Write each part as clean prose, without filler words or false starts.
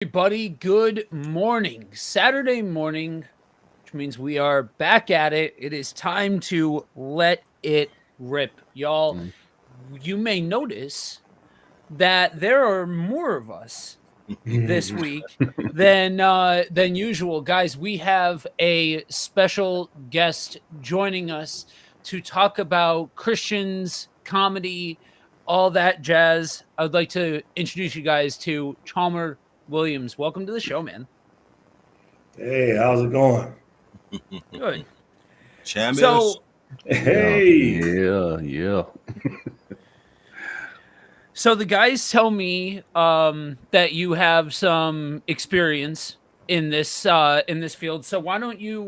Everybody, good morning. Saturday morning, which means we are back at it. It is time to let it rip. Y'all, Mm. you may notice that there are more of us this week than usual. Guys, we have a special guest joining us to talk about Christians, comedy, all that jazz. I'd like to introduce you guys to Chalmer Williams. Welcome to the show, man. Hey, how's it going? Good. Chambers. So Yeah, Hey, yeah. so the guys tell me that you have some experience in this field. So why don't you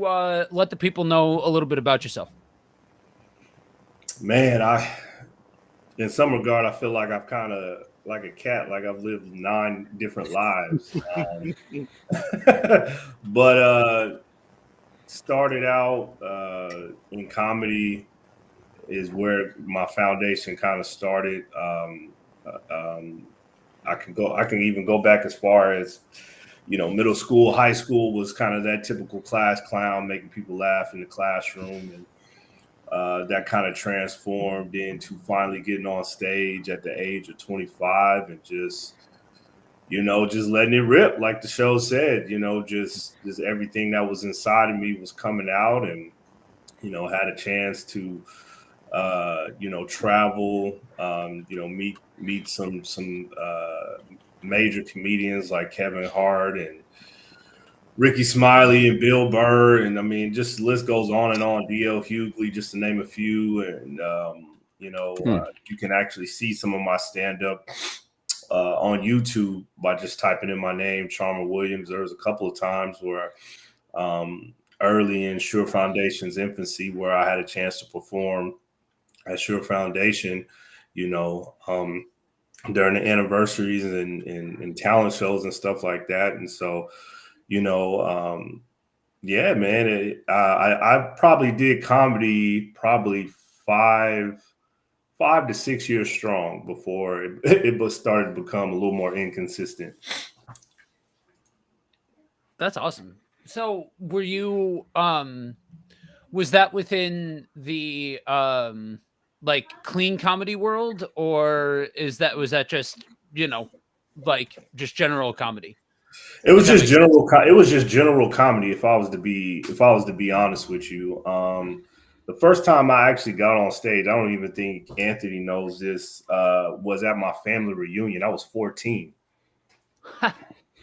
let the people know a little bit about yourself? man, in some regard, I feel like I've kind of like a cat, like I've lived 9 different lives. But started out in comedy is where my foundation kind of started. I can even go back as far as middle school, high school was kind of that typical class clown, making people laugh in the classroom, and that kind of transformed into finally getting on stage at the age of 25 and just letting it rip, like the show said. Just everything that was inside of me was coming out, and had a chance to travel, meet some major comedians like Kevin Hart and Ricky Smiley and Bill Burr, and I mean, just the list goes on and on. D.L. Hughley, just to name a few, and you can actually see some of my stand up on YouTube by just typing in my name, Chalmer Williams. There was a couple of times where early in Sure Foundation's infancy, where I had a chance to perform at Sure Foundation, during the anniversaries and talent shows and stuff like that, and so. Yeah, man. I probably did comedy probably 5 to 6 years strong before it started to become a little more inconsistent. That's awesome. So were you was that within the like clean comedy world, or was that just, you know, like just general comedy? It If was that just makes sense. general. It was just general comedy. If I was to be honest with you, the first time I actually got on stage, I don't even think Anthony knows this. Was at my family reunion. I was 14.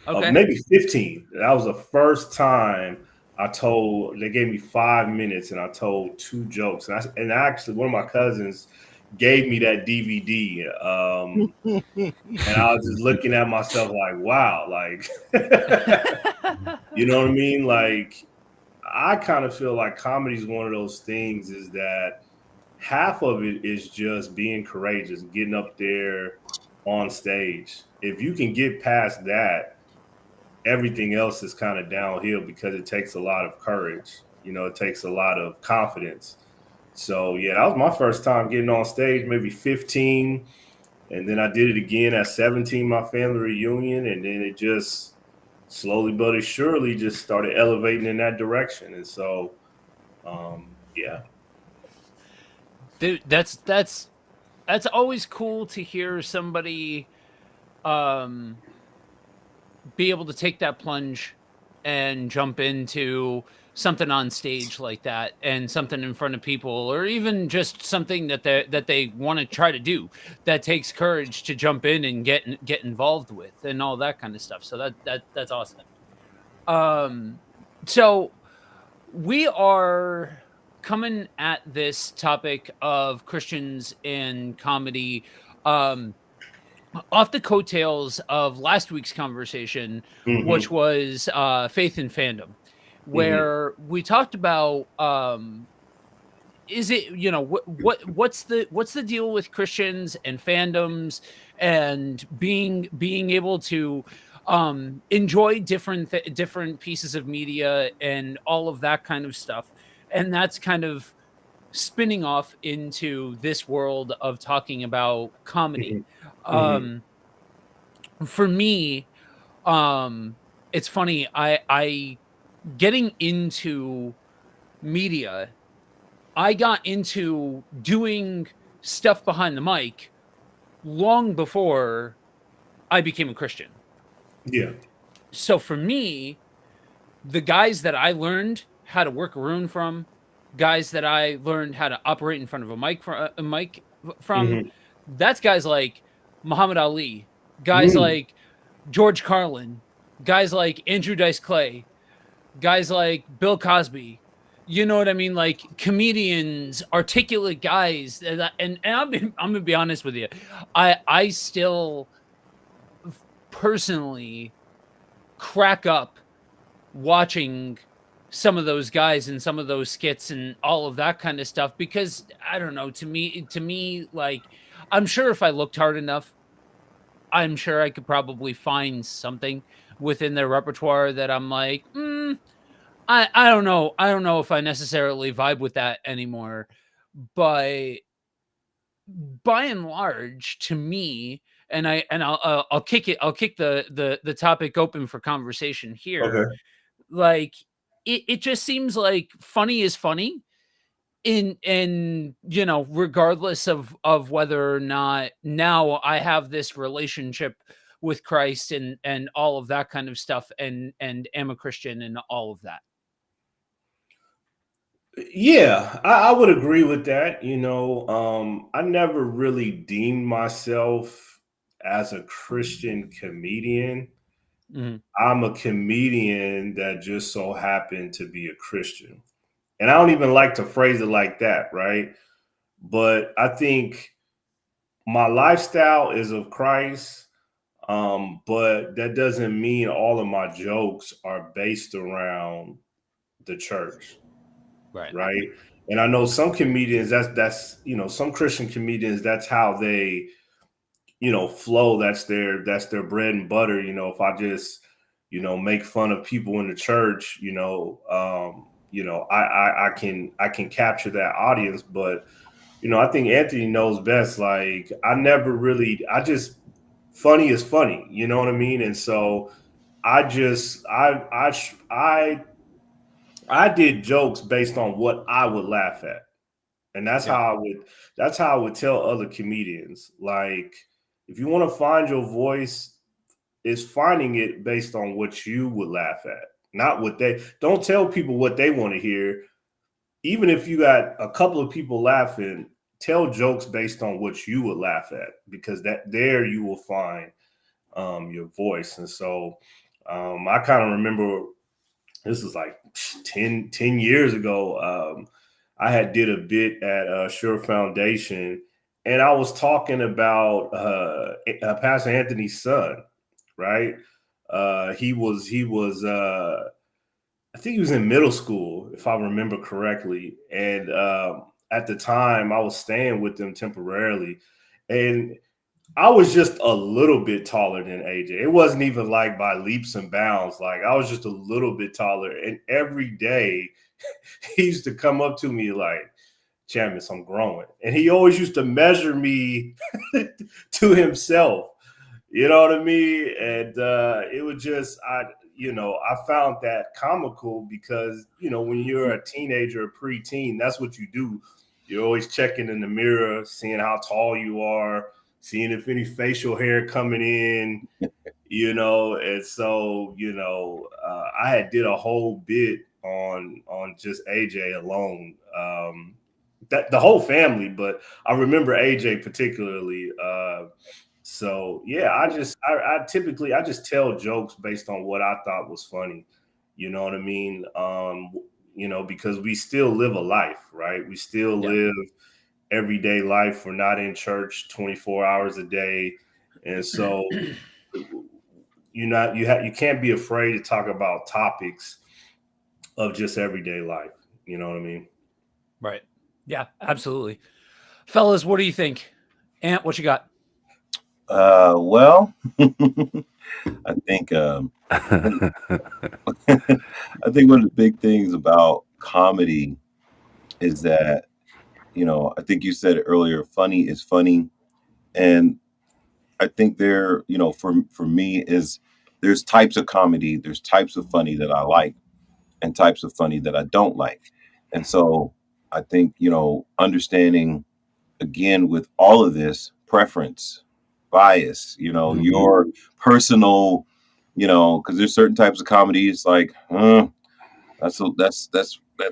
Okay. Maybe 15. That was the first time they gave me 5 minutes and I told 2 jokes. And actually, one of my cousins gave me that DVD. And I was just looking at myself like, wow, like, you know what I mean? Like, I kind of feel like comedy is one of those things is that half of it is just being courageous, getting up there on stage. If you can get past that, everything else is kind of downhill because it takes a lot of courage. It takes a lot of confidence. So yeah, that was my first time getting on stage, maybe 15. And then I did it again at 17, my family reunion. And then it just slowly but surely just started elevating in that direction. And so, yeah. Dude, that's always cool to hear somebody um be able to take that plunge and jump into something on stage like that, and something in front of people, or even just something that they want to try to do, that takes courage to jump in and get involved with, and all that kind of stuff. So that's awesome. um so we are coming at this topic of Christians in comedy um off the coattails of last week's conversation, which Mm-hmm. was faith and fandom, Mm-hmm. where we talked about is it, you know, what's the deal with Christians and fandoms, and being able to enjoy different pieces of media and all of that kind of stuff. And that's kind of spinning off into this world of talking about comedy. Mm-hmm. um for me, It's funny. I getting into media, I got into doing stuff behind the mic long before I became a Christian. Yeah. So for me, the guys that I learned how to work a room from, guys that I learned how to operate in front of a mic from, Mm-hmm. that's guys like Muhammad Ali, guys Mm. like George Carlin, guys like Andrew Dice Clay, guys like Bill Cosby. You know what I mean? Like comedians, articulate guys, and I'm gonna be honest with you, I still personally crack up watching some of those guys and some of those skits and all of that kind of stuff because I don't know, to me like I'm sure if I looked hard enough, I'm sure I could probably find something within their repertoire that I'm like, I don't know. I don't know if I necessarily vibe with that anymore. But by and large, to me, and I'll kick it. I'll kick the topic open for conversation here. Okay. Like it just seems like funny is funny in regardless of whether or not now I have this relationship with Christ and all of that kind of stuff and am a Christian and all of that. Yeah, I would agree with that. I never really deemed myself as a Christian comedian. Mhm. I'm a comedian that just so happened to be a Christian. And I don't even like to phrase it like that, right? But I think my lifestyle is of Christ. But that doesn't mean all of my jokes are based around the church, Right. right? And I know some comedians that's some Christian comedians that's how they flow. That's their bread and butter. If I just make fun of people in the church, I can capture that audience. But I think Anthony knows best. Like I just funny is funny. You know what I mean? And so I just I did jokes based on what I would laugh at. And Yeah. that's how I would tell other comedians. Like, if you want to find your voice, is finding it based on what you would laugh at, not what they don't tell people what they want to hear. Even if you got a couple of people laughing, tell jokes based on what you would laugh at, because that there you will find your voice. And so I kind of remember this was like 10 years ago. I had did a bit at Sure Foundation, and I was talking about Pastor Anthony's son, right? He was I think he was in middle school, if I remember correctly. And at the time, I was staying with them temporarily, and I was just a little bit taller than AJ. It wasn't even like by leaps and bounds. Like, I was just a little bit taller. And every day he used to come up to me like, Chamis, I'm growing. And he always used to measure me to himself. You know what I mean? And it was just, I found that comical because, when you're a teenager, a preteen, that's what you do. You're always checking in the mirror, seeing how tall you are, seeing if any facial hair coming in, and so, I had did a whole bit on just AJ alone. That the whole family, but I remember AJ particularly. So yeah, I typically I just tell jokes based on what I thought was funny. You know what I mean? Because we still live a life, right? We still Yeah. live everyday life. We're not in church 24 hours a day. And so you can't be afraid to talk about topics of just everyday life. You know what I mean? Right. Yeah, absolutely. Fellas, what do you think? Ant, what you got? Well, I think I think one of the big things about comedy is that I think you said it earlier. Funny is funny, and I think for me is there's types of comedy, there's types of funny that I like, and types of funny that I don't like. And so I think, understanding again with all of this preference, bias, your personal, because there's certain types of comedy. It's like, that's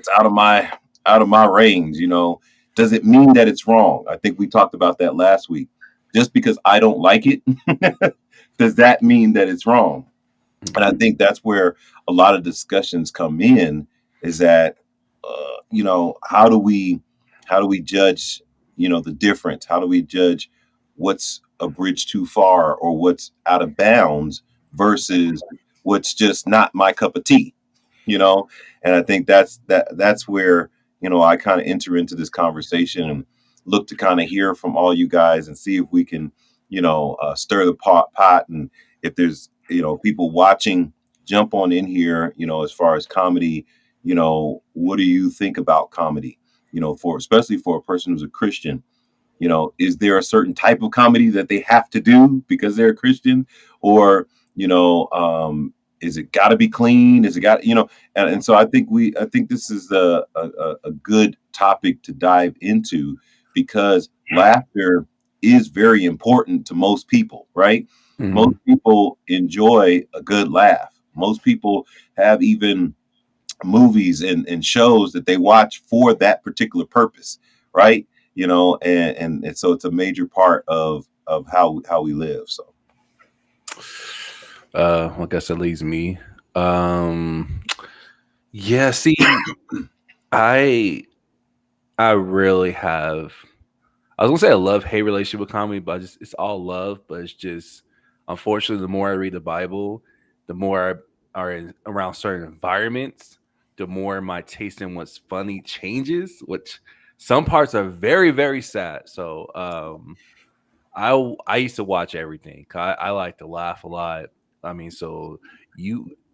out of my range. Does it mean that it's wrong? I think we talked about that last week. Just because I don't like it, does that mean that it's wrong? And I think that's where a lot of discussions come in, is that how do we judge the difference? How do we judge what's a bridge too far or what's out of bounds versus what's just not my cup of tea? And I think that's where I kind of enter into this conversation and look to kind of hear from all you guys and see if we can stir the pot, and if there's people watching, jump on in here, as far as comedy. What do you think about comedy? Especially for a person who's a Christian, is there a certain type of comedy that they have to do because they're a Christian, or is it got to be clean? Is it got and so I think this is a good topic to dive into, because laughter is very important to most people, right? Mhm. Most people enjoy a good laugh. Most people have even movies and shows that they watch for that particular purpose, right? And so it's a major part of how we live. So I guess that leaves me. Yeah, see, I really have, I was gonna say a love-hate relationship with comedy, but it's all love, but it's just, unfortunately, the more I read the Bible, the more I are around certain environments, the more my taste in what's funny changes, which some parts are very, very sad. So I used to watch everything. 'Cause I like to laugh a lot. I mean, so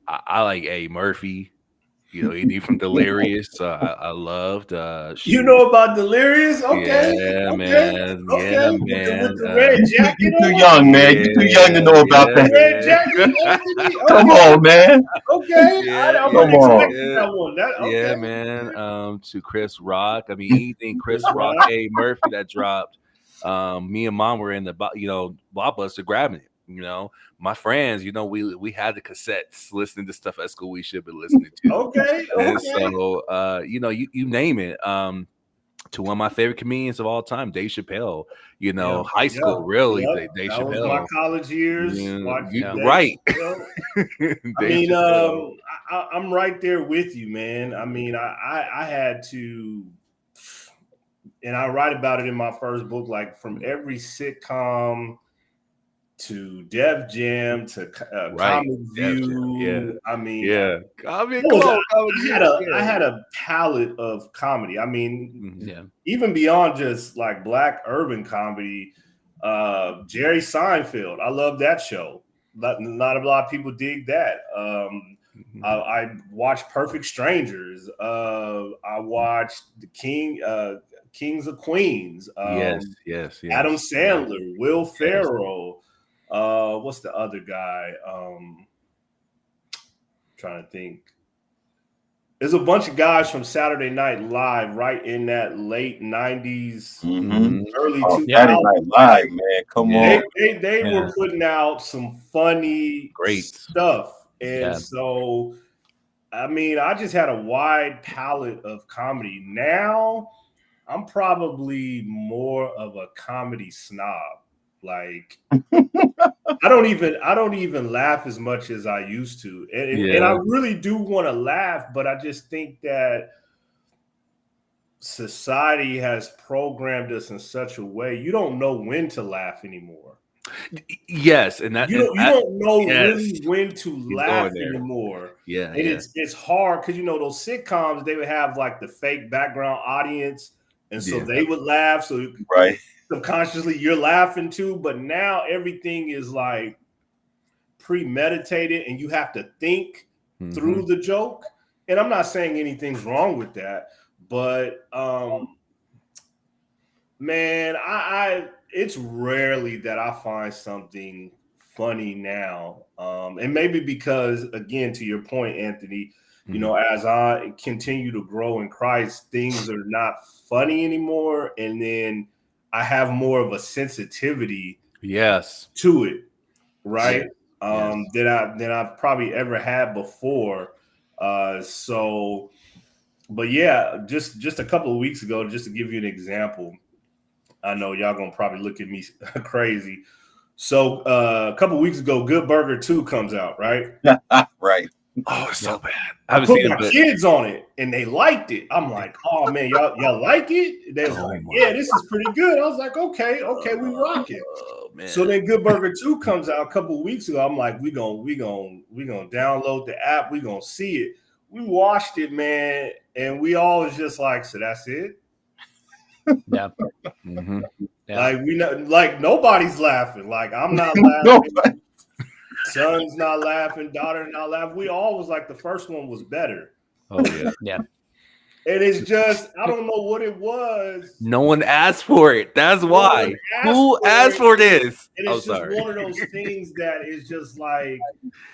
I like Eddie Murphy. Anything from Delirious. I loved. You Shoot. know about Delirious? Okay. Yeah, Okay. man. Okay. Yeah, With man. the red jacket you on? too young, man. You too young to know about Yeah, that. Red man. jacket, Anthony? Come Okay. on, man. Okay. Yeah, I yeah, wasn't Come on. expecting that one. yeah, Okay. man. To Chris Rock. I mean, anything Chris Chris Rock, Rock. Eddie Murphy that dropped. Me and mom were in the Blockbuster grabbing it. My friends, we had the cassettes listening to stuff at school we should be listening to. Okay. And Okay. so, you name it. To one of my favorite comedians of all time, Dave Chappelle. High school, really, Yeah. Dave That was my Chappelle. college years. You Watching Dave right. Chappelle. I Dave mean, Chappelle. I'm right there with you, man. I mean, I had to, and I write about it in my first book, like from every sitcom to Def Jam to Right. Comic Def Jam, yeah. View. I mean, Yeah. I mean, it come was on, Comic I View. had a Yeah. I had a palette of comedy. I mean, Mhm. Yeah. even beyond just like black urban comedy, Jerry Seinfeld. I love that show. Not a lot of people dig that. Mhm. I watched Perfect Strangers. I watched the Kings of Queens. Yes. Adam Sandler, Will Ferrell. What's the other guy? Trying to think. There's a bunch of guys from Saturday Night Live right in that late 90s, Mm-hmm. early Oh, 2000s. Saturday Night Live, man. Come Yeah. on. They Yeah. were putting out some funny Great. stuff. And Yeah. so, I mean, I just had a wide palette of comedy. Now, I'm probably more of a comedy snob. Like, I don't even laugh as much as I used to. And I Yeah. really do want to laugh, but I just think that society has programmed us in such a way you don't know when to laugh anymore. Yes, and that You and that, don't know yes. really when to He's laugh going there. anymore. Yeah, And yeah. it's hard because those sitcoms, they would have like the fake background audience, and so Yeah. they would laugh. So Right. subconsciously you're laughing too, but now everything is like premeditated and you have to think through Mhm. the joke. And I'm not saying anything's wrong with that, but man, I it's rarely that I find something funny now. And maybe because, again, to your point, Anthony, you know, as I continue to grow in Christ, things are not funny anymore. And then I have more of a sensitivity to it, right? Than I've probably ever had before. So, but yeah, just a couple of weeks ago, just to give you an example, I know y'all gonna probably look at me crazy. So a couple of weeks ago, Good Burger 2 comes out, right? Right. Oh, it's so bad. I put my kids on it and they liked it. I'm like, oh man, y'all like it? They was like, yeah, this is pretty good. I was like, okay, we rock it. So then Good Burger 2 comes out a couple of weeks ago. I'm like, we gonna download the app, we gonna see it. We watched it, man, and we all was just like, so that's it? Yeah. Yeah. Like we know, like nobody's laughing. Like I'm not laughing. Son's not laughing. Daughter's not laughing. We all was like the first one was better. Oh yeah, yeah. And it's just I don't know what it was. No one asked for it. That's why. Who asked for this? And it's just one of those things that is just like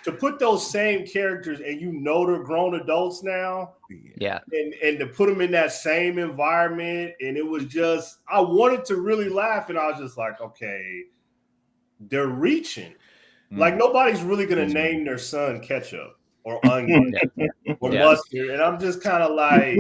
to put those same characters and you know they're grown adults now. Yeah. And to put them in that same environment. And it was just I wanted to really laugh. And I was just like, okay, they're reaching. Like nobody's really gonna name their son ketchup or onion or mustard. And I'm just kind of like,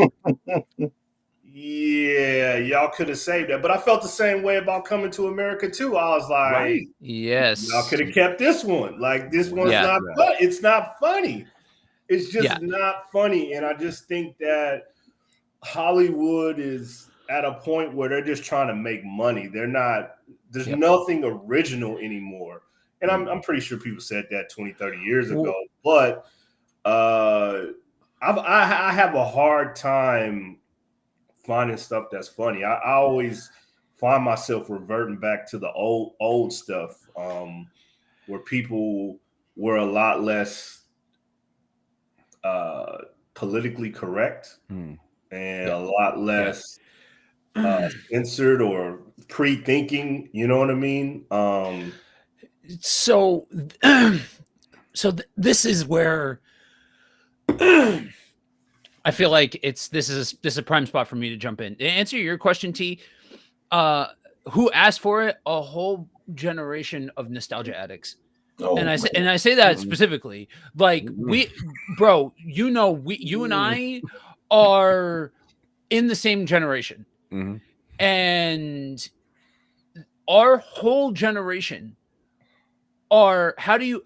yeah, y'all could have saved that. But I felt the same way about Coming to America too. I was like, yes, y'all could have kept this one. Like this one's not fun. It's not funny. It's just not funny. And I just think that Hollywood is at a point where they're just trying to make money. They're not, there's nothing original anymore. And I'm pretty sure people said that 20, 30 years ago. But I have a hard time finding stuff that's funny. I always find myself reverting back to the old stuff where people were a lot less politically correct and a lot less censored or pre-thinking. You know what I mean? So this is where I feel like this is a prime spot for me to jump in. To answer your question, T, who asked for it? A whole generation of nostalgia addicts. Oh, and I say that specifically. Like you and I are in the same generation. And our whole generation are how do you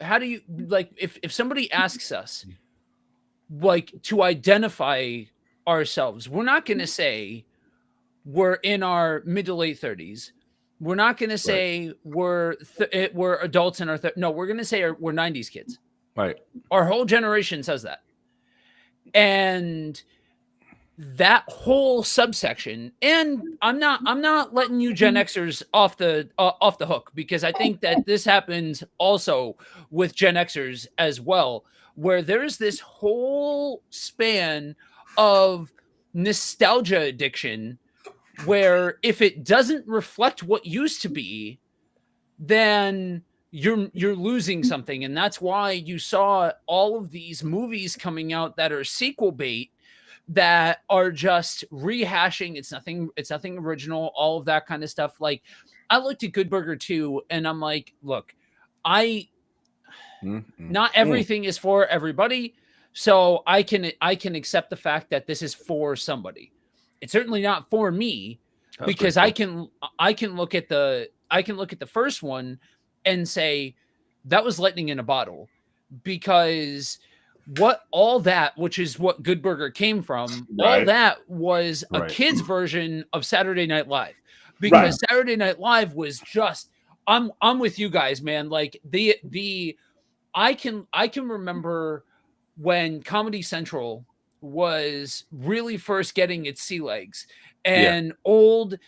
like if somebody asks us like to identify ourselves, we're not going to say we're in our mid to late 30s. We're not going to say we're adults in our no, we're going to say we're 90s kids. Right. Our whole generation says that. And that whole subsection, and I'm not letting you Gen Xers off the hook, because I think that this happens also with Gen Xers as well, where there's this whole span of nostalgia addiction where if it doesn't reflect what used to be, then you're losing something. And that's why you saw all of these movies coming out that are sequel bait, that are just rehashing. It's nothing original, all of that kind of stuff. Like I looked at Good Burger 2 and I'm like, look, not everything is for everybody. So I can accept the fact that this is for somebody. It's certainly not for me, because I can look at the first one and say that was lightning in a bottle, because which is what Good Burger came from, all that was a kid's version of Saturday Night Live, because Saturday Night Live was just, I'm with you guys, man. Like I can remember when Comedy Central was really first getting its sea legs, and old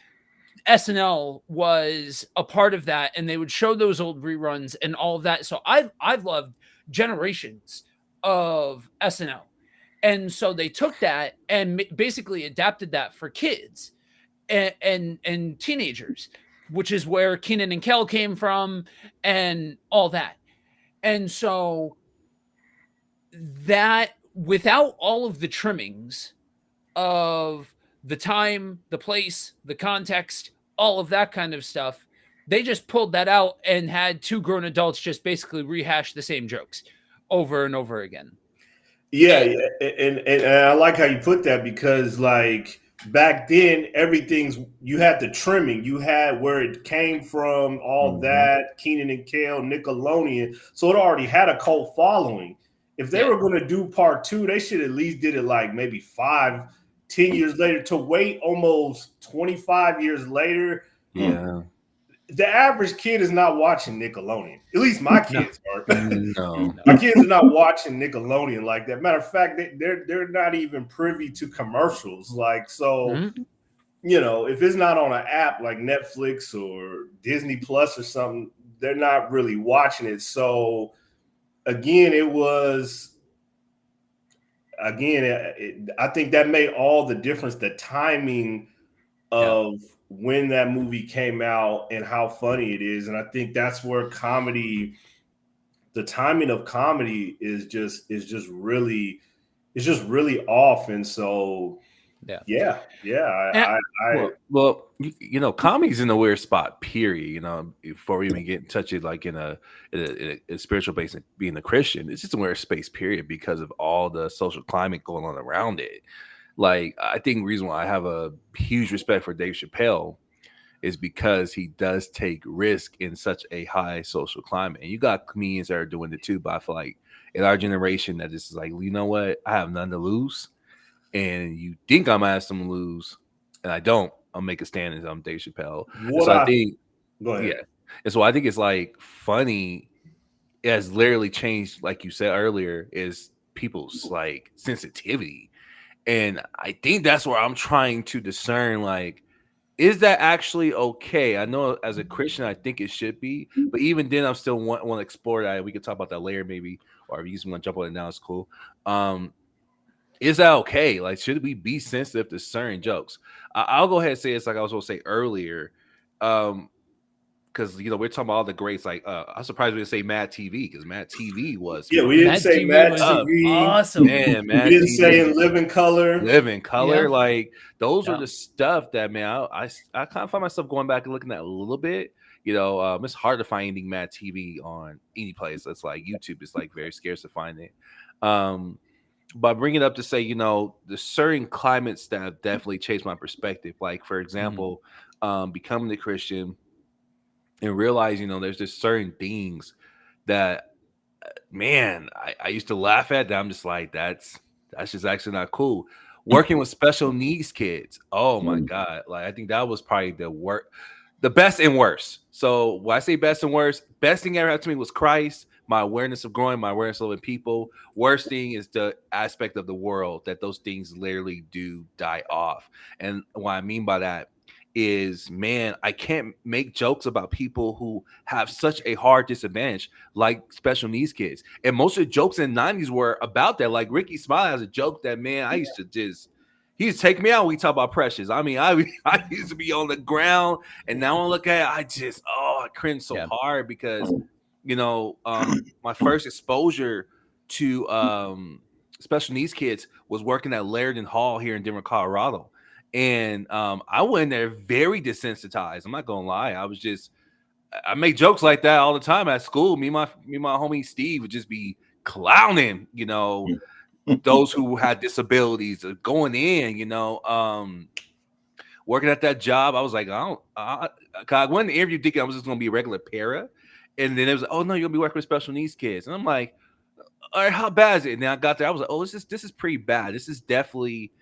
SNL was a part of that, and they would show those old reruns and all of that. So I've loved generations of SNL. And so they took that and basically adapted that for kids and teenagers. which is where Kenan and Kel came from and all that. And so that, without all of the trimmings of the time, the place, the context, all of that kind of stuff, they just pulled that out and had two grown adults just basically rehash the same jokes over and over again. Yeah, and I like how you put that, because like back then everything's, you had the trimming, you had where it came from, all that Keenan and Kel, Nickelodeon, so it already had a cult following. If they were going to do part 2, they should at least did it like maybe 5-10 years later. To wait almost 25 years later, Yeah. the average kid is not watching Nickelodeon. At least my kids aren't. No. My kids are not watching Nickelodeon like that. Matter of fact, they're not even privy to commercials. Like, so, you know, if it's not on an app like Netflix or Disney Plus or something, they're not really watching it. So, again, I think that made all the difference. The timing of when that movie came out and how funny it is. And I think that's where comedy, the timing of comedy is just really off. And so well, you know, comedy's in a weird spot, period. You know, before we even get in touch with like in a spiritual base and being a Christian, it's just a weird space, period, because of all the social climate going on around it. Like, I think the reason why I have a huge respect for Dave Chappelle is because he does take risk in such a high social climate. And you got comedians that are doing it too, but I feel like in our generation that this is like, you know what? I have none to lose. And you think I'm asked them to lose, and I don't. I'll make a stand as I'm Dave Chappelle. I think, go ahead. Yeah. And so I think it's like funny. It has literally changed, like you said earlier, is people's like sensitivity. And I think that's where I'm trying to discern, like, is that actually okay? I know as a Christian, I think it should be, but even then, I'm still want to explore that. We could talk about that later, maybe, or if you just want to jump on it now, it's cool. Is that okay? Like, should we be sensitive to certain jokes? I'll go ahead and say it's like I was going to say earlier, because you know we're talking about all the greats. Like, I'm surprised we didn't say Mad TV, because Mad TV was we didn't say Mad TV. Awesome, man. Mad we didn't TV, say in Living Color. Like those are the stuff that, man, I kind of find myself going back and looking at a little bit. You know, it's hard to find anything Mad TV on any place. That's like YouTube is like very scarce to find it. But I bring it up to say, you know, the certain climates that have definitely changed my perspective. Like, for example, becoming a Christian and realizing, you know, there's just certain things that, man, I used to laugh at that. I'm just like, that's just actually not cool. Working with special needs kids. Oh my God. Like, I think that was probably the best and worst. So when I say best and worst, best thing ever happened to me was Christ, my awareness of growing, my awareness of loving people. Worst thing is the aspect of the world that those things literally do die off. And what I mean by that is, man, I can't make jokes about people who have such a hard disadvantage, like special needs kids. And most of the jokes in the 90s were about that. Like Ricky Smiley has a joke that, man, I used to just, he used to take me out when we talk about Precious. I mean, I used to be on the ground, and now I look at it, I cringe so hard because, you know, my first exposure to special needs kids was working at Laird and Hall here in Denver, Colorado. And I went in there very desensitized. I'm not gonna lie. I make jokes like that all the time at school. Me and my homie Steve would just be clowning, you know, those who had disabilities going in, you know, working at that job. I was like, I went in the interview thinking I was just gonna be a regular para. And then it was like, oh no, you're gonna be working with special needs kids. And I'm like, all right, how bad is it? And then I got there, I was like, oh, this is pretty bad. This is definitely,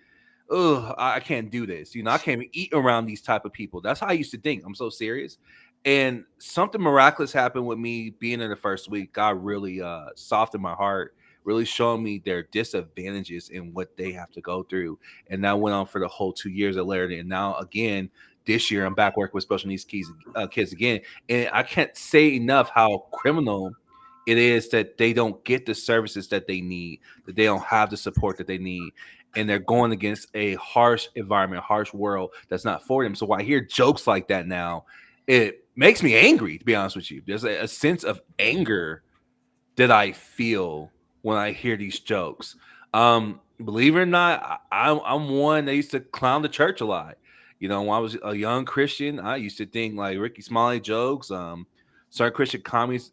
I can't do this. You know, I can't even eat around these type of people. That's how I used to think. I'm so serious. And something miraculous happened with me being in the first week. God really softened my heart, really showing me their disadvantages and what they have to go through. And that went on for the whole 2 years at Laird. And now again, this year I'm back working with special needs kids again. And I can't say enough how criminal it is that they don't get the services that they need, that they don't have the support that they need. And they're going against a harsh environment, harsh world that's not for them. So when I hear jokes like that now, it makes me angry, to be honest with you. There's a sense of anger that I feel when I hear these jokes. Believe it or not, I'm one that used to clown the church a lot. You know, when I was a young Christian, I used to think like Ricky Smiley jokes, certain Christian comedians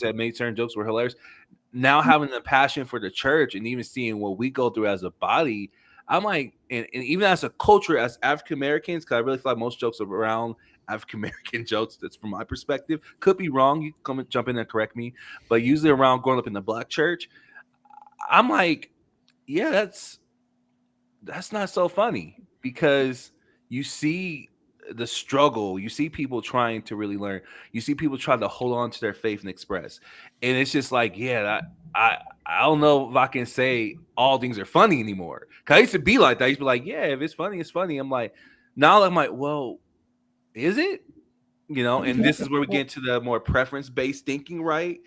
that made certain jokes were hilarious. Now having the passion for the church and even seeing what we go through as a body, I'm like, and even as a culture, as African Americans, because I really feel like most jokes are around African American jokes. That's from my perspective. Could be wrong. You can come and jump in and correct me. But usually around growing up in the Black church, I'm like, yeah, that's not so funny, because you see the struggle, you see people trying to really learn, you see people trying to hold on to their faith and express, and it's just like, yeah, I don't know if I can say all things are funny anymore. Cause I used to be like that. I used to be like, yeah, if it's funny, it's funny. I'm like, now I'm like, well, is it? You know, and this is where we get into the more preference-based thinking, right?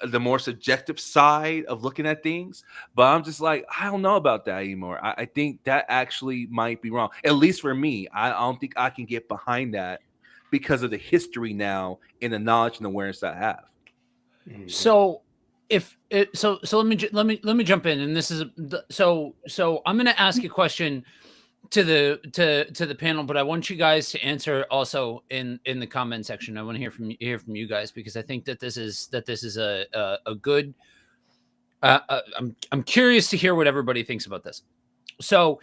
The more subjective side of looking at things. But I'm just like, I don't know about that anymore. I think that actually might be wrong. At least for me. I don't think I can get behind that because of the history now and the knowledge and awareness that I have. So let me jump in, and this is so I'm going to ask a question to the panel, but I want you guys to answer also in the comment section. I want to hear from you guys, because I think that this is a good. I'm curious to hear what everybody thinks about this. So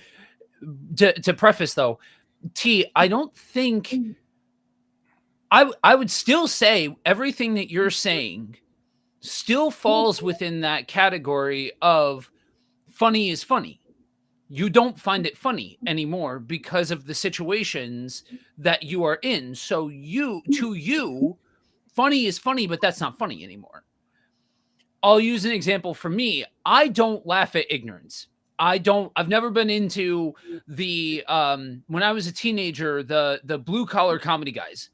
to preface though, T, I don't think I would still say everything that you're saying still falls within that category of funny is funny. You don't find it funny anymore because of the situations that you are in. So to you, funny is funny, but that's not funny anymore. I'll use an example for me. I don't laugh at ignorance. I've never been into the, when I was a teenager, the blue collar comedy guys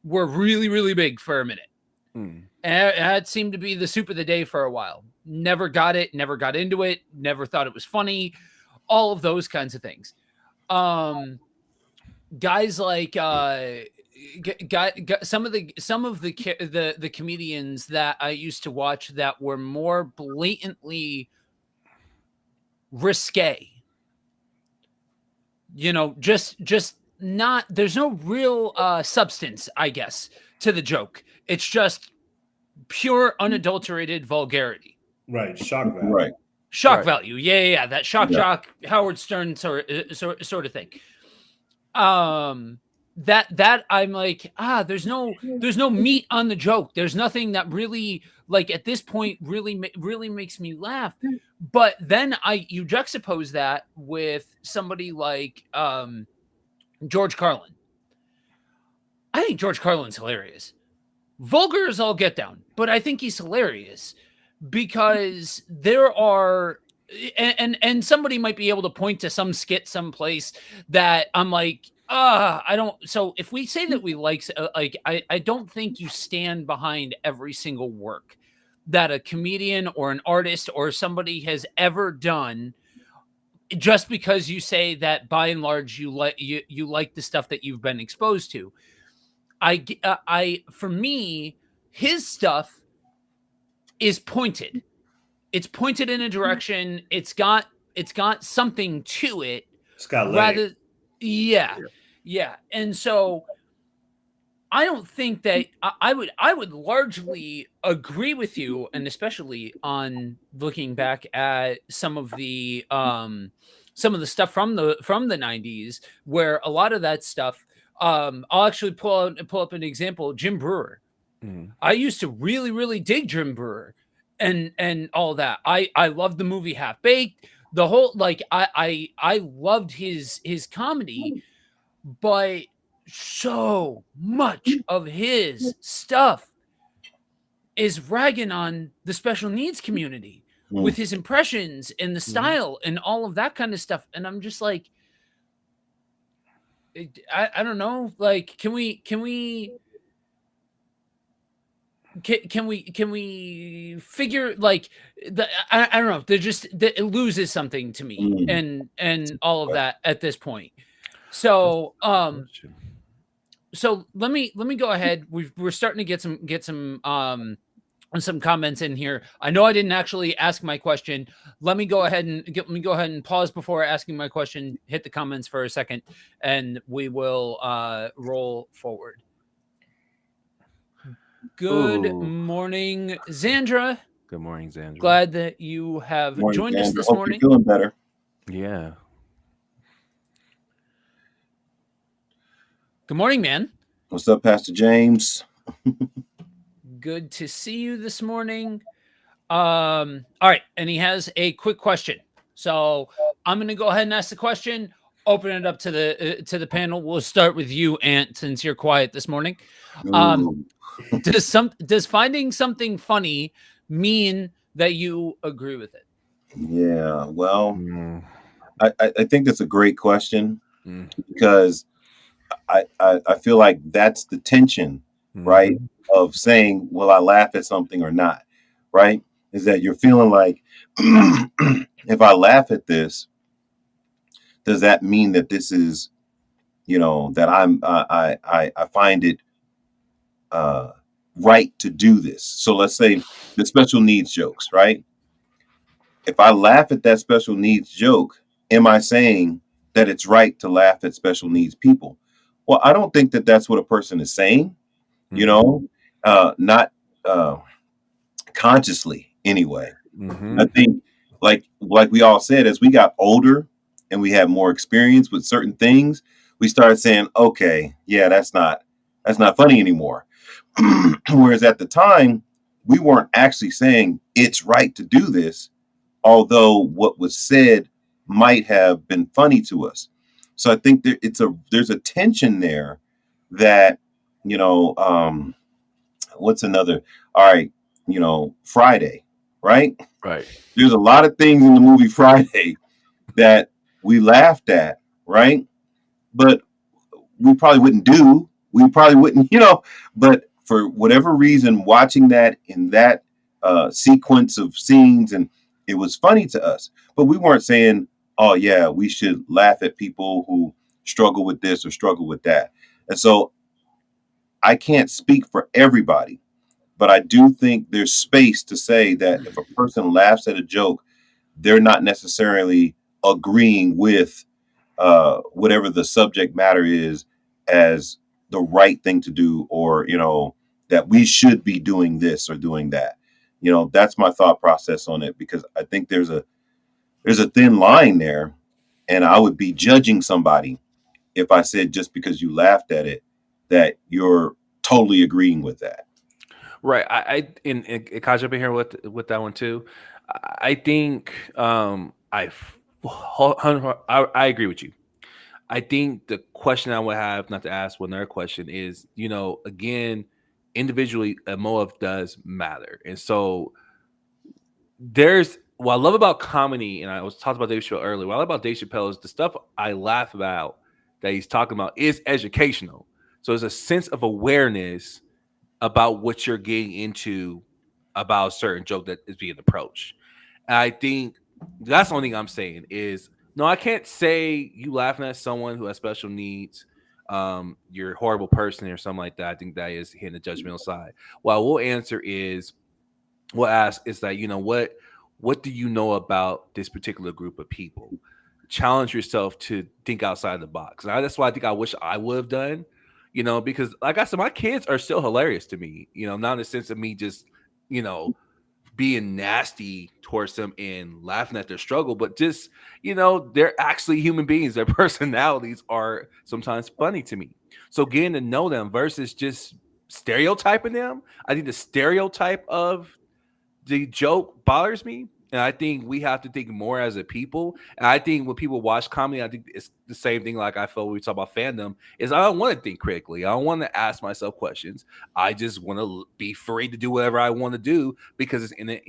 were really, really big for a minute. And that seemed to be the soup of the day for a while. Never got it, never got into it, never thought it was funny. All of those kinds of things. Guys like some of the comedians that I used to watch that were more blatantly risque. You know, just not. There's no real substance, I guess, to the joke. It's just pure unadulterated vulgarity. Right. Shock value. Right. Shock value. Yeah. That shock, Howard Stern sort of thing. That I'm like, there's no meat on the joke. There's nothing that really, like, at this point really makes me laugh. But then you juxtapose that with somebody like George Carlin. I think George Carlin's hilarious. Vulgar as all get down, but I think he's hilarious. Because there are, and somebody might be able to point to some skit someplace that I'm like, I don't. So if we say that we like, I don't think you stand behind every single work that a comedian or an artist or somebody has ever done, just because you say that by and large you like the stuff that you've been exposed to. For me, his stuff is pointed. It's pointed in a direction. It's got something to it. It's got legs. Yeah. And so I don't think that I would largely agree with you, and especially on looking back at some of the stuff from the 90s, where a lot of that stuff. I'll actually pull up an example. Jim Brewer. I used to really, really dig Jim Brewer and all that. I loved the movie Half Baked. The whole, like, I loved his comedy, but so much of his stuff is ragging on the special needs community with his impressions and the style and all of that kind of stuff. And I'm just like, I don't know. Like, can we figure, like, I don't know. It loses something to me and all of that at this point. So so let me go ahead. We're starting to get some comments in here. I know I didn't actually ask my question. Let me go ahead and pause before asking my question. Hit the comments for a second, and we will roll forward. Good Ooh. morning, Xandra. Good morning, Xandra. Glad that you have Morning, joined us Xander. this Hope morning. you're feeling better. Yeah. Good morning, man. What's up, Pastor James? Good to see you this morning. All right, and he has a quick question. So I'm going to go ahead and ask the question. Open it up to the panel. We'll start with you, Ant, since you're quiet this morning. Ooh. Does finding something funny mean that you agree with it? Yeah, well, Mm. I think that's a great question Mm. because I feel like that's the tension, right? Mhm. Of saying, will I laugh at something or not? Right? Is that you're feeling like if I laugh at this, does that mean that this is, that I find it right to do this? So let's say the special needs jokes, right? If I laugh at that special needs joke, am I saying that it's right to laugh at special needs people? Well, I don't think that that's what a person is saying, Mhm. not consciously anyway. Mhm. I think, like we all said, as we got older and we had more experience with certain things, we started saying, okay, yeah, that's not funny anymore. Whereas at the time, we weren't actually saying it's right to do this, although what was said might have been funny to us. So I think there's a tension there that, what's another, all right, Friday, right? Right. There's a lot of things in the movie Friday that we laughed at, right? But we probably wouldn't do. We probably wouldn't, but for whatever reason, watching that in that sequence of scenes, and it was funny to us. But we weren't saying, oh, yeah, we should laugh at people who struggle with this or struggle with that. And so I can't speak for everybody, but I do think there's space to say that if a person laughs at a joke, they're not necessarily agreeing with whatever the subject matter is as the right thing to do, or that we should be doing this or doing that. That's my thought process on it, because I think there's a thin line there, and I would be judging somebody if I said just because you laughed at it that you're totally agreeing with that. Right. And Kaj up in here with that one too. I think I agree with you. I think the question I would have not to ask one other question is, again, individually, a motive does matter. And so there's what I love about comedy, and I was talking about Dave Chappelle earlier. What I love about Dave Chappelle is the stuff I laugh about that he's talking about is educational. So there's a sense of awareness about what you're getting into about a certain joke that is being approached. And I think that's the only thing I'm saying is no, I can't say you laughing at someone who has special needs, you're a horrible person or something like that. I think that is hitting the judgmental side. What I will answer is we'll ask is that, what do you know about this particular group of people? Challenge yourself to think outside the box. And that's why I think I wish I would have done, because like I said, my kids are still hilarious to me, not in the sense of me just, being nasty towards them and laughing at their struggle, but just, they're actually human beings. Their personalities are sometimes funny to me. So getting to know them versus just stereotyping them, I think the stereotype of the joke bothers me. And I think we have to think more as a people. And I think when people watch comedy, I think it's the same thing like I felt when we talk about fandom, is I don't want to think critically. I don't want to ask myself questions. I just want to be free to do whatever I want to do because it's in an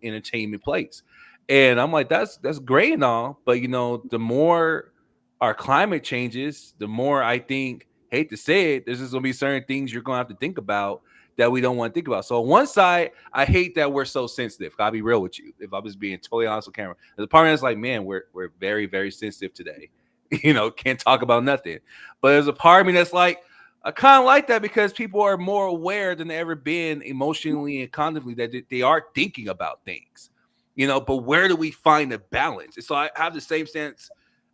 entertainment place. And I'm like, that's great and all. But, the more our climate changes, the more I think, hate to say it, there's just going to be certain things you're going to have to think about that we don't want to think about. So on one side, I hate that we're so sensitive. I'll be real with you. If I'm just being totally honest with camera, the part that's like, man, we're very, very sensitive today. Can't talk about nothing. But there's a part of me that's like, I kind of like that because people are more aware than they ever been emotionally and cognitively that they are thinking about things, but where do we find the balance? And so I have the same stance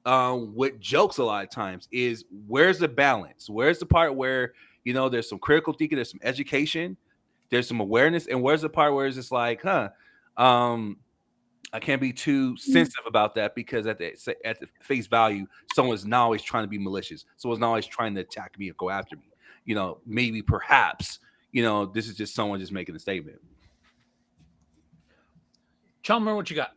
with jokes a lot of times is where's the balance? Where's the part where, there's some critical thinking, there's some education, there's some awareness, and where's the part where it's just like, I can't be too sensitive about that because at the face value, someone's not always trying to be malicious. Someone's not always trying to attack me or go after me. Maybe perhaps, this is just someone just making a statement. Chalmer, what you got?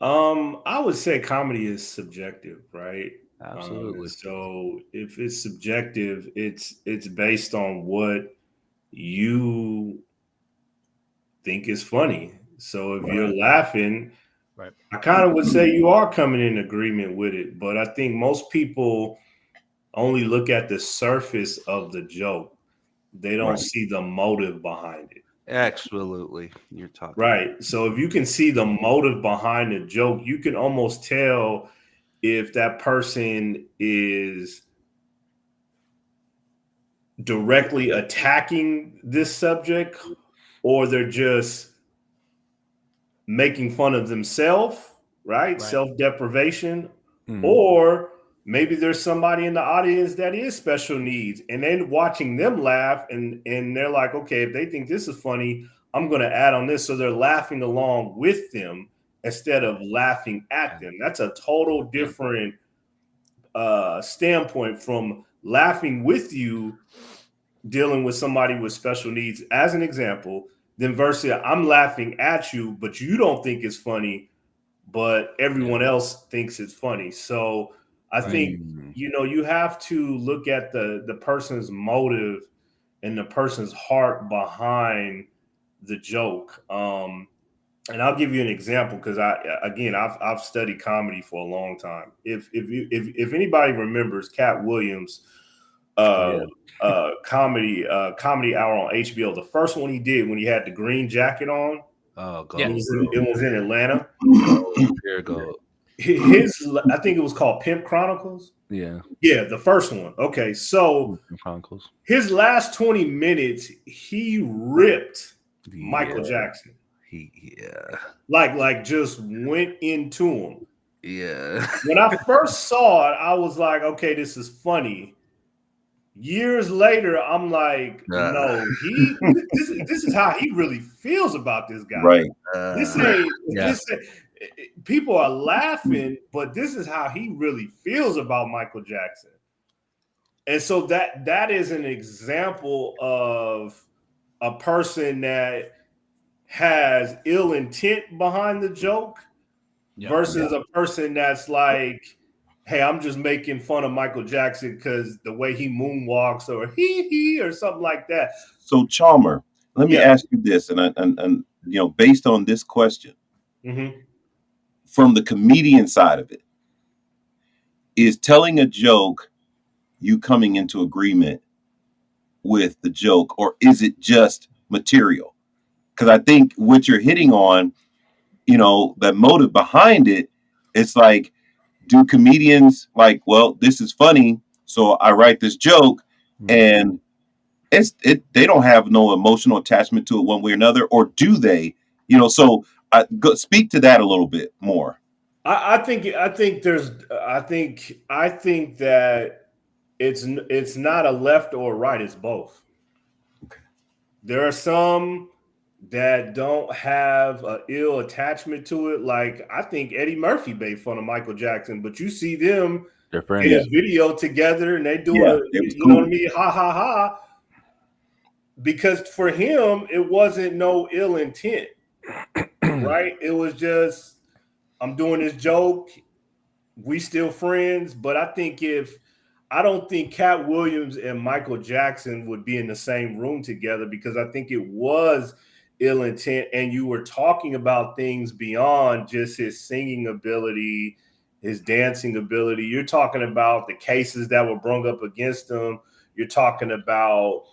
I would say comedy is subjective, right? Absolutely. So if it's subjective, it's based on what you think is funny. So if you're laughing, right, I kind of would say you are coming in agreement with it. But I think most people only look at the surface of the joke. They don't see the motive behind it. Absolutely. You're talking. Right. So if you can see the motive behind the joke, you can almost tell if that person is directly attacking this subject or they're just making fun of themselves, right? Self-deprivation. Or maybe there's somebody in the audience that is special needs and then watching them laugh and they're like, okay, if they think this is funny, I'm going to add on this. So they're laughing along with them instead of laughing at them. That's a total different standpoint from laughing with you, dealing with somebody with special needs, as an example, then versus I'm laughing at you, but you don't think it's funny, but everyone else thinks it's funny. So I think, you have to look at the person's motive and the person's heart behind the joke. And I'll give you an example because I've studied comedy for a long time. If anybody remembers Cat Williams, comedy hour on HBO, the first one he did when he had the green jacket on. Oh God, it was in Atlanta. There go. I think it was called Pimp Chronicles. Yeah, the first one. Okay, so Chronicles. His last 20 minutes, he ripped Michael Jackson. Like just went into him. Yeah. When I first saw it, I was like, okay, this is funny. Years later, I'm like, no, this is how he really feels about this guy. Right. People are laughing, but this is how he really feels about Michael Jackson. And so that is an example of a person that has ill intent behind the joke versus a person that's like, hey, I'm just making fun of Michael Jackson because the way he moonwalks or he or something like that. So Chalmer, let me ask you this, and based on this question, from the comedian side of it, is telling a joke you coming into agreement with the joke, or is it just material? Because I think what you're hitting on, that motive behind it, it's like, do comedians like, well, this is funny, so I write this joke, and they don't have no emotional attachment to it one way or another, or do they? So speak to that a little bit more. I think that it's not a left or a right, it's both. Okay. There are some that don't have an ill attachment to it. Like, I think Eddie Murphy made fun of Michael Jackson, but you see them in a video together and they do know what I mean? Ha, ha, ha. Because for him, it wasn't no ill intent, right? It was just, I'm doing this joke. We still friends. But I don't think Cat Williams and Michael Jackson would be in the same room together, because I think it was ill intent, and you were talking about things beyond just his singing ability, his dancing ability. You're talking about the cases that were brought up against him. You're talking about,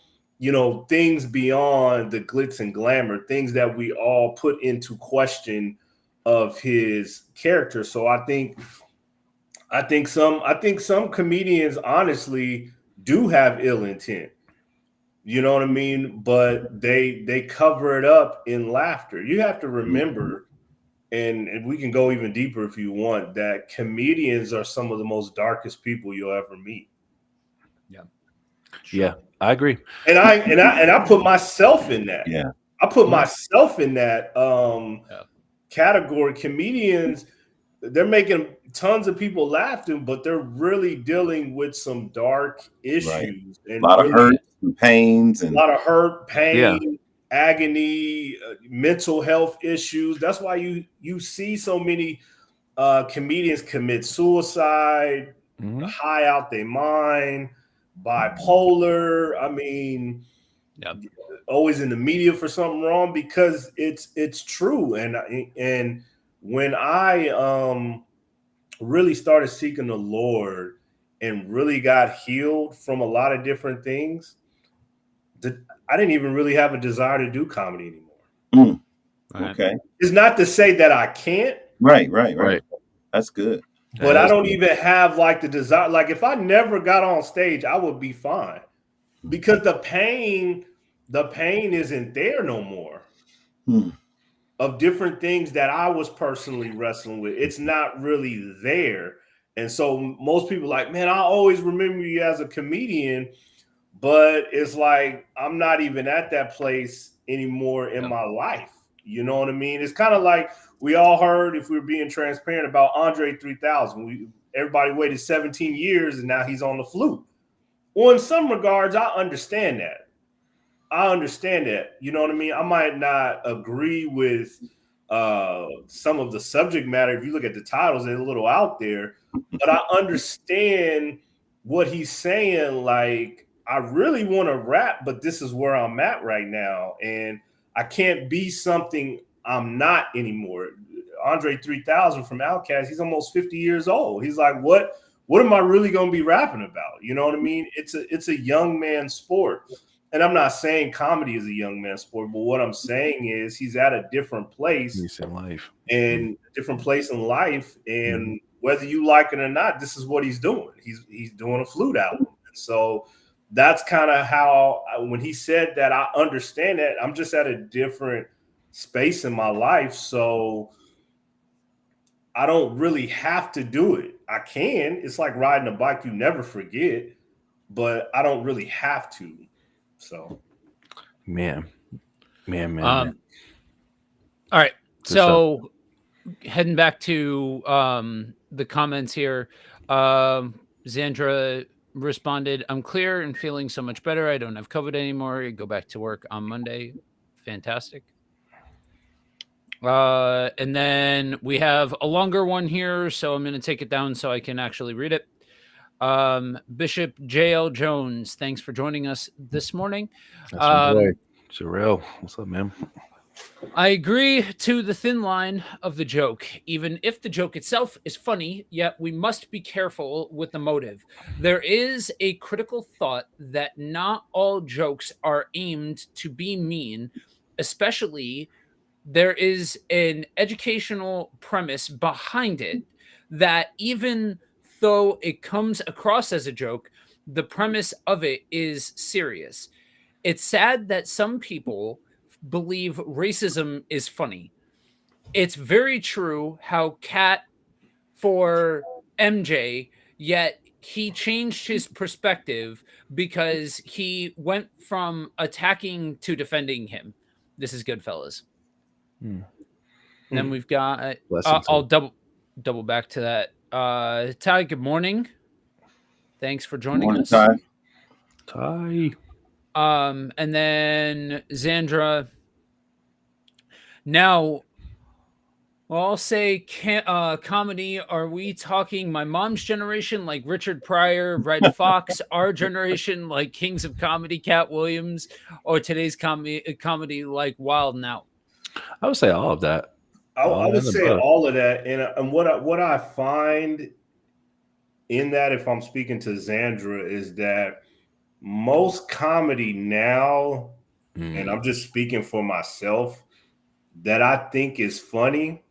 things beyond the glitz and glamour, things that we all put into question of his character. So I think some comedians honestly do have ill intent. You know what I mean? But they cover it up in laughter. You have to remember, and we can go even deeper if you want, that comedians are some of the most darkest people you'll ever meet. Yeah, I agree. And I put myself in that. Yeah. I put myself in that category. Comedians, they're making tons of people laughing, but they're really dealing with some dark issues. Right. And a lot of really, hurt and pains. And a lot of hurt, pain, agony, mental health issues. That's why you see so many comedians commit suicide, high out their mind, bipolar. I mean, always in the media for something wrong, because it's true. And when I really started seeking the Lord and really got healed from a lot of different things, I didn't even really have a desire to do comedy anymore. Okay. It's not to say that I can't. Right. That's good. But I don't even have like the desire. Like if I never got on stage, I would be fine, because the pain isn't there no more of different things that I was personally wrestling with. It's not really there. And so most people are like, man, I always remember you as a comedian, but it's like, I'm not even at that place anymore in my life. You know what I mean? It's kind of like we all heard, if we're being transparent, about Andre 3000. Everybody waited 17 years and now he's on the flute. Well, in some regards, I understand that. You know what I mean? I might not agree with some of the subject matter. If you look at the titles, they're a little out there, but I understand what he's saying. Like, I really want to rap, but this is where I'm at right now. And I can't be something I'm not anymore. Andre 3000 from Outkast, he's almost 50 years old. He's like, what am I really going to be rapping about? You know what I mean? It's a young man's sport. And I'm not saying comedy is a young man's sport, but what I'm saying is he's at a different place in life. And different place in life. And whether you like it or not, this is what he's doing. He's doing a flute album. And so that's kind of how, when he said that, I understand that. I'm just at a different space in my life. So I don't really have to do it. I can. It's like riding a bike. You never forget, but I don't really have to. So, man. All right. So heading back to the comments here, Zandra responded, I'm clear and feeling so much better. I don't have COVID anymore. I go back to work on Monday. Fantastic. And then we have a longer one here, so I'm going to take it down so I can actually read it. Bishop J.L. Jones, thanks for joining us this morning. That's my boy. Jarrell, what's up, man? I agree to the thin line of the joke, even if the joke itself is funny, yet we must be careful with the motive. There is a critical thought that not all jokes are aimed to be mean, especially there is an educational premise behind it that even though it comes across as a joke, the premise of it is serious. It's sad that some people believe racism is funny. It's very true how Cat for MJ, yet he changed his perspective because he went from attacking to defending him. This is good, fellas. Then we've got I'll double back to that. Ty, good morning. Thanks for joining us. Ty. And then Zandra. Now, well, I'll say comedy. Are we talking my mom's generation, like Richard Pryor, Red Fox, our generation, like Kings of Comedy, Cat Williams, or today's comedy like Wild 'N Out? I would say all of that. I would say all of that. And what I find in that, if I'm speaking to Zandra, is that most comedy now, and I'm just speaking for myself, that I think is funny,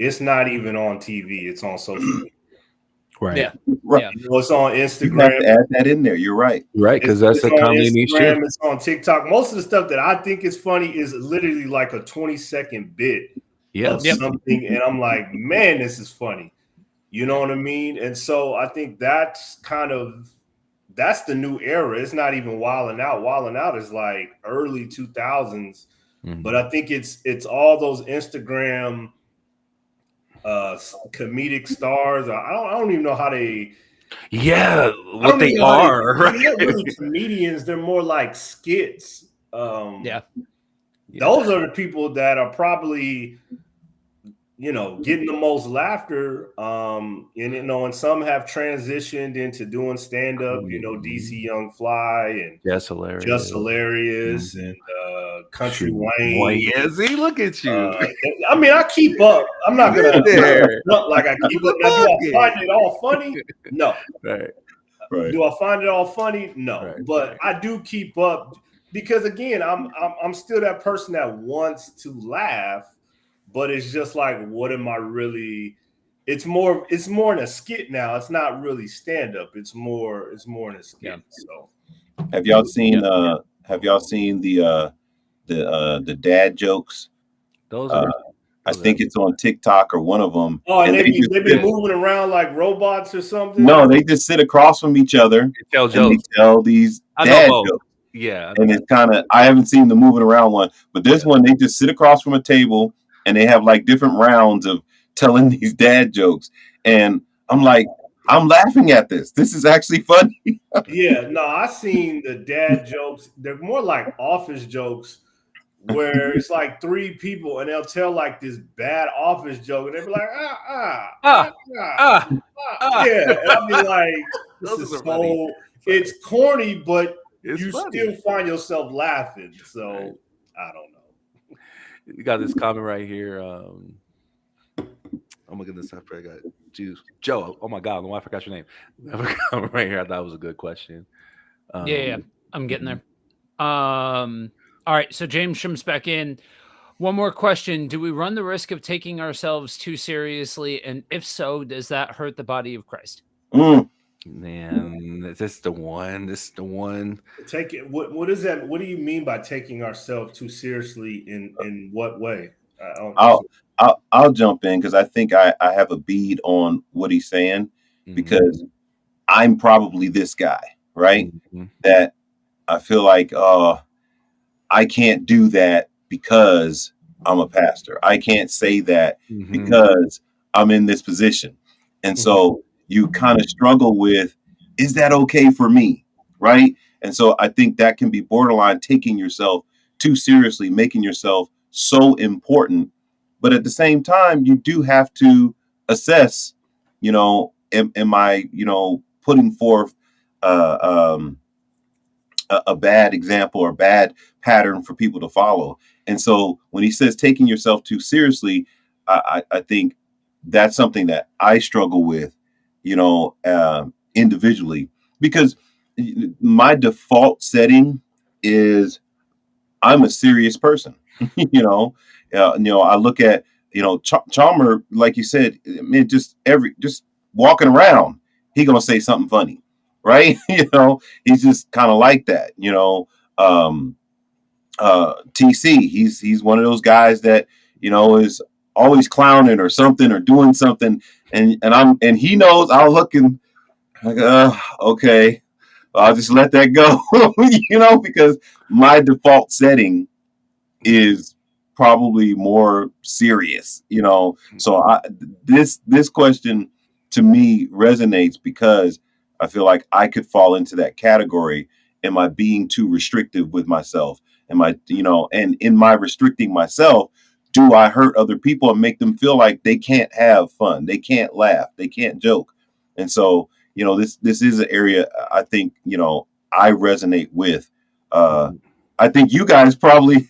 it's not even on TV. It's on social media. Right. Yeah. Right. Yeah. You know, it's on You have Instagram. to add that in there. You're right. Right, because that's It's a on comedy niche Instagram. too. It's on TikTok. Most of the stuff that I think is funny is literally like a 20-second bit Yeah. of something, and I'm like, man, this is funny. You know what I mean? And so I think that's the new era. It's not even Wildin' Out. Wildin' Out is like early 2000s, but I think it's all those Instagram comedic stars. I don't even know how they. Yeah, I what don't they even know how are. they're Right? not really comedians. They're more like skits. Yeah. Those are the people that are probably, getting the most laughter. And some have transitioned into doing stand up. DC Young Fly and That's hilarious. Just Hilarious and Country Shoot. Wayne. Yeah, see, look at you. I mean, I keep up. I'm not gonna There. look like I keep up. Now, do I find it all funny? No. Right. Right. Do I find it all funny? No. Right, But I do keep up because again, I'm still that person that wants to laugh, but it's just like, what am I really? It's more in a skit now. It's not really stand up. It's more in a skit. Yeah. So Have y'all seen the dad jokes? Those are. I think it's on TikTok or one of them. and they've just been moving around like robots or something. No, they just sit across from each other They tell and they jokes. tell these I know dad both. jokes. Yeah. And it's kind of, I haven't seen the moving around one, but this one, they just sit across from a table and they have like different rounds of telling these dad jokes. And I'm like, I'm laughing at this. This is actually funny. Yeah, no, I seen the dad jokes. They're more like office jokes where it's like three people and they'll tell like this bad office joke and they'll be like, yeah. And I'll be like, this Those is are so funny. it's corny, but It's you funny. still find yourself laughing. So Right. I don't know. You got this comment right here. Oh my goodness, I forgot. Jeez. Joe. Oh my God, I don't know why I forgot your name. Another comment right here. I thought it was a good question. Yeah. I'm getting there. All right. So James Shrim's back in. One more question. Do we run the risk of taking ourselves too seriously? And if so, does that hurt the body of Christ? Man, this is the one. This is the one. Take it. What is that? What do you mean by taking ourselves too seriously? In what way? I'll jump in because I think I have a bead on what he's saying because I'm probably this guy, right? That I feel like I can't do that because I'm a pastor. I can't say that because I'm in this position. And so you kind of struggle with, is that okay for me? Right. And so I think that can be borderline taking yourself too seriously, making yourself so important. But at the same time, you do have to assess, am I, putting forth a bad example or bad pattern for people to follow. And so when he says taking yourself too seriously, I think that's something that I struggle with, individually, because my default setting is I'm a serious person. I look at, Chalmer, like you said, I mean, just walking around, he gonna say something funny, right? He's just kind of like that. TC, he's one of those guys that is always clowning or something or doing something, and he knows I'll look and like, okay, I'll just let that go, because my default setting is probably more serious, so this question to me resonates because I feel like I could fall into that category. Am I being too restrictive with myself? Am I, and in my restricting myself, do I hurt other people and make them feel like they can't have fun, they can't laugh, they can't joke? And so this is an area I think I resonate with. I think you guys probably,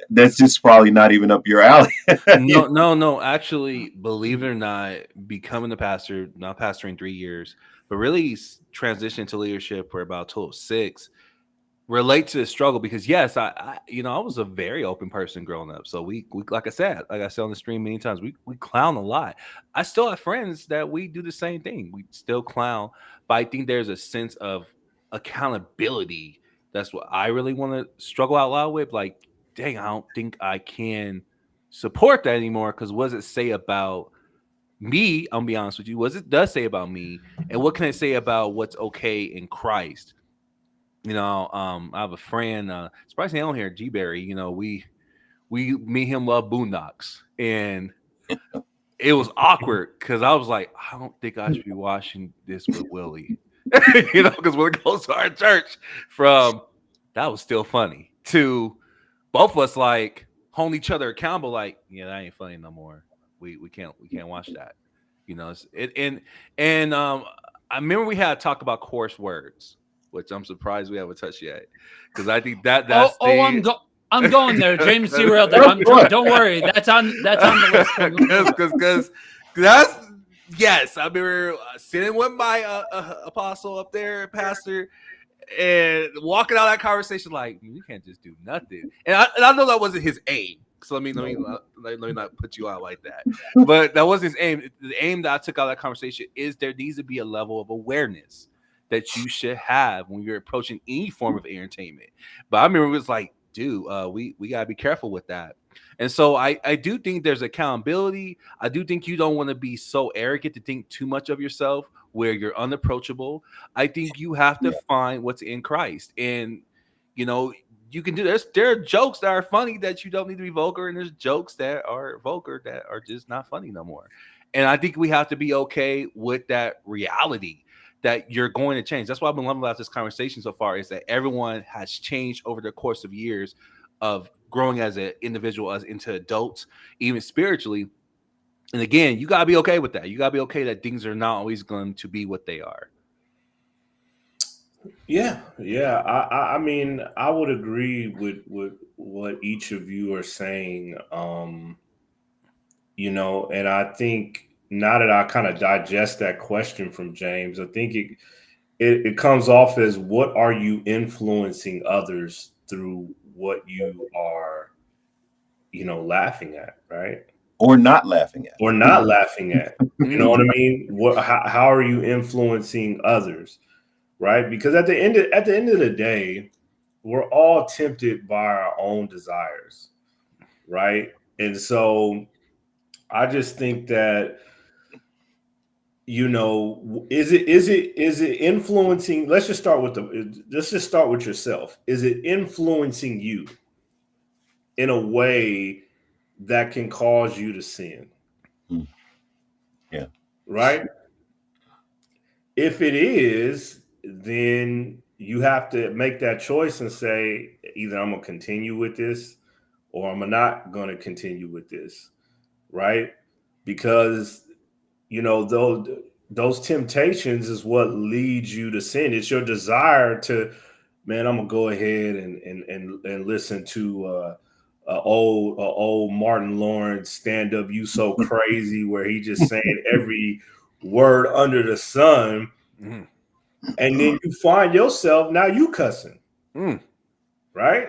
that's just probably not even up your alley. No. Actually, believe it or not, becoming a pastor, not pastoring 3 years, but really transitioning to leadership for about a total of 6. relate to the struggle because yes, I was a very open person growing up. So we like I said on the stream many times, we clown a lot. I still have friends that we do the same thing. We still clown, but I think there's a sense of accountability. That's what I really want to struggle out loud with. Like, dang, I don't think I can support that anymore because what does it say about me? I'm gonna be honest with you. What it does say about me, and what can it say about what's okay in Christ? I have a friend, surprisingly on here, G Berry. Me and him love Boondocks, and it was awkward because I was like, I don't think I should be watching this with Willie, because when it goes to our church, from that was still funny to both of us like holding each other accountable, like, yeah, that ain't funny no more. We can't watch that. I remember we had to talk about coarse words, which I'm surprised we haven't touched yet, because I think that's I'm going there, James C. Real. Don't worry, that's on the list. Because that's yes. I remember sitting with my apostle up there, pastor, and walking out of that conversation like, you can't just do nothing. And I know that wasn't his aim. So let me not put you out like that. But that wasn't his aim. The aim that I took out of that conversation is there needs to be a level of awareness that you should have when you're approaching any form of entertainment. But I remember it was like, dude, we gotta be careful with that. And so I do think there's accountability. I do think you don't want to be so arrogant to think too much of yourself where you're unapproachable. I think you have to find what's in Christ. And you can do this. There are jokes that are funny that you don't need to be vulgar, and there's jokes that are vulgar that are just not funny no more. And I think we have to be okay with that reality that you're going to change. That's what I've been loving about this conversation so far, is that everyone has changed over the course of years of growing as an individual, as into adults, even spiritually. And again, you gotta be okay with that. You gotta be okay that things are not always going to be what they are. Yeah. I mean, I would agree with what each of you are saying. And I think now that I kind of digest that question from James, I think it comes off as, what are you influencing others through what you are, laughing at, right? Or not laughing at. Or not laughing at. You know what I mean? How are you influencing others? Right? Because at the end of the day, we're all tempted by our own desires, right? And so I just think that, is it influencing? Let's just start with yourself. Is it influencing you in a way that can cause you to sin? Yeah. Right? If it is, then you have to make that choice and say, either I'm going to continue with this or I'm not going to continue with this, right? Because, those temptations is what leads you to sin. It's your desire to, man, I'm going to go ahead and listen to old Martin Lawrence stand-up, You So Crazy, where he just saying every word under the sun. Mm-hmm. And then you find yourself, now you cussing, right?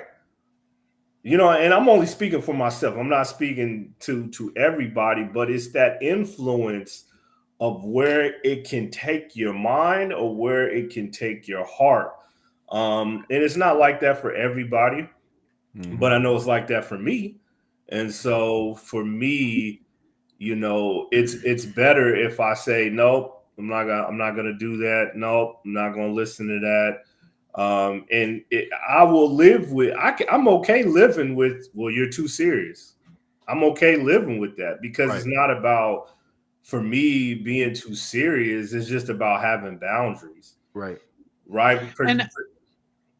And I'm only speaking for myself. I'm not speaking to everybody, but it's that influence of where it can take your mind or where it can take your heart. And it's not like that for everybody, but I know it's like that for me. And so for me, it's better if I say, nope, I'm not gonna do that. Nope, I'm not gonna listen to that. I will live with. I'm okay living with. Well, you're too serious. I'm okay living with that because It's not about, for me, being too serious. It's just about having boundaries. Right.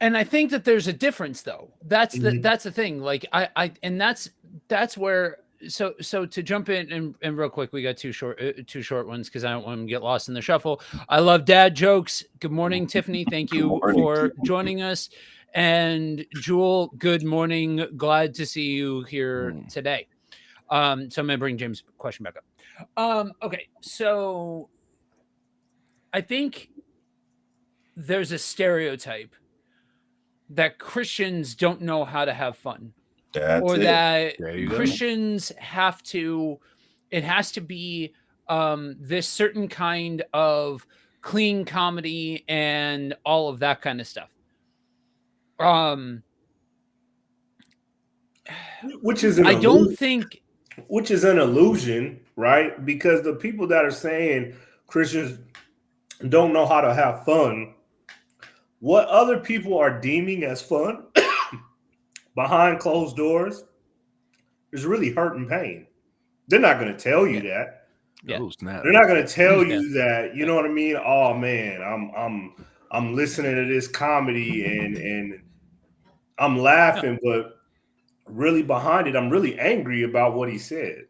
And I think that there's a difference, though. That's the thing. Like and that's where. So to jump in and real quick, we got two short ones because I don't want them to get lost in the shuffle. I love dad jokes. Good morning, Tiffany. Thank you for joining us. And Jewel, good morning. Glad to see you here today. So I'm gonna bring James' question back up. Okay, so I think there's a stereotype that Christians don't know how to have fun, That's or it. that There you go. Christians have to, it has to be this certain kind of clean comedy and all of that kind of stuff. Which is an I don't illusion, think, which is an illusion, right? Because the people that are saying Christians don't know how to have fun, what other people are deeming as fun behind closed doors is really hurt and pain. They're not going to tell you yeah, that. yeah, Oh snap! They're not going to tell yeah, you that. You know what I mean? Oh man, I'm listening to this comedy and I'm no, laughing, but really behind it, I'm really angry about what he said.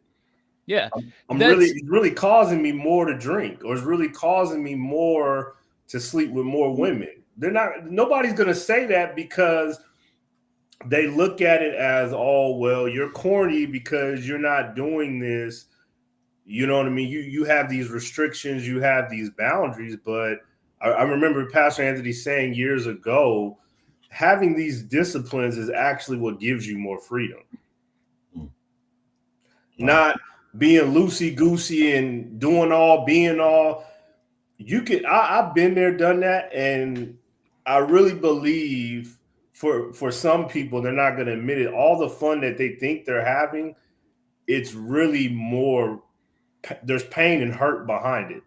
yeah. I'm really, That's it's really causing me more to drink, or it's really causing me more to sleep with more women. They're not. Nobody's going to say that because they look at it as, oh well, you're corny because you're not doing this. You know what I mean? You have these restrictions, you have these boundaries, but I remember Pastor Anthony saying years ago, having these disciplines is actually what gives you more freedom. Mm. Not being loosey goosey and doing all, being all. You could. I've been there, done that, and I really believe for some people, they're not going to admit it. All the fun that they think they're having, it's really more. There's pain and hurt behind it.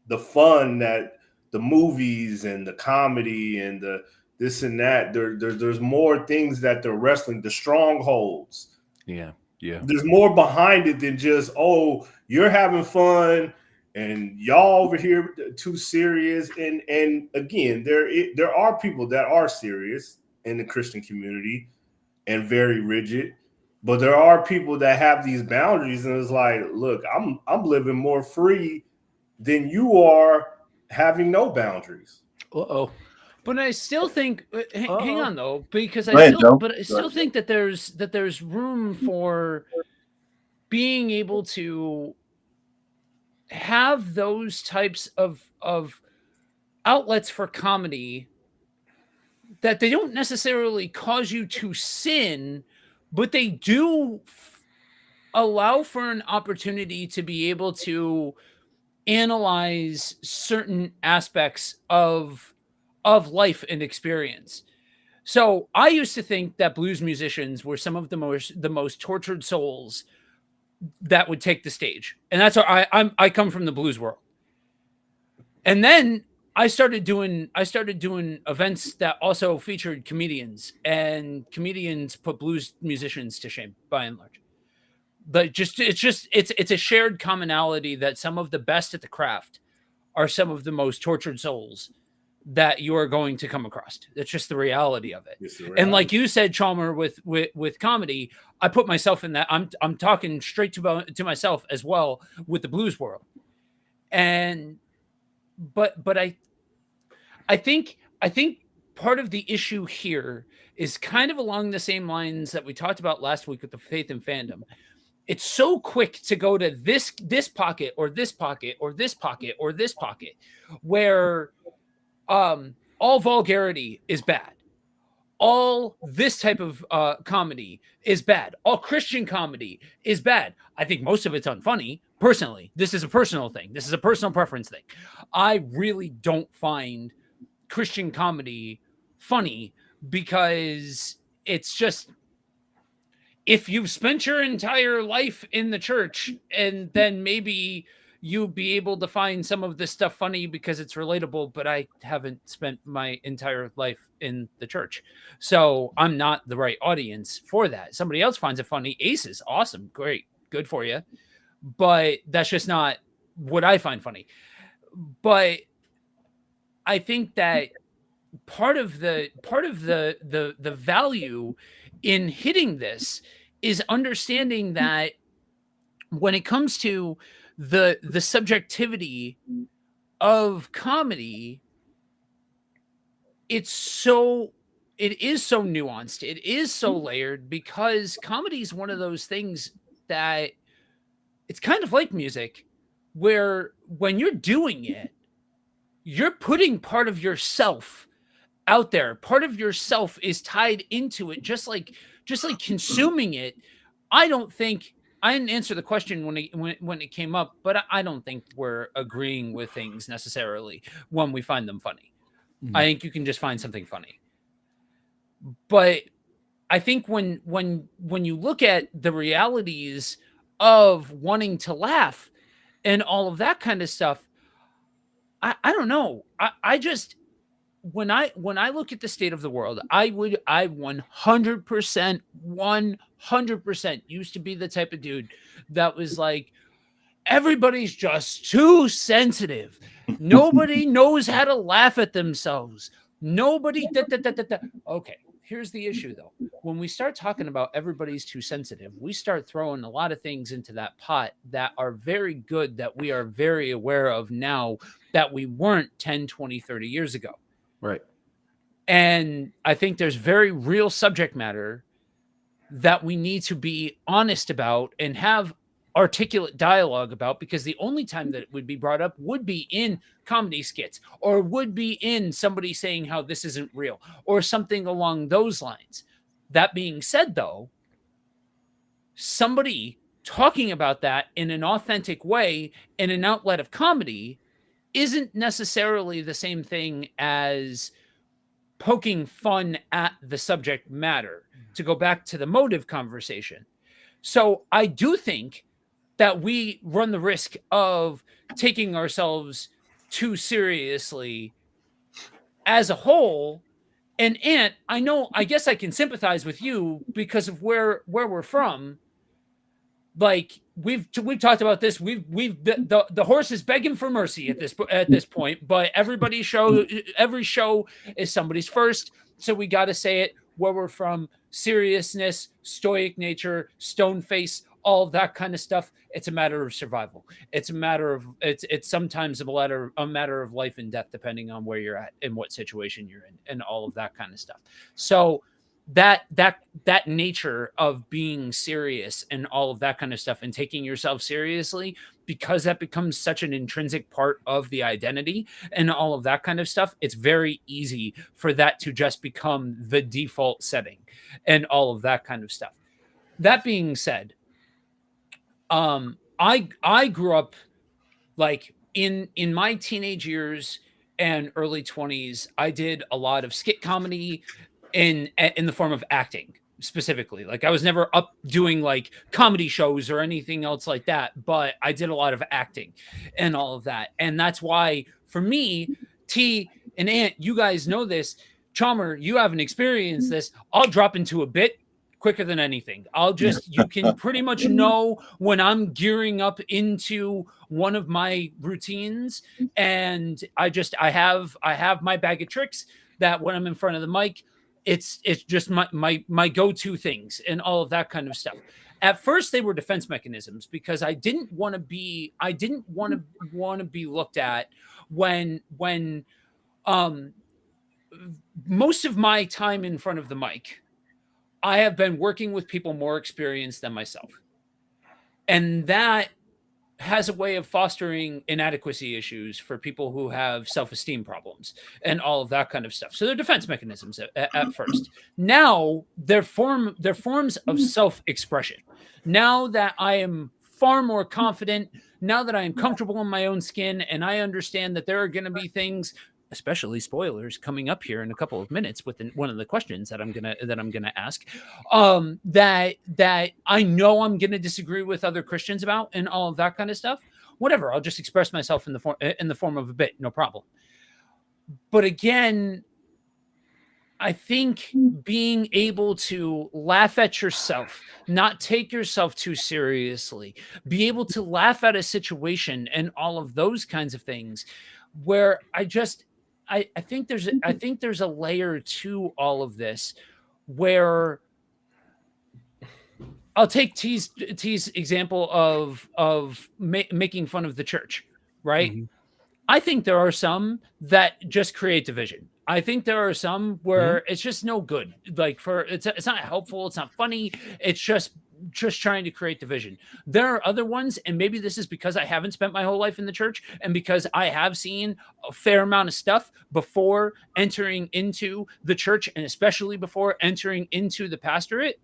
The fun that the movies and the comedy and the this and that. There's more things that they're wrestling. The strongholds. Yeah, yeah. There's more behind it than just, oh, you're having fun and y'all over here too serious. And again, there are people that are serious in the Christian community and very rigid, but there are people that have these boundaries, and it's like, look, I'm living more free than you are having no boundaries. Uh-oh. But I still think, hang on though, because Go ahead, Joe. I still think that there's room for being able to have those types of outlets for comedy that they don't necessarily cause you to sin, but they do allow for an opportunity to be able to analyze certain aspects of life and experience. So I used to think that blues musicians were some of the most tortured souls that would take the stage, and that's why I come from the blues world. And then I started doing events that also featured comedians, and comedians put blues musicians to shame by and large. But it's a shared commonality that some of the best at the craft are some of the most tortured souls that you are going to come across. That's just the reality of it. It's the And reality. like you said, Chalmer, with comedy, I put myself in that. I'm talking straight to myself as well with the blues world. And but I think part of the issue here is kind of along the same lines that we talked about last week with the faith and fandom. It's so quick to go to this pocket or this pocket or this pocket or this pocket, where all vulgarity is bad. All this type of comedy is bad. All Christian comedy is bad. I think most of it's unfunny. Personally, this is a personal thing. This is a personal preference thing. I really don't find Christian comedy funny because it's just, if you've spent your entire life in the church, and then maybe you'll be able to find some of this stuff funny because it's relatable, but I haven't spent my entire life in the church. So I'm not the right audience for that. Somebody else finds it funny. Aces, awesome, great, good for you. But that's just not what I find funny. But I think that part of the value in hitting this is understanding that when it comes to the subjectivity of comedy, it is so nuanced, it is so layered, because comedy is one of those things that it's kind of like music, where when you're doing it, you're putting part of yourself out there. Part of yourself is tied into it, just like consuming it. I don't think I didn't answer the question when it came up, but I don't think we're agreeing with things necessarily when we find them funny. I think you can just find something funny. But I think when you look at the realities of wanting to laugh and all of that kind of stuff, I don't know. I just when I look at the state of the world, I 100% used to be the type of dude that was like, everybody's just too sensitive. Nobody knows how to laugh at themselves. Nobody. Okay, here's the issue though. When we start talking about everybody's too sensitive, we start throwing a lot of things into that pot that are very good, that we are very aware of now, that we weren't 10, 20, 30 years ago. Right. And I think there's very real subject matter that we need to be honest about and have articulate dialogue about, because the only time that it would be brought up would be in comedy skits, or would be in somebody saying how this isn't real or something along those lines. That being said, though, somebody talking about that in an authentic way in an outlet of comedy isn't necessarily the same thing as poking fun at the subject matter, to go back to the motive conversation. So I do think that we run the risk of taking ourselves too seriously as a whole. And Ant, I guess I can sympathize with you because of where we're from. Like we've talked about this. The horse is begging for mercy at this point, but every show is somebody's first. So we got to say it where we're from: seriousness, stoic nature, stone face, all of that kind of stuff. It's a matter of survival. It's a matter of it's sometimes a matter of life and death, depending on where you're at and what situation you're in, and all of that kind of stuff. So that nature of being serious and all of that kind of stuff, and taking yourself seriously, because that becomes such an intrinsic part of the identity and all of that kind of stuff, it's very easy for that to just become the default setting and all of that kind of stuff. That being said, I grew up like in my teenage years and early 20s. I did a lot of skit comedy in the form of acting specifically. Like I was never up doing like comedy shows or anything else like that, but I did a lot of acting and all of that. And that's why for me, T and Ant, you guys know this. Chalmer, you haven't experienced this. I'll drop into a bit quicker than anything. You can pretty much know when I'm gearing up into one of my routines, and I have my bag of tricks that when I'm in front of the mic, it's just my go-to things and all of that kind of stuff. At first, they were defense mechanisms because I didn't want to be looked at when most of my time in front of the mic, I have been working with people more experienced than myself. And that has a way of fostering inadequacy issues for people who have self-esteem problems and all of that kind of stuff. So they're defense mechanisms at first. Now they're forms of self-expression. Now that I am far more confident, now that I am comfortable in my own skin, and I understand that there are going to be things, especially spoilers, coming up here in a couple of minutes with one of the questions that I'm gonna ask, that I know I'm gonna disagree with other Christians about and all of that kind of stuff. Whatever, I'll just express myself in the form of a bit, no problem. But again, I think being able to laugh at yourself, not take yourself too seriously, be able to laugh at a situation and all of those kinds of things, where I think there's a layer to all of this, where I'll take T's example of making fun of the church, right? Mm-hmm. I think there are some that just create division. I think there are some where it's just no good. Like it's not helpful. It's not funny. It's just just trying to create division. There are other ones, and maybe this is because I haven't spent my whole life in the church and because I have seen a fair amount of stuff before entering into the church, and especially before entering into the pastorate,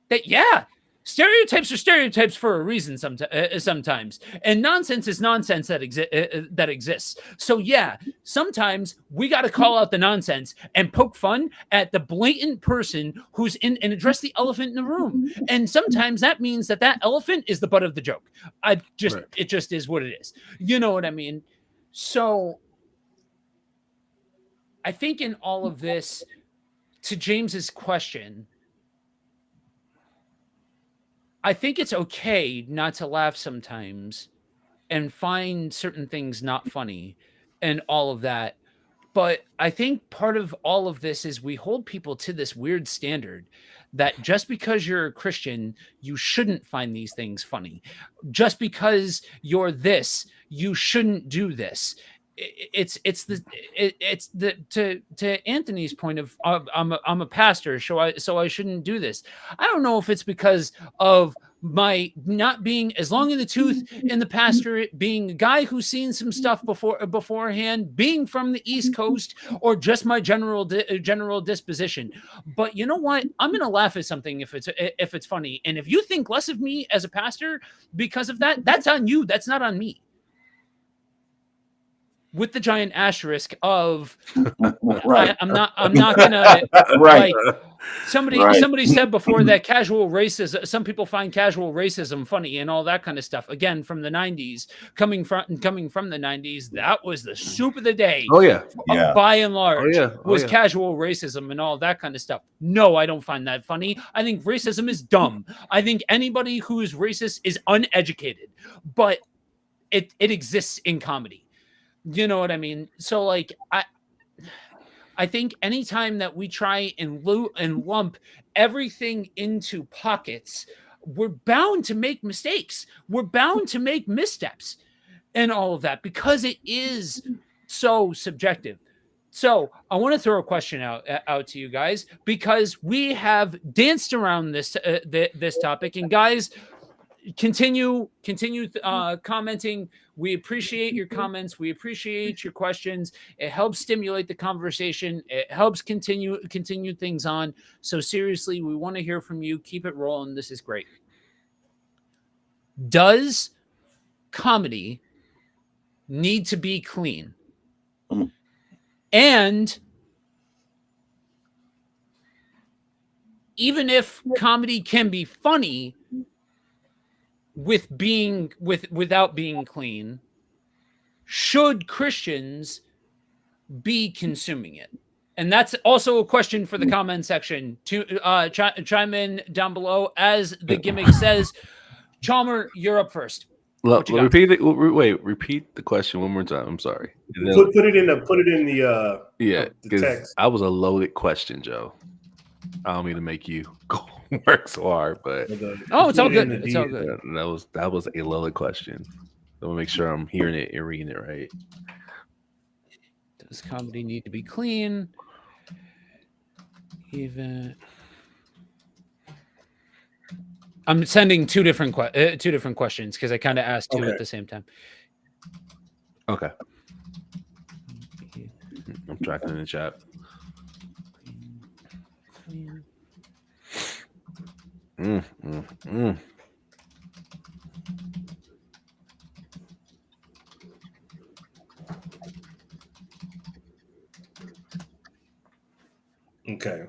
that, yeah, stereotypes are stereotypes for a reason sometimes, and nonsense is nonsense that exists. So yeah, sometimes we got to call out the nonsense and poke fun at the blatant person who's in, and address the elephant in the room. And sometimes that means that elephant is the butt of the joke. It just is what it is. You know what I mean? So I think in all of this, to James's question, I think it's okay not to laugh sometimes and find certain things not funny and all of that. But I think part of all of this is we hold people to this weird standard that just because you're a Christian, you shouldn't find these things funny. Just because you're this, you shouldn't do this. To Anthony's point of I'm a pastor, so I shouldn't do this. I don't know if it's because of my not being as long in the tooth in the pastorate, being a guy who's seen some stuff beforehand, being from the East Coast, or just my general disposition. But you know what? I'm gonna laugh at something if it's funny, and if you think less of me as a pastor because of that, that's on you. That's not on me. With the giant asterisk of Right. I'm not gonna Right. like somebody said before that casual racism, some people find casual racism funny and all that kind of stuff. Again, from the 90s, coming from the 90s, that was the soup of the day. Oh yeah. By and large, was yeah. casual racism and all that kind of stuff. No, I don't find that funny. I think racism is dumb. I think anybody who is racist is uneducated, but it exists in comedy. You know what I mean? So like I think anytime that we try and lump everything into pockets, we're bound to make mistakes. We're bound to make missteps and all of that because it is so subjective. So I want to throw a question out to you guys because we have danced around this topic, and guys, continue commenting. We appreciate your comments. We appreciate your questions. It helps stimulate the conversation. It helps continue things on. So seriously, we want to hear from you. Keep it rolling. This is great. Does comedy need to be clean? And even if comedy can be funny without being clean, should Christians be consuming it? And that's also a question for the comment section. To chime in down below as the gimmick says. Chalmer, you're up first. Repeat the question one more time. I'm sorry. Put it in the text. I was a loaded question, Joe. I don't mean to make you work so hard, but it's all good. It's all good. That was a loaded question. So I'll make sure I'm hearing it and reading it right. Does comedy need to be clean? Even I'm sending two different questions because I kind of asked two at the same time. Okay. I'm tracking in the chat. Okay.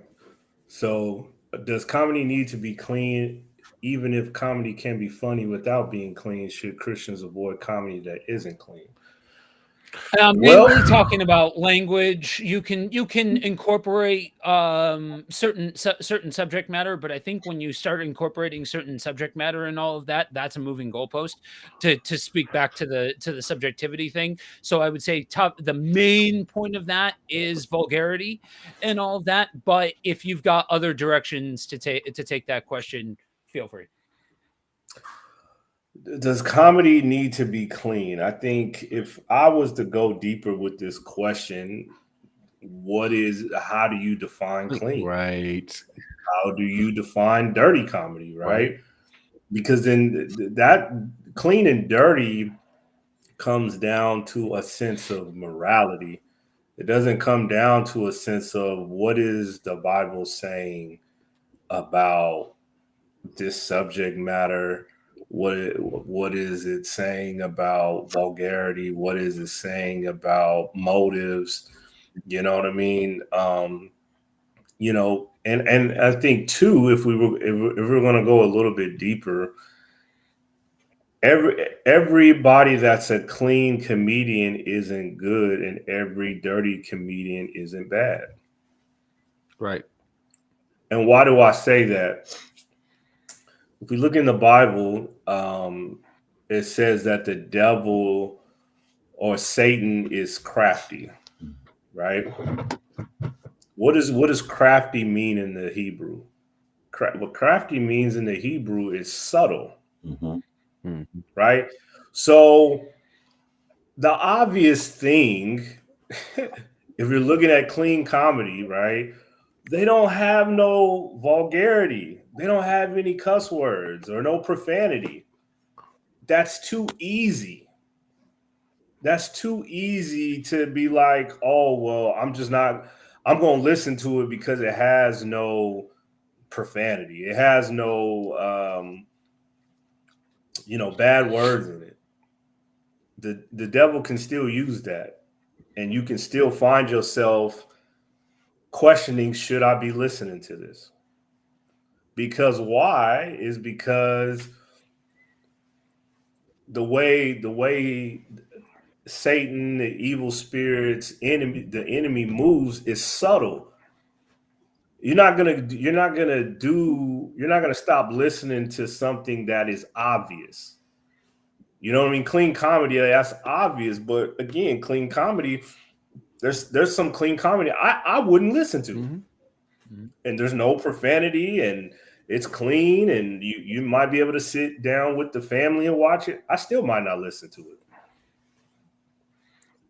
So does comedy need to be clean? Even if comedy can be funny without being clean, should Christians avoid comedy that isn't clean? Mainly talking about language. You can incorporate certain subject matter, but I think when you start incorporating certain subject matter and all of that, that's a moving goalpost. To speak back to the subjectivity thing. So I would say the main point of that is vulgarity and all of that. But if you've got other directions to take that question, feel free. Does comedy need to be clean? I think if I was to go deeper with this question, how do you define clean? Right. how do you define dirty comedy, right? Right. Because then that clean and dirty comes down to a sense of morality. It doesn't come down to a sense of what is the Bible saying about this subject matter. What is it saying about vulgarity? What is it saying about motives? You know what I mean? And I think too, if we're going to go a little bit deeper, everybody that's a clean comedian isn't good, and every dirty comedian isn't bad. Right. And why do I say that? If we look in the Bible, it says that the devil or Satan is crafty, right? What does crafty mean in the Hebrew? What crafty means in the Hebrew is subtle, right? So the obvious thing, if you're looking at clean comedy, right? They don't have no vulgarity. They don't have any cuss words or no profanity. That's too easy. That's too easy to be like, oh, well, I'm going to listen to it because it has no profanity. It has no, bad words in it. The devil can still use that. And you can still find yourself questioning, should I be listening to this? Because why is because the way Satan, the evil spirits, the enemy moves is subtle. You're not gonna stop listening to something that is obvious. You know what I mean? Clean comedy, that's obvious, but again, clean comedy, there's some clean comedy I wouldn't listen to. And there's no profanity, and it's clean, and you might be able to sit down with the family and watch it. I still might not listen to it.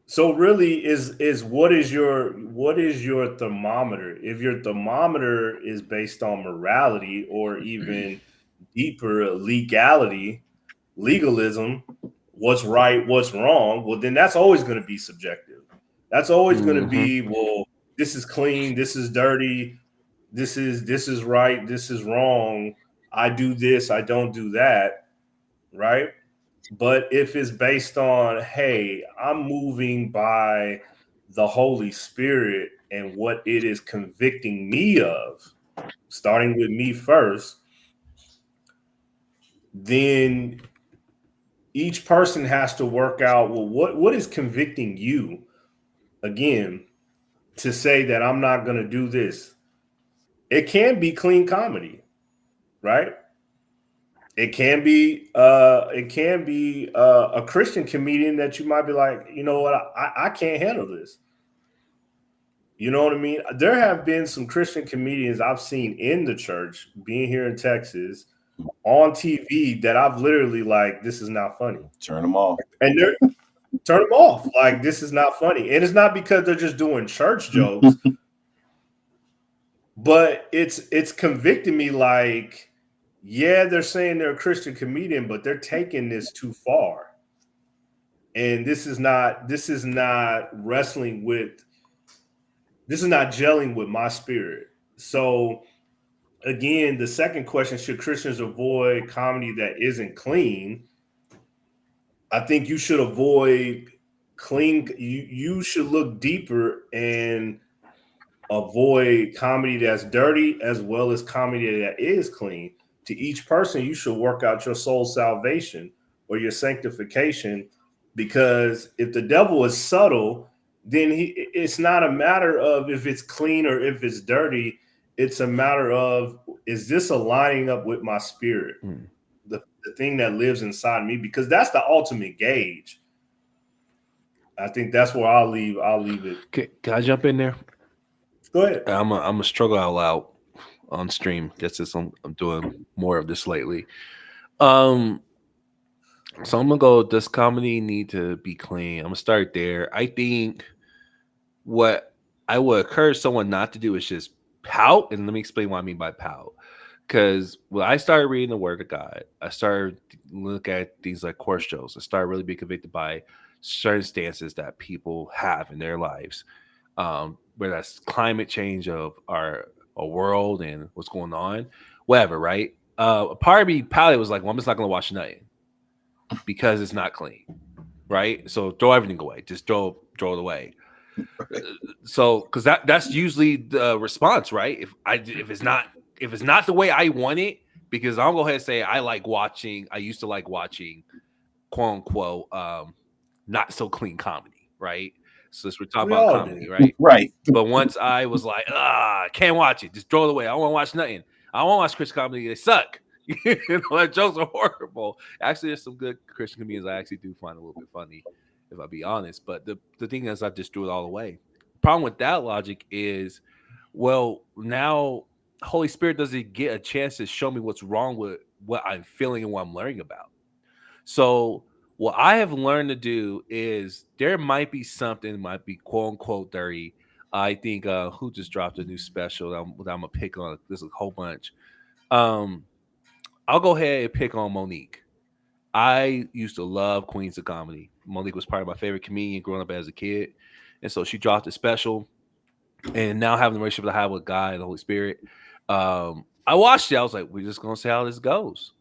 So really is what is your thermometer? If your thermometer is based on morality or even deeper legalism, what's right, what's wrong, well, then that's always going to be subjective. That's always going to be, well, this is clean, this is dirty, this is right, this is wrong. I do this, I don't do that, right? But if it's based on, hey, I'm moving by the Holy Spirit and what it is convicting me of, starting with me first, then each person has to work out, well, what is convicting you, again, to say that I'm not going to do this? It can be clean comedy, right? It can be a Christian comedian that you might be like, you know what, I can't handle this. You know what I mean? There have been some Christian comedians I've seen in the church, being here in Texas, on TV, that I've literally like, this is not funny. Turn them off. And they're turn them off. Like, this is not funny. And it's not because they're just doing church jokes, but it's convicting me like, yeah, they're saying they're a Christian comedian, but they're taking this too far. And this is not gelling with my spirit. So again, the second question, should Christians avoid comedy that isn't clean? I think you should avoid clean. You should look deeper and avoid comedy that's dirty as well as comedy that is clean. To each person, you should work out your soul salvation or your sanctification, because if the devil is subtle, then it's not a matter of if it's clean or if it's dirty. It's a matter of, is this aligning up with my spirit, the thing that lives inside me? Because that's the ultimate gauge. I think that's where I'll leave it. Can I jump in there? Go ahead. I'm a struggle out loud on stream. Guess this, I'm doing more of this lately. So I'm gonna go, does comedy need to be clean? I'm gonna start there. I think what I would encourage someone not to do is just pout, and let me explain what I mean by pout. Because when I started reading the Word of God, I started look at things like course shows. I started really being convicted by certain stances that people have in their lives, whether that's climate change of our world and what's going on, whatever. Right? A part of me probably was like, well, I'm just not going to watch nothing because it's not clean. Right? So throw everything away. Just throw it away. So because that's usually the response, right? If it's not the way I want it, because I'll go ahead and say I used to like watching quote unquote not so clean comedy, right? So we're talking We about all comedy, do. right? Right. But once I was like, I can't watch it, just throw it away. I don't want to watch nothing. I don't want to watch Christian comedy, they suck. That jokes are horrible. Actually, there's some good Christian comedians I actually do find a little bit funny, if I be honest. But the thing is, I just threw it all away. Problem with that logic is, well, now Holy Spirit doesn't get a chance to show me what's wrong with what I'm feeling and what I'm learning about. So what I have learned to do is there might be something might be quote unquote dirty. I think who just dropped a new special that I'm gonna pick on. There's a whole bunch. Um, I'll go ahead and pick on Monique. I used to love Queens of Comedy. Monique was part of my favorite comedian growing up as a kid. And so she dropped a special. And now having the relationship that I have with God and the Holy Spirit, I watched it. I was like, we're just going to see how this goes,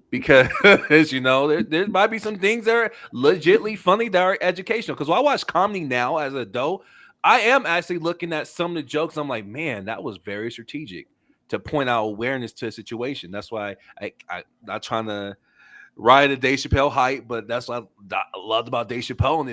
because, there might be some things that are legitly funny that are educational. Because when I watch comedy now as an adult, I am actually looking at some of the jokes. I'm like, man, that was very strategic to point out awareness to a situation. That's why I'm not trying to ride a Dave Chappelle hype, but that's what I loved about Dave Chappelle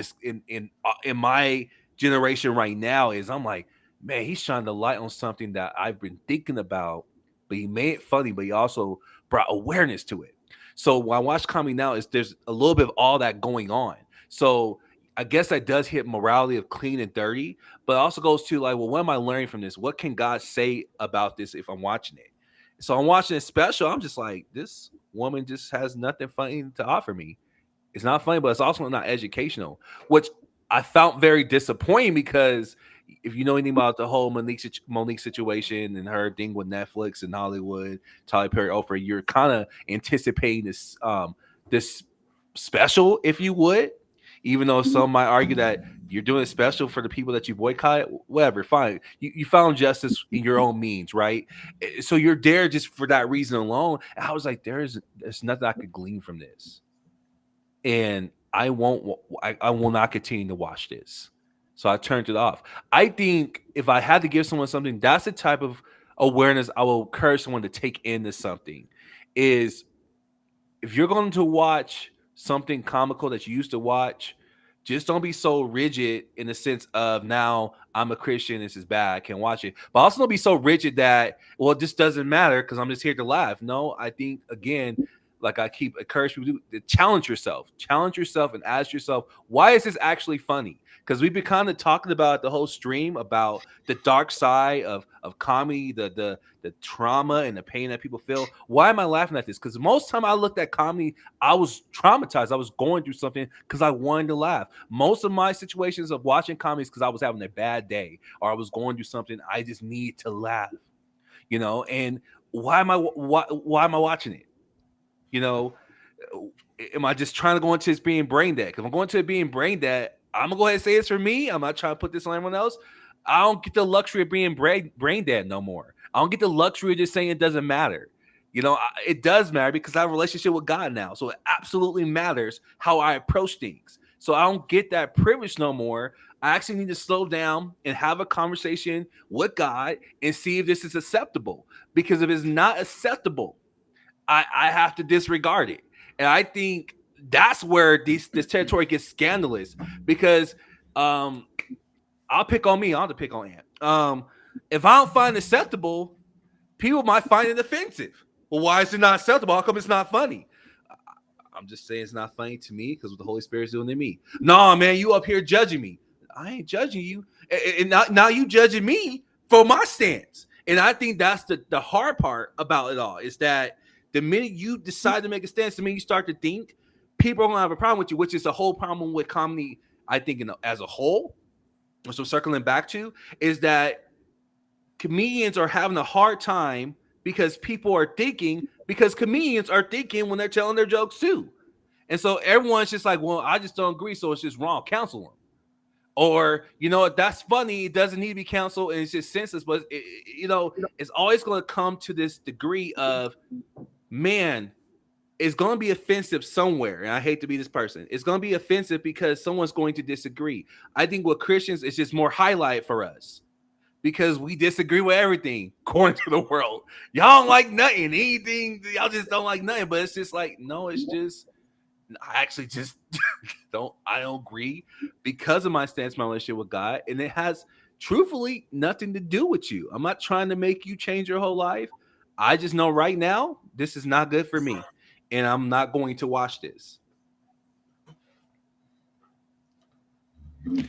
in my generation right now is I'm like, man, he's shining the light on something that I've been thinking about, but he made it funny, but he also brought awareness to it. So when I watch comedy now, there's a little bit of all that going on. So I guess that does hit morality of clean and dirty, but it also goes to like, well, what am I learning from this? What can God say about this if I'm watching it? So I'm watching a special. I'm just like, this woman just has nothing funny to offer me. It's not funny, but it's also not educational, which I found very disappointing because if you know anything about the whole Monique situation and her thing with Netflix and Hollywood, Tyler Perry, Oprah, you're kind of anticipating this special, if you would, even though some might argue that you're doing a special for the people that you boycott, whatever, fine. You found justice in your own means, right? So you're there just for that reason alone. And I was like, there's nothing I could glean from this. And I will not continue to watch this. So I turned it off. I think if I had to give someone something, that's the type of awareness I will encourage someone to take into something is if you're going to watch something comical that you used to watch, just don't be so rigid in the sense of now I'm a Christian, this is bad, I can't watch it. But also don't be so rigid that, well, it just doesn't matter because I'm just here to laugh. No, I think, again, like I keep encouraging people to challenge yourself and ask yourself, why is this actually funny? Because we've been kind of talking about the whole stream about the dark side of comedy, the trauma and the pain that people feel. Why am I laughing at this? Because most time I looked at comedy, I was traumatized. I was going through something because I wanted to laugh. Most of my situations of watching comedies because I was having a bad day or I was going through something, I just need to laugh, and why am I watching it? Am I just trying to go into this being brain dead? If I'm going to it being brain dead, I'm gonna go ahead and say it's for me. I'm not trying to put this on everyone else. I don't get the luxury of being brain dead no more. I don't get the luxury of just saying it doesn't matter. It does matter because I have a relationship with God now. So it absolutely matters how I approach things. So I don't get that privilege no more. I actually need to slow down and have a conversation with God and see if this is acceptable. Because if it's not acceptable, I have to disregard it. And I think that's where this territory gets scandalous because I'll pick on me. I'll have to pick on Ant. If I don't find it acceptable, people might find it offensive. Well, why is it not acceptable? How come it's not funny? I'm just saying it's not funny to me because what the Holy Spirit's doing to me. No, man, you up here judging me. I ain't judging you. And now you judging me for my stance. And I think that's the hard part about it all is that the minute you decide to make a stance, the minute you start to think, people are going to have a problem with you, which is the whole problem with comedy, I think, as a whole. So circling back to is that comedians are having a hard time because people are thinking, because comedians are thinking when they're telling their jokes too. And so everyone's just like, well, I just don't agree, so it's just wrong. Counsel them. Or, you know, that's funny. It doesn't need to be counseled, and it's just senseless. But, you know, it's always going to come to this degree of, man, it's going to be offensive somewhere. And I hate to be this person. It's going to be offensive because someone's going to disagree. I think with Christians, it's just more highlight for us because we disagree with everything according to the world. Y'all don't like nothing. Anything. Y'all just don't like nothing. But it's just like, no, it's just, I actually just I don't agree because of my stance, my relationship with God. And it has truthfully nothing to do with you. I'm not trying to make you change your whole life. I just know right now, this is not good for me. And I'm not going to watch this. I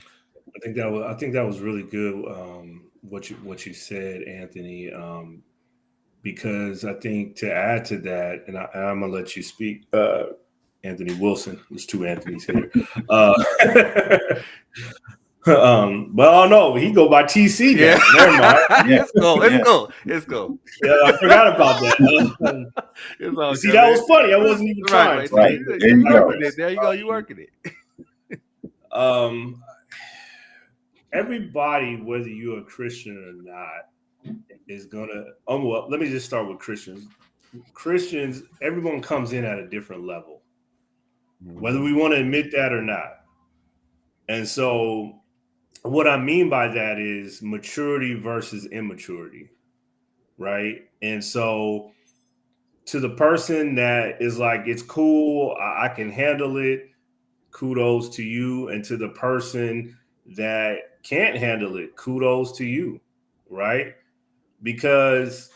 think that was really good. What you said, Anthony. Because I think to add to that, and I'm gonna let you speak, Anthony Wilson. There's two Anthony's here. Well, no, he go by TC. Yeah, never mind. Yeah. It's cool. Yeah, I forgot about that. See, that was funny. I wasn't even trying. Right. There you go. There you go. You working it. Everybody, whether you're a Christian or not, is gonna. Oh well, let me just start with Christians. Christians, everyone comes in at a different level, whether we want to admit that or not. And so, what I mean by that is maturity versus immaturity, right? And so, to the person that is like, it's cool, I can handle it, kudos to you. And to the person that can't handle it, kudos to you, right? Because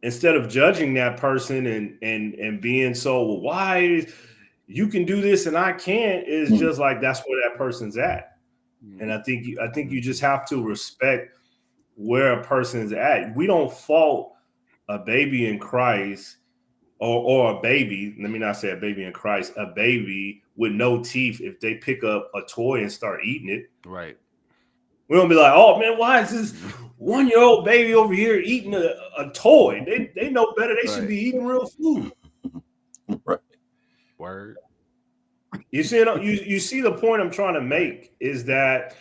instead of judging that person and being so, well, why you can do this and I can't, is just like, that's where that person's at. And I think you just have to respect where a person's at. We don't fault a baby in Christ or a baby. Let me not say a baby in Christ, a baby with no teeth. If they pick up a toy and start eating it, right. We don't be like, oh man, why is this 1-year-old baby over here eating a toy? They know better. They should be eating real food. Right. Word. You see, you see the point I'm trying to make is that's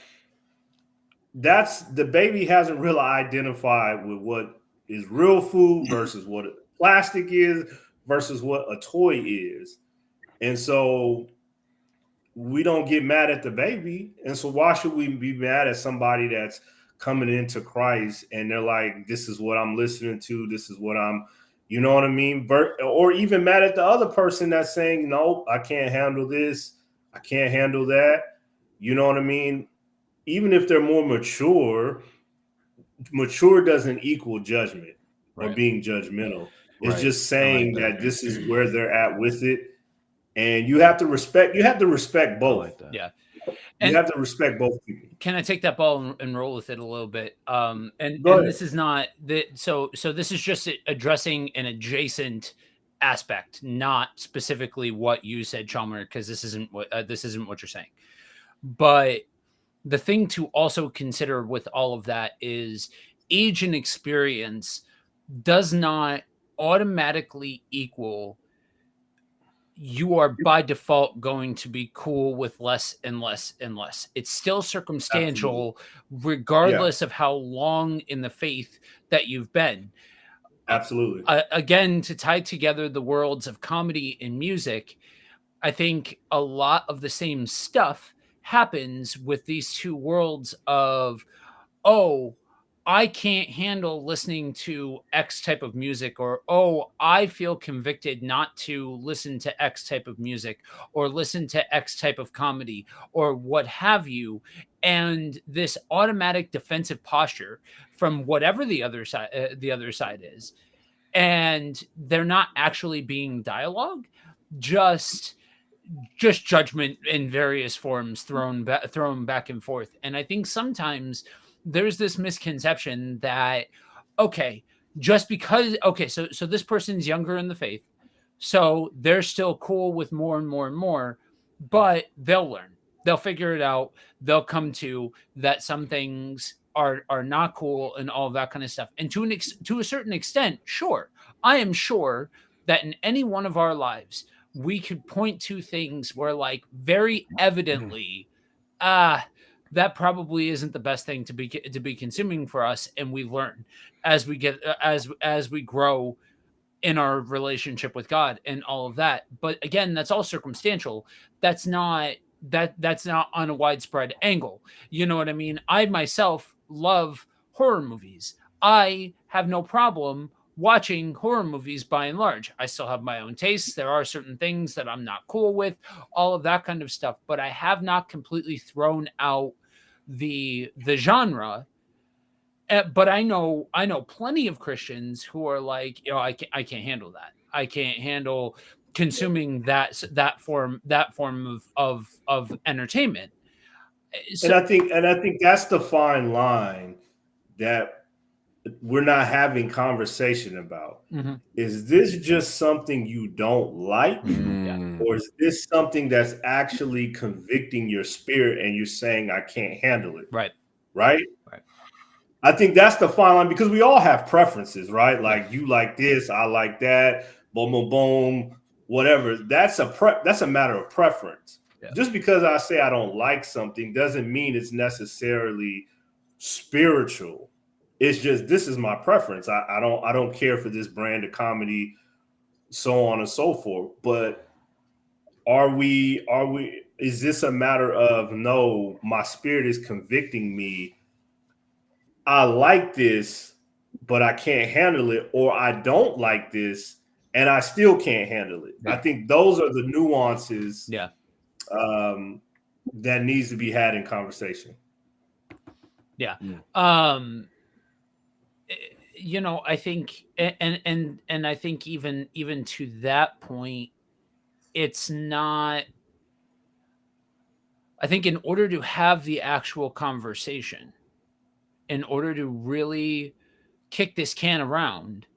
the baby hasn't really identified with what is real food versus what plastic is versus what a toy is. And so we don't get mad at the baby. And so why should we be mad at somebody that's coming into Christ and they're like, this is what I'm listening to. This is what I'm, you know what I mean? Or even mad at the other person that's saying, no, I can't handle this. I can't handle that. You know what I mean? Even if they're more mature doesn't equal judgment or being judgmental. It's just saying that this is where they're at with it. And you have to respect both. Like that. Yeah. And you have to respect both people. Can I take that ball and roll with it a little bit? And this is not so this is just addressing an adjacent aspect, not specifically what you said, Chalmer, because this isn't what you're saying. But the thing to also consider with all of that is age and experience does not automatically equal you are by default going to be cool with less and less and less. It's still circumstantial, regardless of how long in the faith that you've been. Absolutely. Again, to tie together the worlds of comedy and music, I think a lot of the same stuff happens with these two worlds of, oh, I can't handle listening to X type of music, or, oh, I feel convicted not to listen to X type of music or listen to X type of comedy or what have you. And this automatic defensive posture from whatever the other side is. And they're not actually being dialogue, just judgment in various forms thrown back and forth. And I think sometimes there's this misconception that, okay, just because, so this person's younger in the faith, so they're still cool with more and more and more, but they'll learn, they'll figure it out, they'll come to that some things are not cool and all of that kind of stuff. And to a certain extent, sure, I am sure that in any one of our lives we could point to things where like very evidently that probably isn't the best thing to be consuming for us, and we learn as we get as we grow in our relationship with God and all of that. But again, that's all circumstantial. That's not that's not on a widespread angle. You know what I mean? I myself love horror movies. I have no problem watching horror movies by and large. I still have my own tastes. There are certain things that I'm not cool with, all of that kind of stuff, but I have not completely thrown out the genre. But I know plenty of Christians who are like, I can't handle that. I can't handle consuming that form of entertainment. And I think that's the fine line that we're not having conversation about. Mhm. Is this just something you don't like? Mm. Or is this something that's actually convicting your spirit and you're saying, I can't handle it? Right. Right? I think that's the fine line, because we all have preferences, right? Like, you like this, I like that, boom, boom, boom, whatever. That's a matter of preference. Yeah. Just because I say I don't like something doesn't mean it's necessarily spiritual. It's just, this is my preference. I don't care for this brand of comedy, so on and so forth. But is this a matter of, no, my spirit is convicting me, I like this, but I can't handle it, or I don't like this and I still can't handle it? Yeah. I think those are the nuances Yeah. that needs to be had in conversation. Yeah. Mm. You know, I think, and I think even to that point, it's not. I think in order to have the actual conversation, in order to really kick this can around,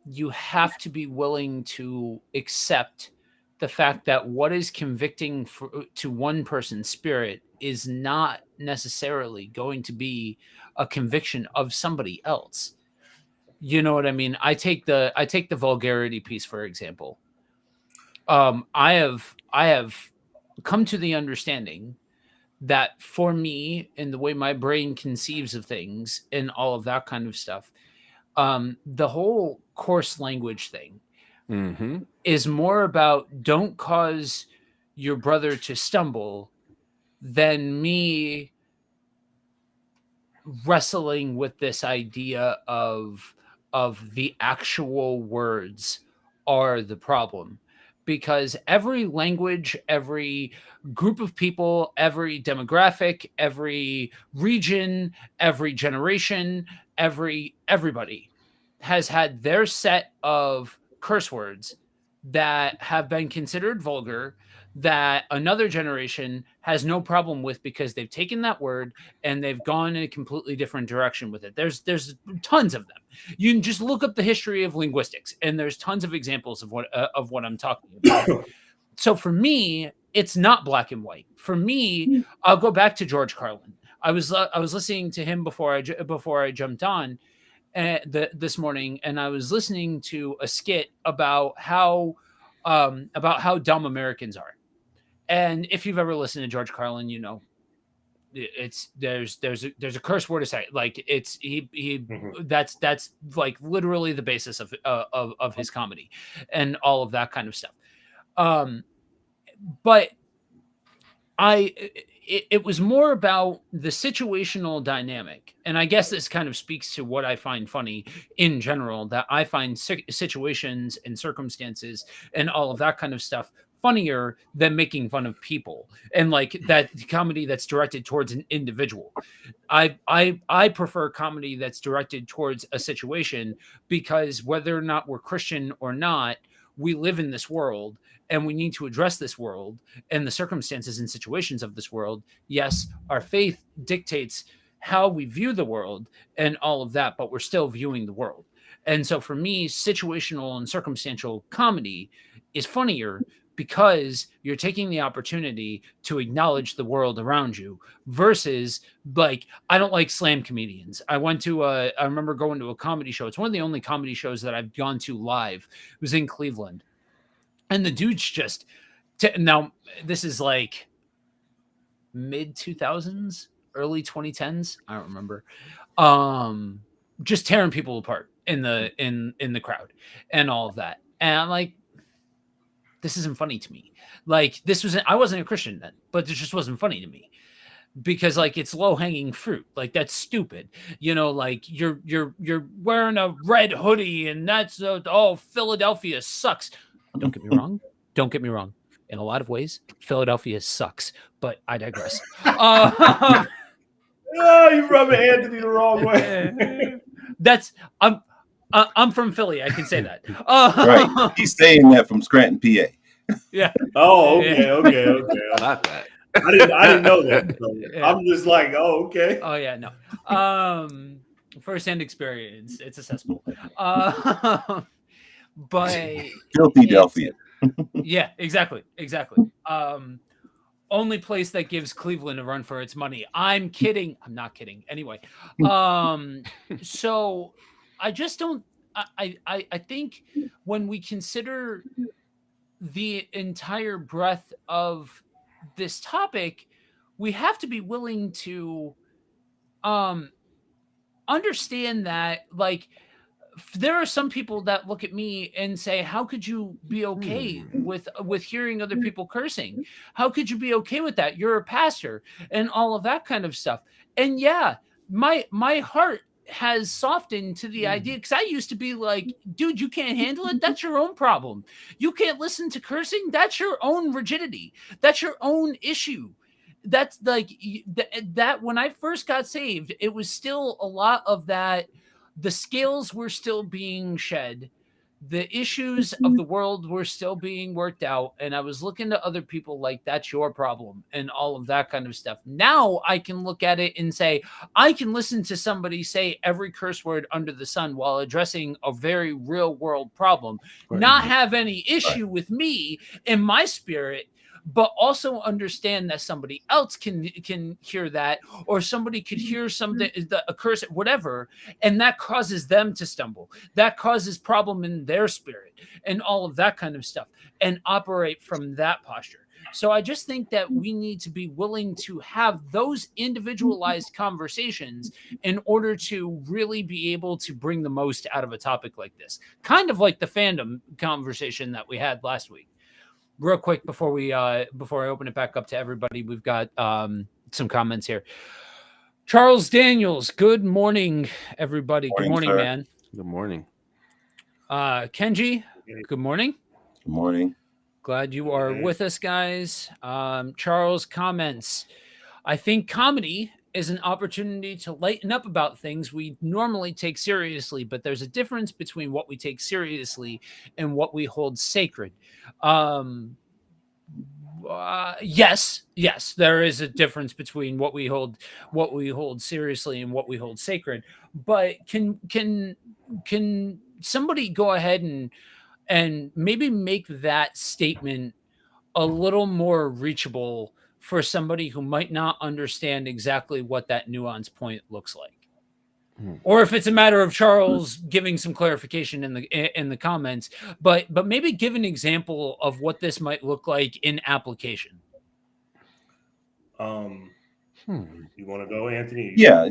you have to be willing to accept the fact that what is convicting to one person's spirit is not necessarily going to be a conviction of somebody else. You know what I mean? I take the vulgarity piece, for example. I have come to the understanding that for me, and the way my brain conceives of things and all of that kind of stuff, the whole coarse language thing Mm-hmm. is more about don't cause your brother to stumble than me wrestling with this idea of the actual words are the problem. Because every language, every group of people, every demographic, every region, every generation, everybody has had their set of curse words that have been considered vulgar, that another generation has no problem with because they've taken that word and they've gone in a completely different direction with it. There's tons of them. You can just look up the history of linguistics, and there's tons of examples of what I'm talking about. So for me, it's not black and white. For me, I'll go back to George Carlin. I was listening to him before I jumped on this morning, and I was listening to a skit about how dumb Americans are. And if you've ever listened to George Carlin, you know there's a curse word to say. Like it's that's like literally the basis of his comedy and all of that kind of stuff. But it was more about the situational dynamic. And I guess this kind of speaks to what I find funny in general, that I find situations and circumstances and all of that kind of stuff funnier than making fun of people, and like that comedy that's directed towards an individual. I prefer comedy that's directed towards a situation, because whether or not we're Christian or not, we live in this world and we need to address this world and the circumstances and situations of this world. Yes, our faith dictates how we view the world and all of that, but we're still viewing the world. And so for me, situational and circumstantial comedy is funnier because you're taking the opportunity to acknowledge the world around you versus like, I don't like slam comedians. I remember going to a comedy show. It's one of the only comedy shows that I've gone to live. It was in Cleveland. And the dude's just, now this is like mid 2000s, early 2010s. I don't remember. Just tearing people apart in the crowd and all of that. And I'm like, this isn't funny to me. Like, I wasn't a Christian then, but it just wasn't funny to me because like it's low hanging fruit. Like, that's stupid. You know, like you're wearing a red hoodie and that's Philadelphia sucks. Don't get me wrong. Don't get me wrong. In a lot of ways, Philadelphia sucks, but I digress. Oh, you rubbing Anthony the wrong way. I'm from Philly. I can say that. Right. He's saying that from Scranton, PA. Yeah. Oh, okay. Not that. I didn't know that. So Yeah. I'm just like, oh, okay. Oh yeah, no. First-hand experience. It's a cesspool. But Filthy Delphia. yeah, exactly. Only place that gives Cleveland a run for its money. I'm kidding. I'm not kidding. Anyway, so I just don't. I think when we consider the entire breadth of this topic, we have to be willing to understand that, like, there are some people that look at me and say, how could you be okay with hearing other people cursing? How could you be okay with that? You're a pastor and all of that kind of stuff. And yeah, my heart has softened to the idea, because I used to be like, dude, you can't handle it. That's your own problem. You can't listen to cursing. That's your own rigidity. That's your own issue. That's like that. When I first got saved, it was still a lot of that. The scales were still being shed. The issues of the world were still being worked out. And I was looking to other people like, that's your problem and all of that kind of stuff. Now I can look at it and say, I can listen to somebody say every curse word under the sun while addressing a very real world problem, not have any issue with me in my spirit, but also understand that somebody else can hear that, or somebody could hear a curse, whatever, and that causes them to stumble. That causes problem in their spirit and all of that kind of stuff, and operate from that posture. So I just think that we need to be willing to have those individualized conversations in order to really be able to bring the most out of a topic like this. Kind of like the fandom conversation that we had last week. Real quick before I open it back up to everybody, we've got some comments here. Charles Daniels, good morning, everybody. Good morning, sir. man. Good morning. Kenji, good morning. Good morning. Glad you are with us, guys. Charles comments, I think comedy is an opportunity to lighten up about things we normally take seriously, but there's a difference between what we take seriously and what we hold sacred. Yes, there is a difference between what we hold seriously and what we hold sacred. But can somebody go ahead and maybe make that statement a little more reachable for somebody who might not understand exactly what that nuance point looks like? Or if it's a matter of Charles giving some clarification in the comments, but maybe give an example of what this might look like in application. You want to go, Anthony? Yeah,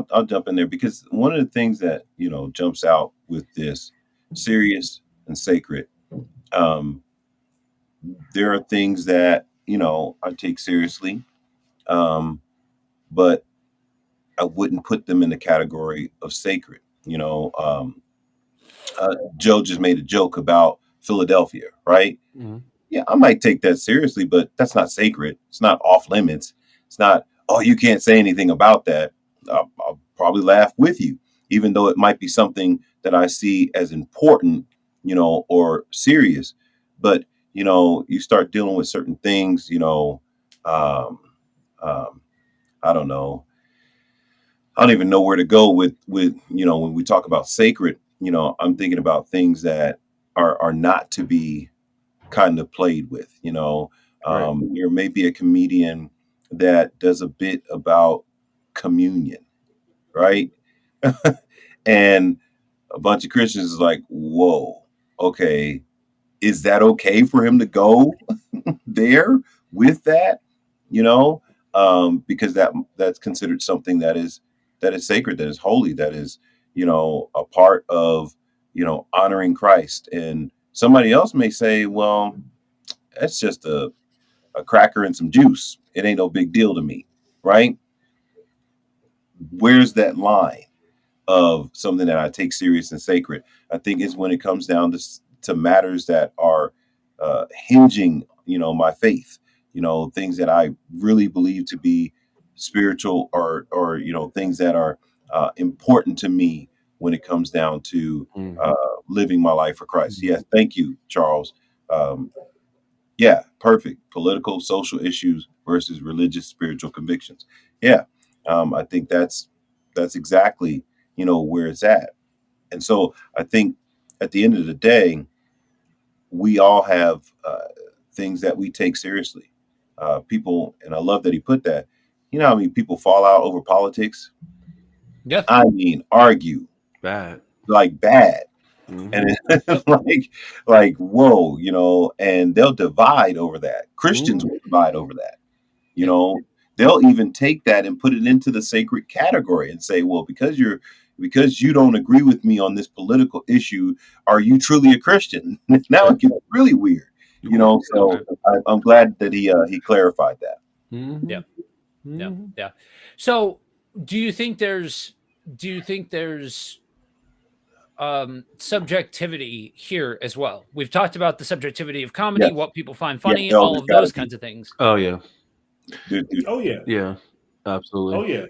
I'll jump in there, because one of the things that jumps out with this serious and sacred, there are things that I take seriously, but I wouldn't put them in the category of sacred. Joe just made a joke about Philadelphia, right? Mm-hmm. Yeah, I might take that seriously, but that's not sacred. It's not off limits. It's not, oh, you can't say anything about that. I'll probably laugh with you, even though it might be something that I see as important, or serious. But, you start dealing with certain things, I don't know. I don't even know where to go with when we talk about sacred. I'm thinking about things that are not to be kind of played with. Right. There may be a comedian that does a bit about communion, right? And a bunch of Christians is like, whoa, okay, is that okay for him to go there with that? You know, because that's considered something that is sacred, that is holy, that is, a part of, honoring Christ. And somebody else may say, well, that's just a cracker and some juice. It ain't no big deal to me, right? Where's that line of something that I take serious and sacred? I think it's when it comes down to matters that are hinging, my faith, things that I really believe to be spiritual, or things that are important to me when it comes down to Mhm. living my life for Christ. Yes, thank you, Charles. Um, yeah, perfect. Political, social issues versus religious, spiritual convictions. Yeah, I think that's exactly where it's at. And so I think at the end of the day, we all have things that we take seriously. People, and I love that he put that. I mean, people fall out over politics. Yeah. I mean, argue Bad. like bad. Mhm. And it's like whoa, and they'll divide over that. Christians will divide over that. You Yeah. know, they'll even take that and put it into the sacred category and say, well, because you don't agree with me on this political issue, are you truly a Christian? Now it gets really weird. So I'm glad that he clarified that. Mhm. Yeah. Yeah. Mhm. Yeah. So do you think there's subjectivity here as well? We've talked about the subjectivity of comedy, Yes. what people find Yeah, funny, all there's of gotta those be. kinds of things. Oh yeah. Oh yeah. Yeah. Absolutely. Oh yeah.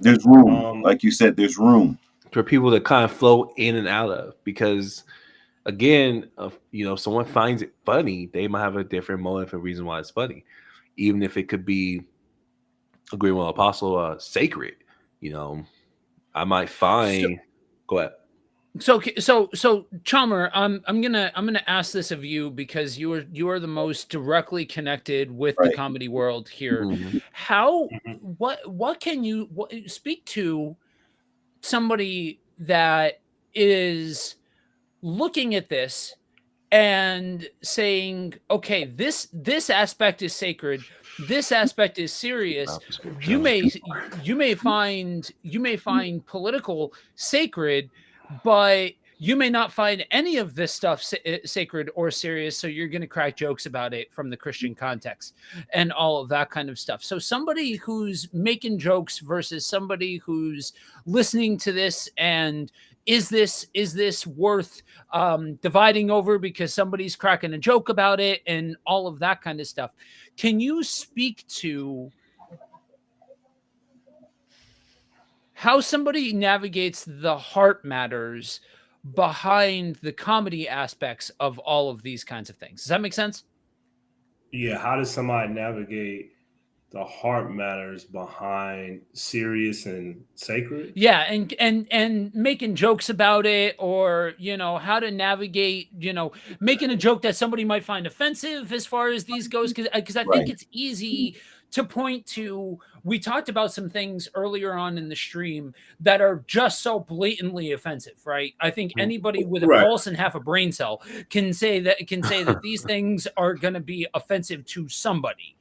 There's room. Um, Like you said, there's room. For people to kind of flow in and out of, because again, if someone finds it funny, they might have a different motive and reason why it's funny, even if it could be agreeing with Apostle sacred. I might So, find. Go ahead. so Chalmer, I'm gonna ask this of you because you are the most directly connected with the Right. comedy world here. Mhm. How mhm. what can you speak to somebody that is looking at this and saying, okay, this aspect is sacred, this aspect is serious. About the scripture. You may find political sacred, but you may not find any of this stuff sacred or serious, so you're going to crack jokes about it from the Christian context and all of that kind of stuff. So somebody who's making jokes versus somebody who's listening to this, and is this worth dividing over because somebody's cracking a joke about it and all of that kind of stuff? Can you speak to how somebody navigates the heart matters behind the comedy aspects of all of these kinds of things? Does that make sense? Yeah. How does somebody navigate the heart matters behind serious and sacred? Yeah, and making jokes about it, or how to navigate, making a joke that somebody might find offensive as far as these goes, because I think Right. it's easy to point to. We talked about some things earlier on in the stream that are just so blatantly offensive, right? I think anybody with a Right. pulse and half a brain cell can say that these things are going to be offensive to somebody.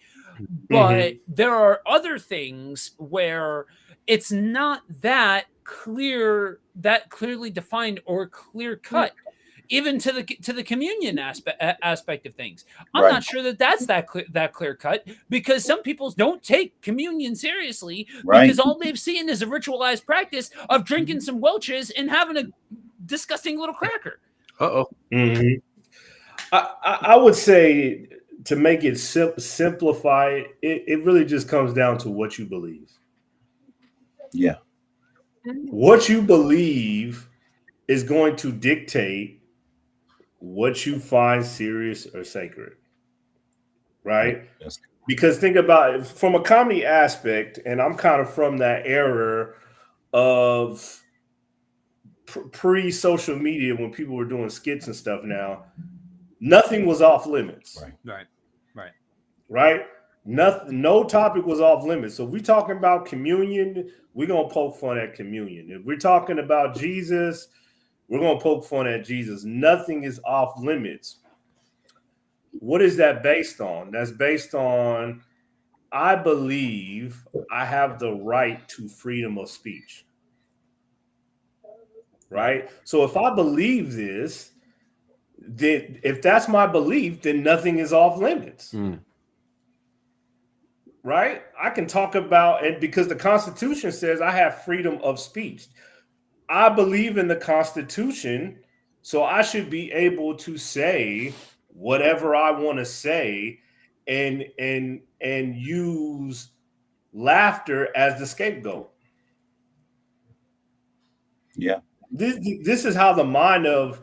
But there are other things where it's not that clearly defined or clear cut, even to the communion aspect of things. I'm Right. not sure that clear cut, because some people don't take communion seriously Right. because all they've seen is a ritualized practice of drinking some Welch's and having a disgusting little cracker. Uh-oh. Mhm. I would say, to make it simplify it really just comes down to what you believe. Yeah. What you believe is going to dictate what you find serious or sacred, right? That's Because think about it from a comedy aspect, and I'm kind of from that era of pre social media when people were doing skits and stuff. Now, nothing was off limits. Right. Right? Nothing, no topic was off limits. So if we're talking about communion, we're gonna poke fun at communion. If we're talking about Jesus, we're gonna poke fun at Jesus. Nothing is off limits. What is that based on? That's based on, I believe I have the right to freedom of speech. Right? So if I believe this, then if that's my belief, then nothing is off limits. Right? I can talk about it because the Constitution says I have freedom of speech. I believe in the Constitution, so I should be able to say whatever I want to say and use laughter as the scapegoat. Yeah. This is how the mind of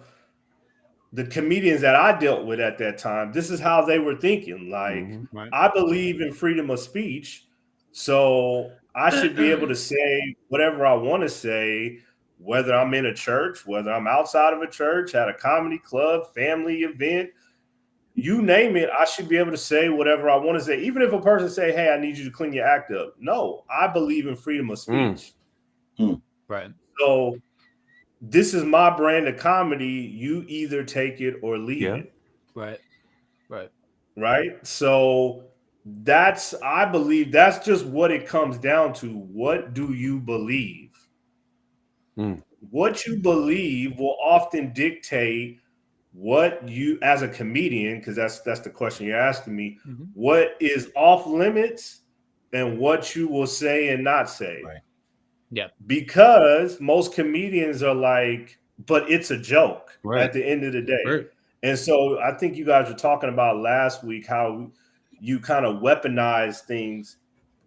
the comedians that I dealt with at that time, this is how they were thinking. Like, I believe in freedom of speech, so I should be able to say whatever I want to say, whether I'm in a church, whether I'm outside of a church, at a comedy club, family event, you name it, I should be able to say whatever I want to say. Even if a person say, hey, I need you to clean your act up. No, I believe in freedom of speech. Right. So this is my brand of comedy. You either take it or leave it. Right. So I believe that's just what it comes down to. What do you believe? What you believe will often dictate what you, as a comedian, because that's the question you're asking me, what is off limits and what you will say and not say. Right. Yeah. Because most comedians are like, but it's a joke at the end of the day. Right. And so I think you guys were talking about last week how you kind of weaponize things.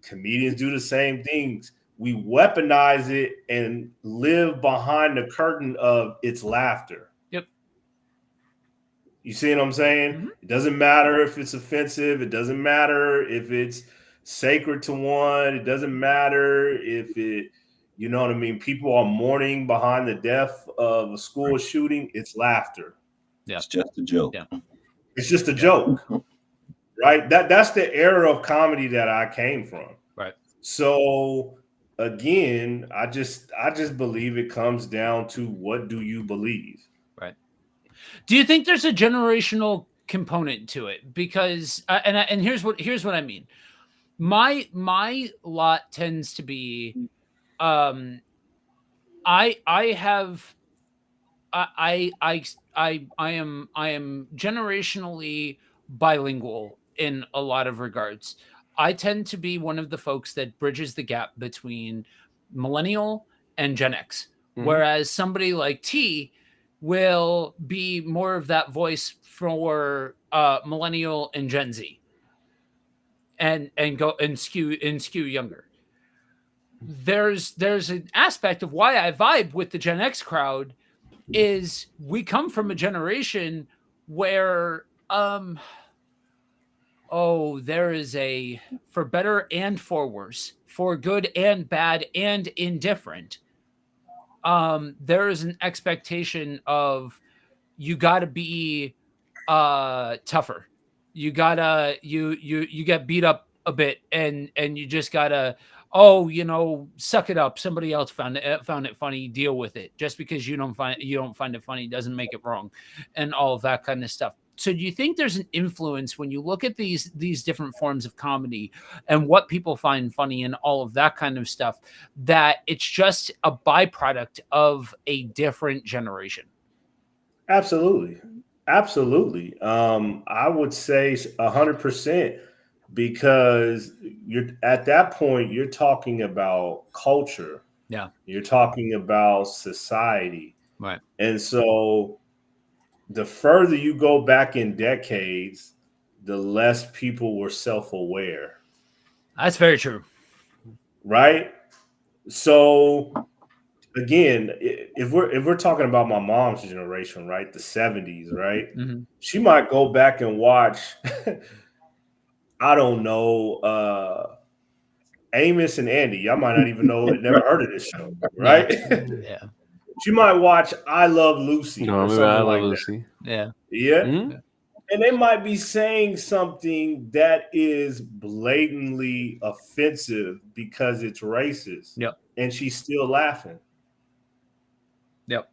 Comedians do the same things. We weaponize it and live behind the curtain of it's laughter. Yep. You see what I'm saying? It doesn't matter if it's offensive. It doesn't matter if it's sacred to one. It doesn't matter if it, you know what I mean? People are mourning behind the death of a school shooting. It's laughter. Yeah. It's just a joke. Yeah. It's just a joke. Right? That's the era of comedy that I came from. Right. So again, I just believe it comes down to what do you believe? Right. Do you think there's a generational component to it? Because and here's what I mean. My lot tends to be I am generationally bilingual in a lot of regards. I tend to be one of the folks that bridges the gap between millennial and Gen X, whereas somebody like T will be more of that voice for millennial and Gen Z, and go and skew younger. There's an aspect of why I vibe with the Gen X crowd is we come from a generation where there is a, for better and for worse, for good and bad and indifferent, there is an expectation of you got to be tougher. You gotta you get beat up a bit and you just gotta, suck it up. Somebody else found it funny. Deal with it. Just because you don't find it funny doesn't make it wrong, and all of that kind of stuff. So do you think there's an influence when you look at these different forms of comedy and what people find funny and all of that kind of stuff, that it's just a byproduct of a different generation? Absolutely. I would say 100%, because you're at that point, you're talking about culture. Yeah. You're talking about society. Right. And so the further you go back in decades, the less people were self-aware. That's very true. Right? So again, if we're talking about my mom's generation, right, the 70s, right, she might go back and watch I don't know, Amos and Andy. Y'all might not even know, never heard of this show, right? Yeah. She might watch I Love Lucy or something I Love like Lucy. that. Yeah. Yeah. And they might be saying something that is blatantly offensive because it's racist. Yep. And she's still laughing. Yep.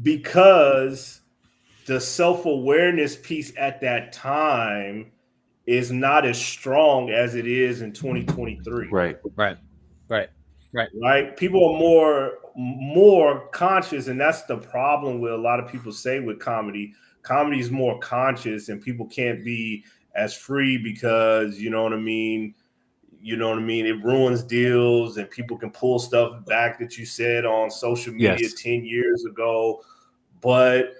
Because the self-awareness piece at that time is not as strong as it is in 2023. Right. Right? People are more conscious, and that's the problem with a lot of people say with comedy. Comedy is more conscious, and people can't be as free because you know what I mean. You know what I mean? It ruins deals, and people can pull stuff back that you said on social media 10 years ago. But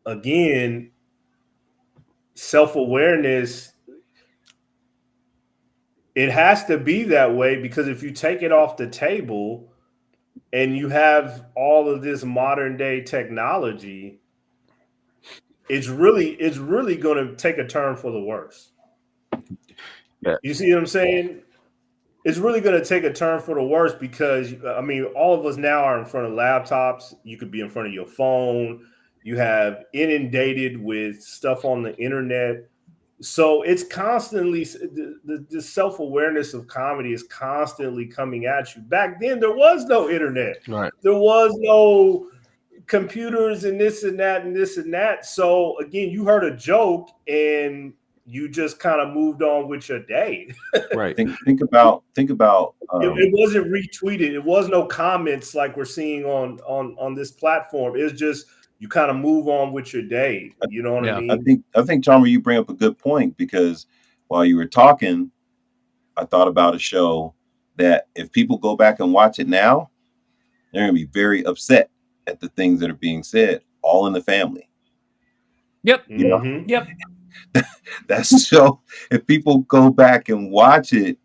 again, self-awareness, it has to be that way, because if you take it off the table and you have all of this modern day technology, it's really going to take a turn for the worse. Yeah. You see what I'm saying? It's really going to take a turn for the worse, because I mean, all of us now are in front of laptops. You could be in front of your phone. You have inundated with stuff on the internet. So it's constantly, the self-awareness of comedy is constantly coming at you. Back then, there was no internet. Right. There was no computers and this and that and this and that. So again, you heard a joke and you just kind of moved on with your day. Right. Think about It wasn't retweeted. It was no comments like we're seeing on this platform. It's just you kind of move on with your day. You know what I mean? I think Chalmer, you bring up a good point, because while you were talking, I thought about a show that if people go back and watch it now, they're going to be very upset at the things that are being said. All in the Family. Yep. You know? Mhm. Yep. That's a show. If people go back and watch it,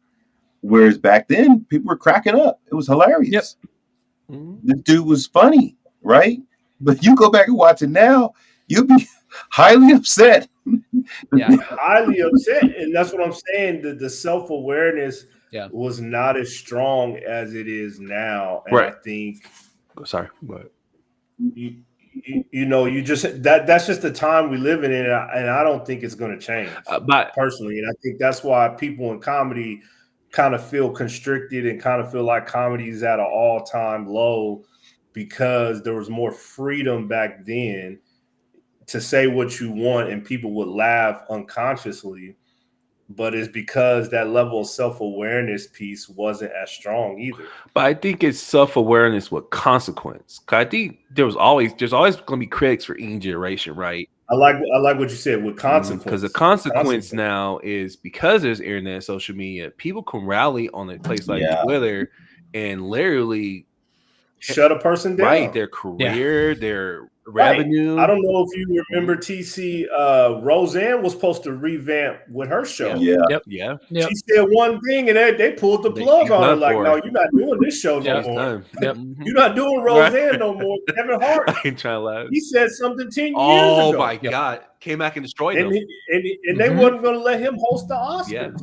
whereas back then people were cracking up, it was hilarious. Yep. The dude was funny, right? But you go back and watch it now, you'll be highly upset. Yeah. Highly upset. And that's what I'm saying. The self-awareness was not as strong as it is now. And Right. I think Sorry, but you know, you just that's just the time we live in, and I don't think it's going to change personally. And I think that's why people in comedy kind of feel constricted and kind of feel like comedy is at an all-time low, because there was more freedom back then to say what you want and people would laugh unconsciously. But it's because that level of self-awareness piece wasn't as strong either. But I think it's self-awareness with consequence. 'Cause I think there's always going to be critics for any generation, right? I like what you said with consequence. Because the consequence now is, because there's internet and social media, people can rally on a place like Twitter and literally shut a person down. Right, their career, their revenue. I don't know if you remember TC. Roseanne was supposed to revamp with her show. Yeah. She said one thing and they pulled the plug on her. Like, no, you're not doing this show no more. You're not doing Roseanne no more. Kevin Hart. I ain't trying to laugh. He said something 10 years ago. Oh my God. Came back and destroyed them. And they wasn't going to let him host the Oscars.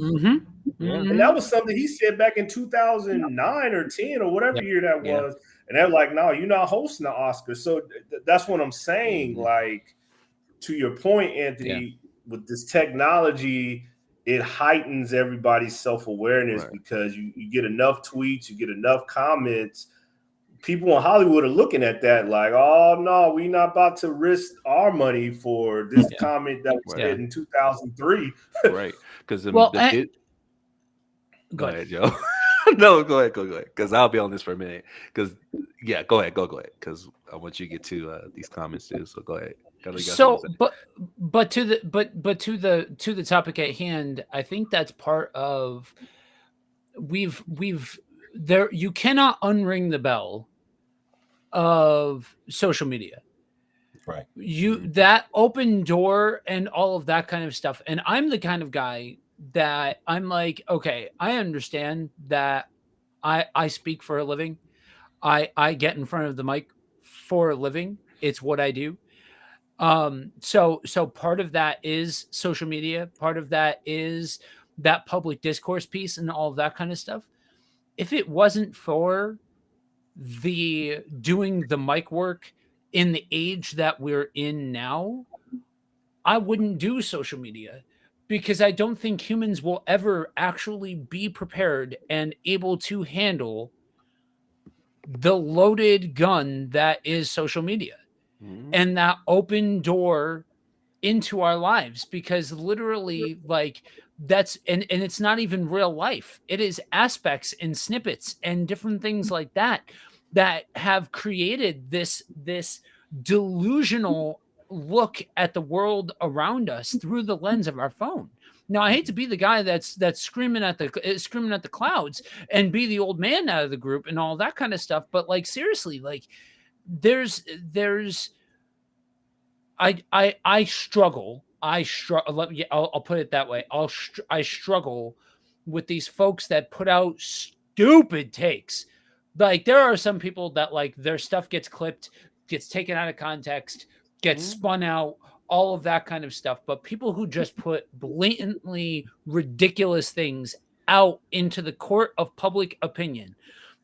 And that was something he said back in 2009 or 10 or whatever year that was. And they're like, no, you're not hosting the Oscars. So that's what I'm saying. Like, to your point, Anthony, with this technology, it heightens everybody's self-awareness because you get enough tweets, you get enough comments. People in Hollywood are looking at that like, oh, no, we're not about to risk our money for this comment that was said in 2003. Right. Because go ahead, Joe. No, go ahead, because I'll be on this for a minute. Because go ahead, because I want you to get to these comments too. So go ahead. So, but to the topic at hand, I think that's part of we've there. You cannot unring the bell of social media. Right. That open door and all of that kind of stuff. And I'm the kind of guy that I'm like, okay, I understand that I speak for a living. I get in front of the mic for a living. It's what I do. So part of that is social media. Part of that is that public discourse piece and all of that kind of stuff. If it wasn't for the doing the mic work in the age that we're in now, I wouldn't do social media because I don't think humans will ever actually be prepared and able to handle the loaded gun that is social media and that open door into our lives, because literally, like, that's and it's not even real life. It is aspects and snippets and different things like that that have created this delusional look at the world around us through the lens of our phone. Now, I hate to be the guy that's screaming at the clouds and be the old man out of the group and all that kind of stuff, but like, seriously, like, there's I struggle. I struggle. I'll put it that way. I struggle with these folks that put out stupid takes. Like, there are some people that, like, their stuff gets clipped, gets taken out of context, gets spun out, all of that kind of stuff. But people who just put blatantly ridiculous things out into the court of public opinion,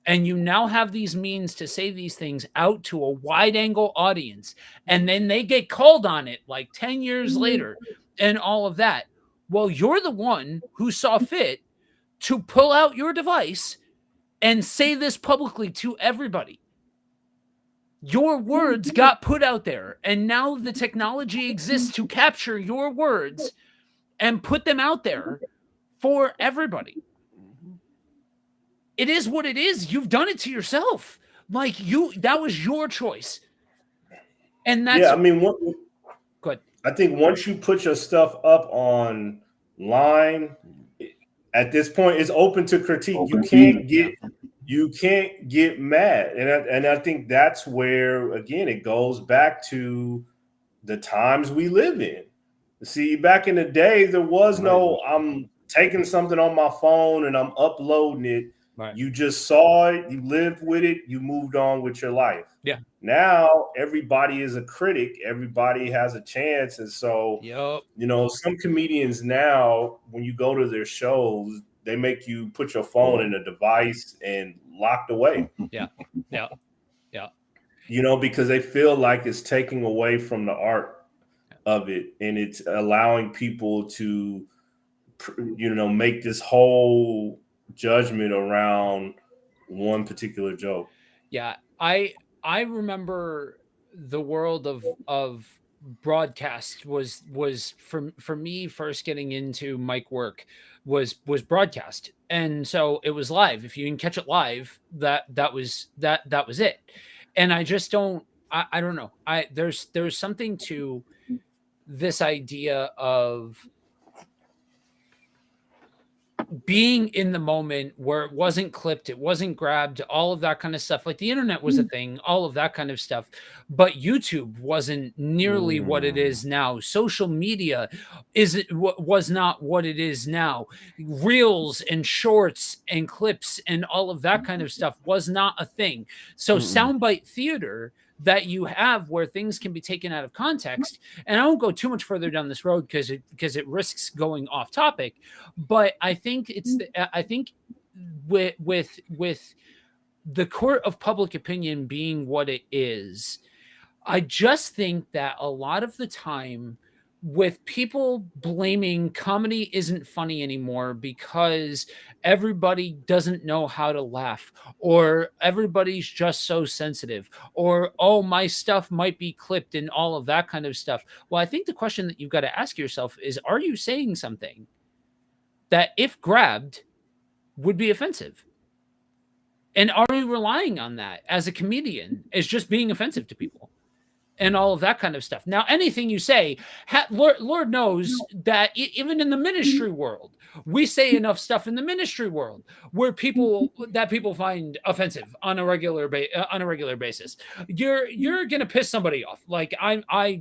and you now have these means to say these things out to a wide angle audience, and then they get called on it like 10 years later and all of that. Well, you're the one who saw fit to pull out your device and say this publicly to everybody. Your words got put out there, and now the technology exists to capture your words and put them out there for everybody. It is what it is. You've done it to yourself. Like, that was your choice. And that's, yeah. I mean, good. I think once you put your stuff up online, at this point, it's open to critique. You can't get mad, and I think that's where, again, it goes back to the times we live in. See, back in the day, there was no I'm taking something on my phone and I'm uploading it. Right. You just saw it, you lived with it, you moved on with your life. Yeah. Now everybody is a critic, everybody has a chance. And so, some comedians now, when you go to their shows, they make you put your phone in a device and locked away. Yeah. Because they feel like it's taking away from the art of it, and it's allowing people to, make this whole judgment around one particular joke. Yeah, I remember the world of broadcast was for me, first getting into mic work was broadcast, and so it was live. If you can catch it live, that was it. And I just don't. I don't know. There's something to this idea of being in the moment where it wasn't clipped, it wasn't grabbed, all of that kind of stuff. Like, the internet was a thing, all of that kind of stuff, but YouTube wasn't nearly what it is now. Social media was not what it is now. Reels and shorts and clips and all of that kind of stuff was not a thing. So soundbite theater that you have, where things can be taken out of context, and I won't go too much further down this road because it risks going off topic, but I think with the court of public opinion being what it is, I just think that a lot of the time, with people blaming comedy isn't funny anymore because everybody doesn't know how to laugh, or everybody's just so sensitive, or, oh, my stuff might be clipped and all of that kind of stuff. Well, I think the question that you've got to ask yourself is, are you saying something that, if grabbed, would be offensive? And are you relying on that as a comedian as just being offensive to people? And all of that kind of stuff. Now, anything you say, Lord knows that even in the ministry world, we say enough stuff in the ministry world where people find offensive on a regular basis. You're gonna piss somebody off. Like,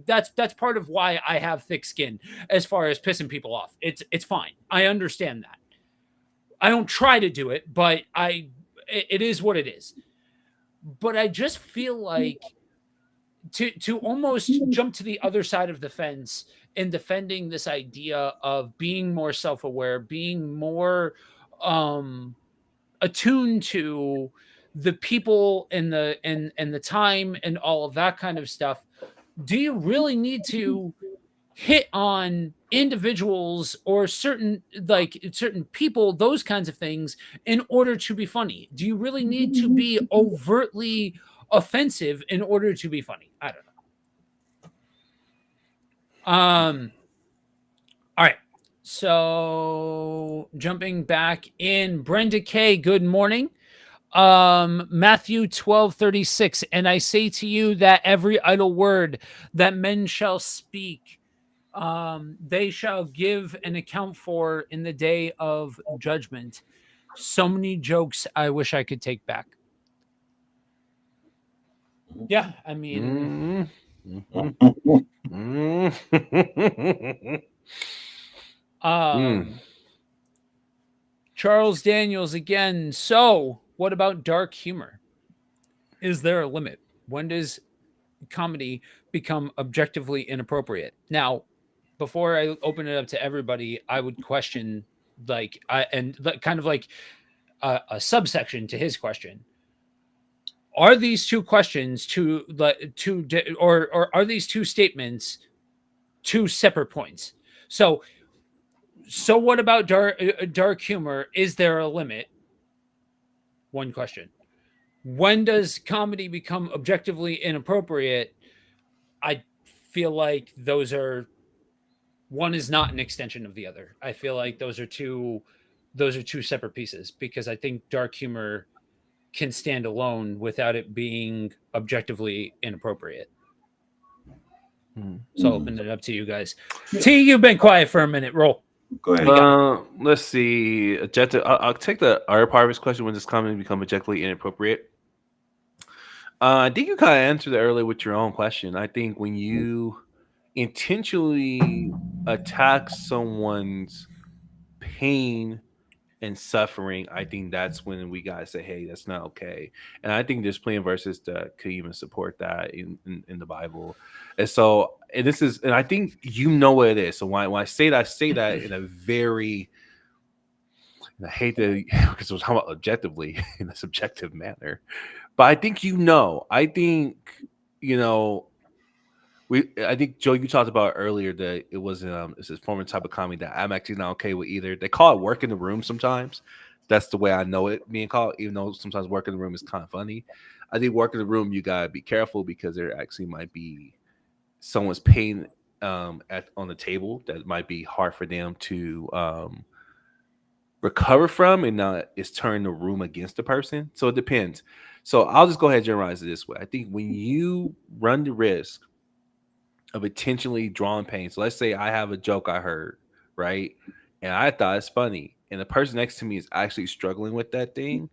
that's part of why I have thick skin as far as pissing people off. It's fine. I understand that. I don't try to do it, but it is what it is. But I just feel like, to almost jump to the other side of the fence in defending this idea of being more self-aware, being more attuned to the people and the time and all of that kind of stuff. Do you really need to hit on individuals or certain people, those kinds of things, in order to be funny? Do you really need to be overtly offensive in order to be funny? I don't know. All right. So jumping back in, Brenda K, good morning. Matthew 12:36, and I say to you that every idle word that men shall speak, they shall give an account for in the day of judgment. So many jokes I wish I could take back. Yeah, I mean, Charles Daniels again. So, what about dark humor? Is there a limit? When does comedy become objectively inappropriate? Now, before I open it up to everybody, I would question kind of like a subsection to his question. Are these two questions or are these two statements two separate points? So what about dark humor? Is there a limit? One question. When does comedy become objectively inappropriate? I feel like one is not an extension of the other. I feel like those are two separate pieces, because I think dark humor can stand alone without it being objectively inappropriate. So I'll open it up to you guys. T, you've been quiet for a minute. Roll. Go ahead. Let's see. Objective. I'll take the other part of his question. When does comedy become objectively inappropriate? I think you kind of answered it earlier with your own question. I think when you intentionally attack someone's pain and suffering, I think that's when we gotta say, "Hey, that's not okay." And I think there's plenty of verses that could even support that in the Bible. And so, and I think you know what it is. So when I say that in a very, and I hate to because we're talking about objectively in a subjective manner, but I think I think I think Joe, you talked about earlier that it was it's a form of type of comedy that I'm actually not okay with either. They call it work in the room sometimes. That's the way I know it being called, even though sometimes work in the room is kind of funny. I think work in the room, you gotta be careful because there actually might be someone's pain on the table that might be hard for them to recover from, and now it's turning the room against the person. So it depends. So I'll just go ahead and generalize it this way. I think when you run the risk of intentionally drawing pain. So let's say I have a joke I heard, right? And I thought it's funny. And the person next to me is actually struggling with that thing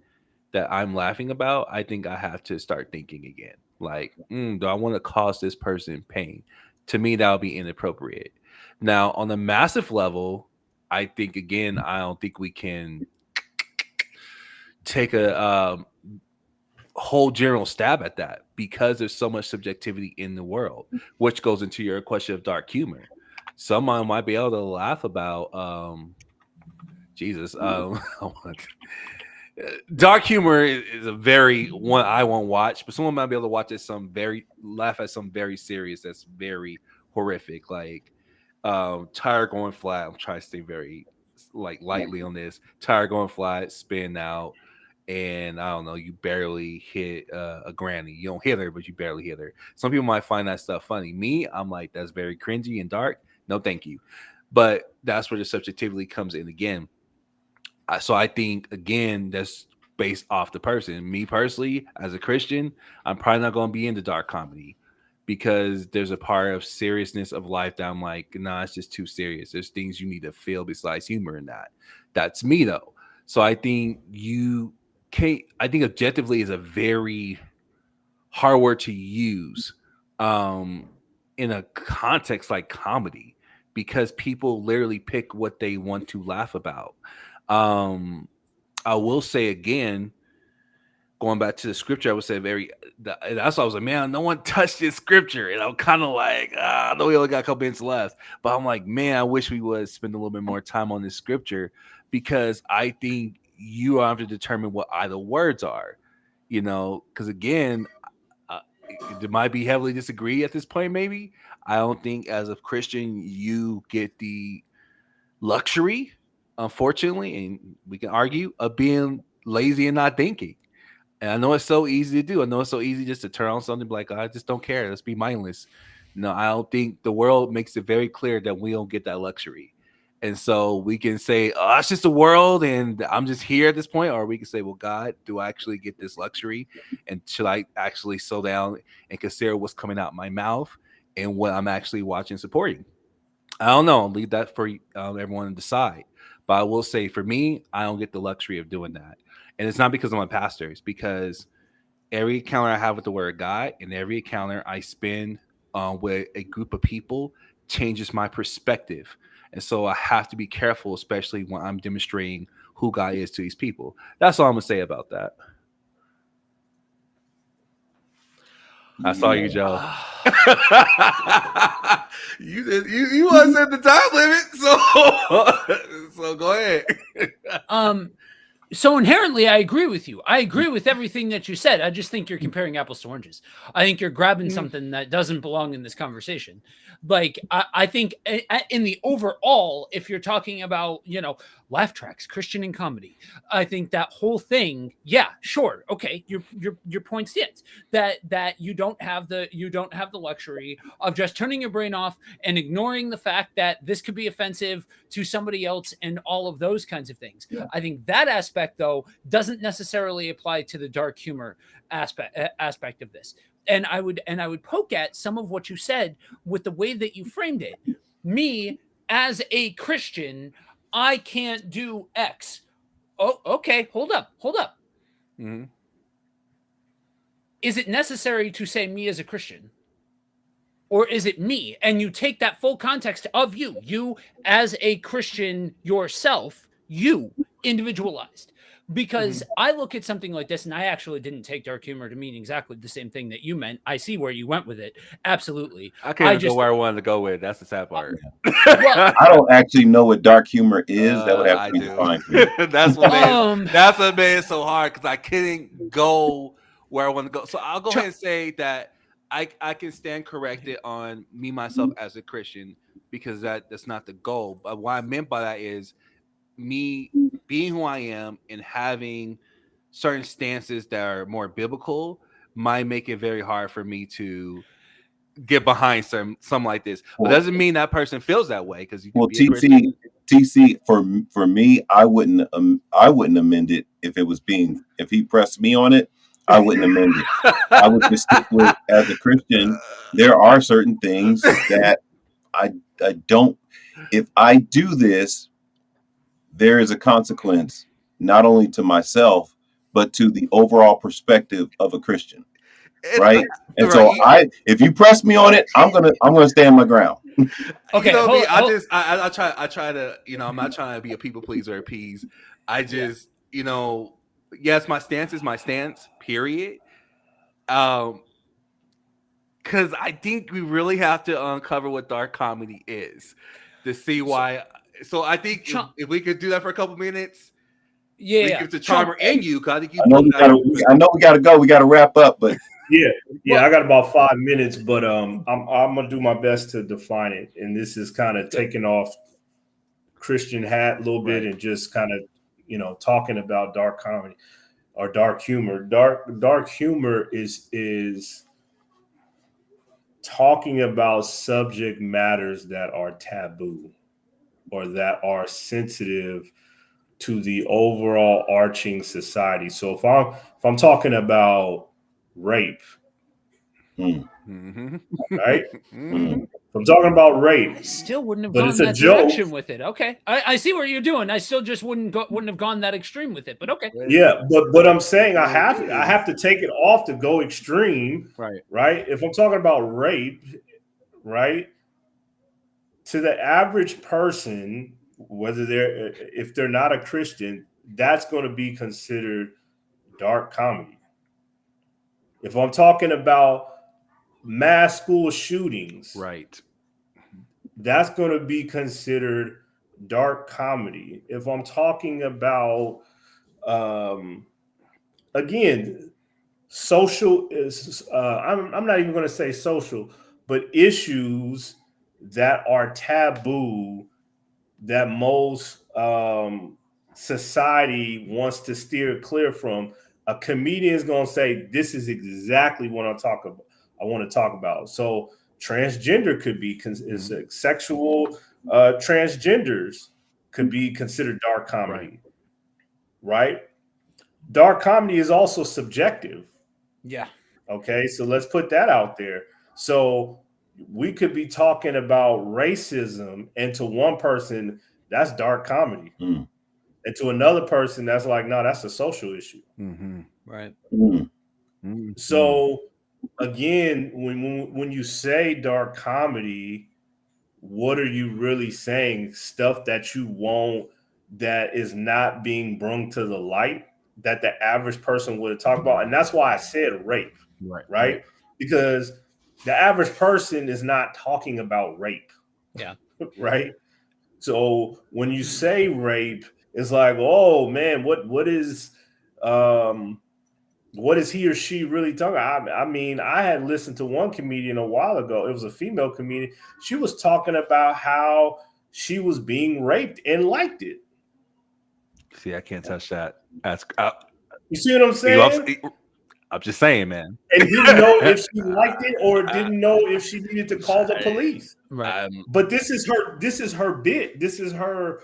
that I'm laughing about. I think I have to start thinking again. Like, do I want to cause this person pain? To me, that would be inappropriate. Now, on a massive level, I think, again, I don't think we can take a whole general stab at that because there's so much subjectivity in the world, which goes into your question of dark humor. Someone might be able to laugh about Jesus. Dark humor is a very one I won't watch, but someone might be able to watch laugh at some very serious that's very horrific, like tire going flat. I'm trying to stay very lightly on this. Tire going flat, spin out, and I don't know, you barely hit a granny. You don't hit her, but you barely hit her. Some people might find that stuff funny. Me, I'm like, that's very cringy and dark. No, thank you. But that's where the subjectivity comes in again. So I think, again, that's based off the person. Me personally, as a Christian, I'm probably not going to be into dark comedy because there's a part of seriousness of life that I'm like, nah, it's just too serious. There's things you need to feel besides humor in that. That's me, though. So I think I think objectively is a very hard word to use in a context like comedy because people literally pick what they want to laugh about. I will say again, going back to the scripture, I would say that's why I was like, man, no one touched this scripture. And I'm kind of like, I know we only got a couple minutes left, but I'm like, man, I wish we would spend a little bit more time on this scripture because I think you have to determine what either words are, because again, might be heavily disagree at this point. Maybe I don't think as a Christian you get the luxury, unfortunately, and we can argue, of being lazy and not thinking. And I know it's so easy to do. I know it's so easy just to turn on something like, I just don't care. Let's be mindless. No, I don't think the world makes it very clear that we don't get that luxury. And so we can say, oh, it's just the world and I'm just here at this point. Or we can say, well, God, do I actually get this luxury? And should I actually slow down and consider what's coming out my mouth and what I'm actually watching and supporting? I don't know. I'll leave that for everyone to decide. But I will say for me, I don't get the luxury of doing that. And it's not because I'm a pastor. It's because every encounter I have with the word of God and every encounter I spend with a group of people changes my perspective. And so I have to be careful, especially when I'm demonstrating who God is to these people. That's all I'm going to say about that. I saw you, Joe. you wasn't at the time limit, so go ahead. So inherently, I agree with you. I agree with everything that you said. I just think you're comparing apples to oranges. I think you're grabbing something that doesn't belong in this conversation. Like, I think in the overall, if you're talking about, laugh tracks, Christian and comedy, I think that whole thing, yeah, sure, okay, your point stands. That you don't have the luxury of just turning your brain off and ignoring the fact that this could be offensive to somebody else and all of those kinds of things. Yeah. I think that aspect, though, doesn't necessarily apply to the dark humor aspect of this. And I would poke at some of what you said with the way that you framed it. Me, as a Christian, I can't do X. Oh, okay, hold up. Mm-hmm. Is it necessary to say me as a Christian? Or is it me? And you take that full context of you as a Christian yourself, you individualized. Because I look at something like this, and I actually didn't take dark humor to mean exactly the same thing that you meant. I see where you went with it. Absolutely. I can't go where I wanted to go with. That's the sad part. Well, I don't actually know what dark humor is. That would have to be defined for me. That's what made it so hard, because I couldn't go where I want to go. So I'll go ahead and say that I can stand corrected on me, myself, as a Christian, because that's not the goal. But what I meant by that is me being who I am and having certain stances that are more biblical might make it very hard for me to get behind something like this. But doesn't mean that person feels that way, because you can be a Christian. TC, for me, I wouldn't amend it if he pressed me on it. I wouldn't amend it. I would just stick with, as a Christian, there are certain things that I don't. If I do this, there is a consequence, not only to myself, but to the overall perspective of a Christian. Right? And so if you press me on it, I'm gonna stand my ground. Okay. I try to, I'm not trying to be a people pleaser or appease. I just, yes, my stance is my stance, period. Because I think we really have to uncover what dark comedy is to see why. So I think if we could do that for a couple minutes, we give the Chalmer and you. Cause I think I know we gotta go. We gotta wrap up, but I got about 5 minutes, but I'm gonna do my best to define it. And this is kind of taking off Christian hat a little bit and just kind of talking about dark comedy or dark humor. Dark humor is talking about subject matters that are taboo or that are sensitive to the overall arching society. So if I'm talking about rape, right? If I'm talking about rape, I still wouldn't have gone that direction with it. Okay, I see what you're doing. I still just wouldn't have gone that extreme with it. But okay, yeah. But I'm saying I have to take it off to go extreme, right? If I'm talking about rape, right, to the average person, if they're not a Christian, that's going to be considered dark comedy. If I'm talking about mass school shootings, that's going to be considered dark comedy. If I'm talking about, again, social is I'm not even going to say social, but issues that are taboo that most society wants to steer clear from. A comedian is going to say, "This is exactly what I'm talking about. I want to talk about." So transgender could be is sexual transgenders could be considered dark comedy, right? Dark comedy is also subjective. Yeah. Okay, so let's put that out there. So we could be talking about racism, and to one person, that's dark comedy. Mm. And to another person, that's like, no, that's a social issue. Mm-hmm. Right. Mm. Mm-hmm. So again, when you say dark comedy, what are you really saying? Stuff that you want that is not being brought to the light that the average person would have talked about. And that's why I said rape, right? Because the average person is not talking about rape. Yeah. Right. So when you say rape, it's like, oh man, what is he or she really talking about? I mean, I had listened to one comedian a while ago. It was a female comedian. She was talking about how she was being raped and liked it. See, I can't touch that. That's You see what I'm saying? I'm just saying, man. And didn't know if she liked it or didn't know if she needed to call the police. Right. But this is her bit. This is her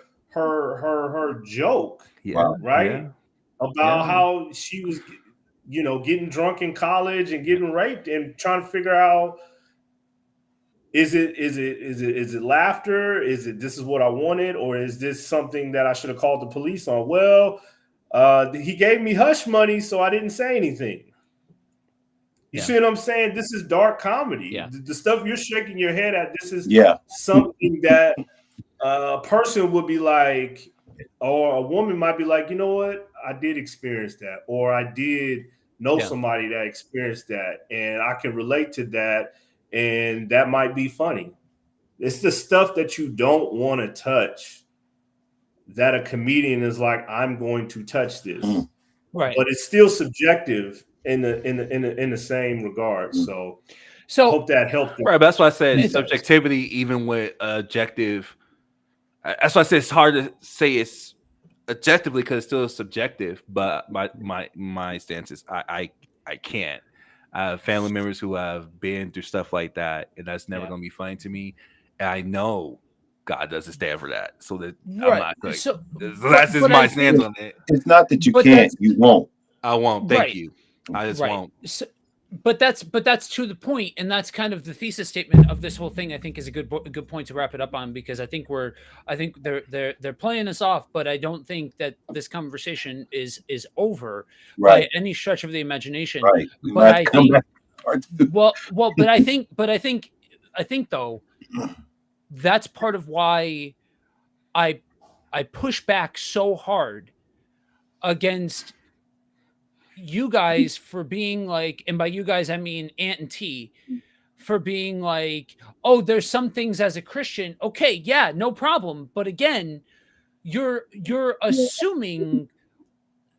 joke. Yeah. Right? Yeah. About how she was, getting drunk in college and getting raped and trying to figure out, is it laughter? Is it, this is what I wanted? Or is this something that I should have called the police on? Well, he gave me hush money, so I didn't say anything. You see what I'm saying? This is dark comedy. Yeah. The stuff you're shaking your head at, this is something that a person would be like, or a woman might be like, you know what? I did experience that, or I did know somebody that experienced that, and I can relate to that, and that might be funny. It's the stuff that you don't want to touch that a comedian is like, I'm going to touch this. Right. But it's still subjective in the same regard. So hope that helped. Right, but that's why I said subjectivity, even with objective. That's why I said it's hard to say it's objectively because it's still subjective. But my stance is I can't. I have family members who have been through stuff like that, and that's never going to be funny to me. And I know God doesn't stand for that, so that I'm not like. So that's just my stance on it. It's not that you can't, you won't. I won't. Thank you. I just won't. So, but that's to the point, and that's kind of the thesis statement of this whole thing. I think is a good point to wrap it up on, because I think they're playing us off, but I don't think that this conversation is over by any stretch of the imagination. Right. But I think but I think though that's part of why I push back so hard against you guys for being like, and by you guys I mean Ant and T, for being like, oh, there's some things as a Christian, okay, yeah, no problem, but again, you're assuming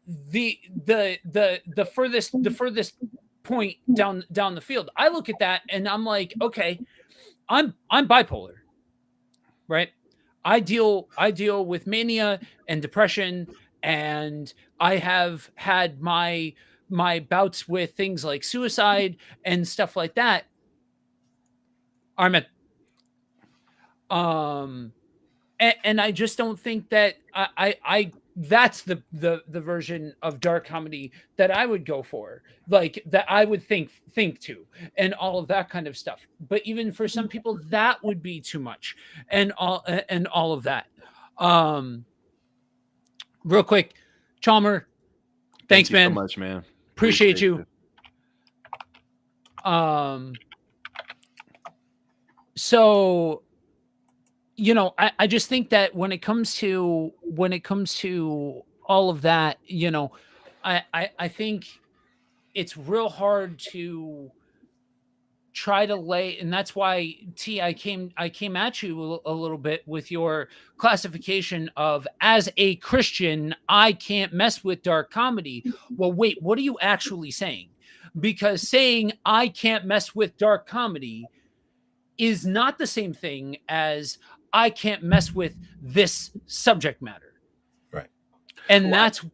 the furthest point down the field. I look at that and I'm like, okay, I'm bipolar, right? I deal with mania and depression, and I have had my bouts with things like suicide and stuff like that. Armin. And I just don't think that I that's the version of dark comedy that I would go for, like that I would think to, and all of that kind of stuff. But even for some people, that would be too much, and all of that. Real quick, Chalmer, thanks, man. So much, man. Appreciate you. So, I just think that when it comes to all of that, I think it's real hard to try to lay, and that's why I came at you a little bit with your classification of, as a Christian, I can't mess with dark comedy. Well, wait, what are you actually saying? Because saying I can't mess with dark comedy is not the same thing as I can't mess with this subject matter. Right. And that's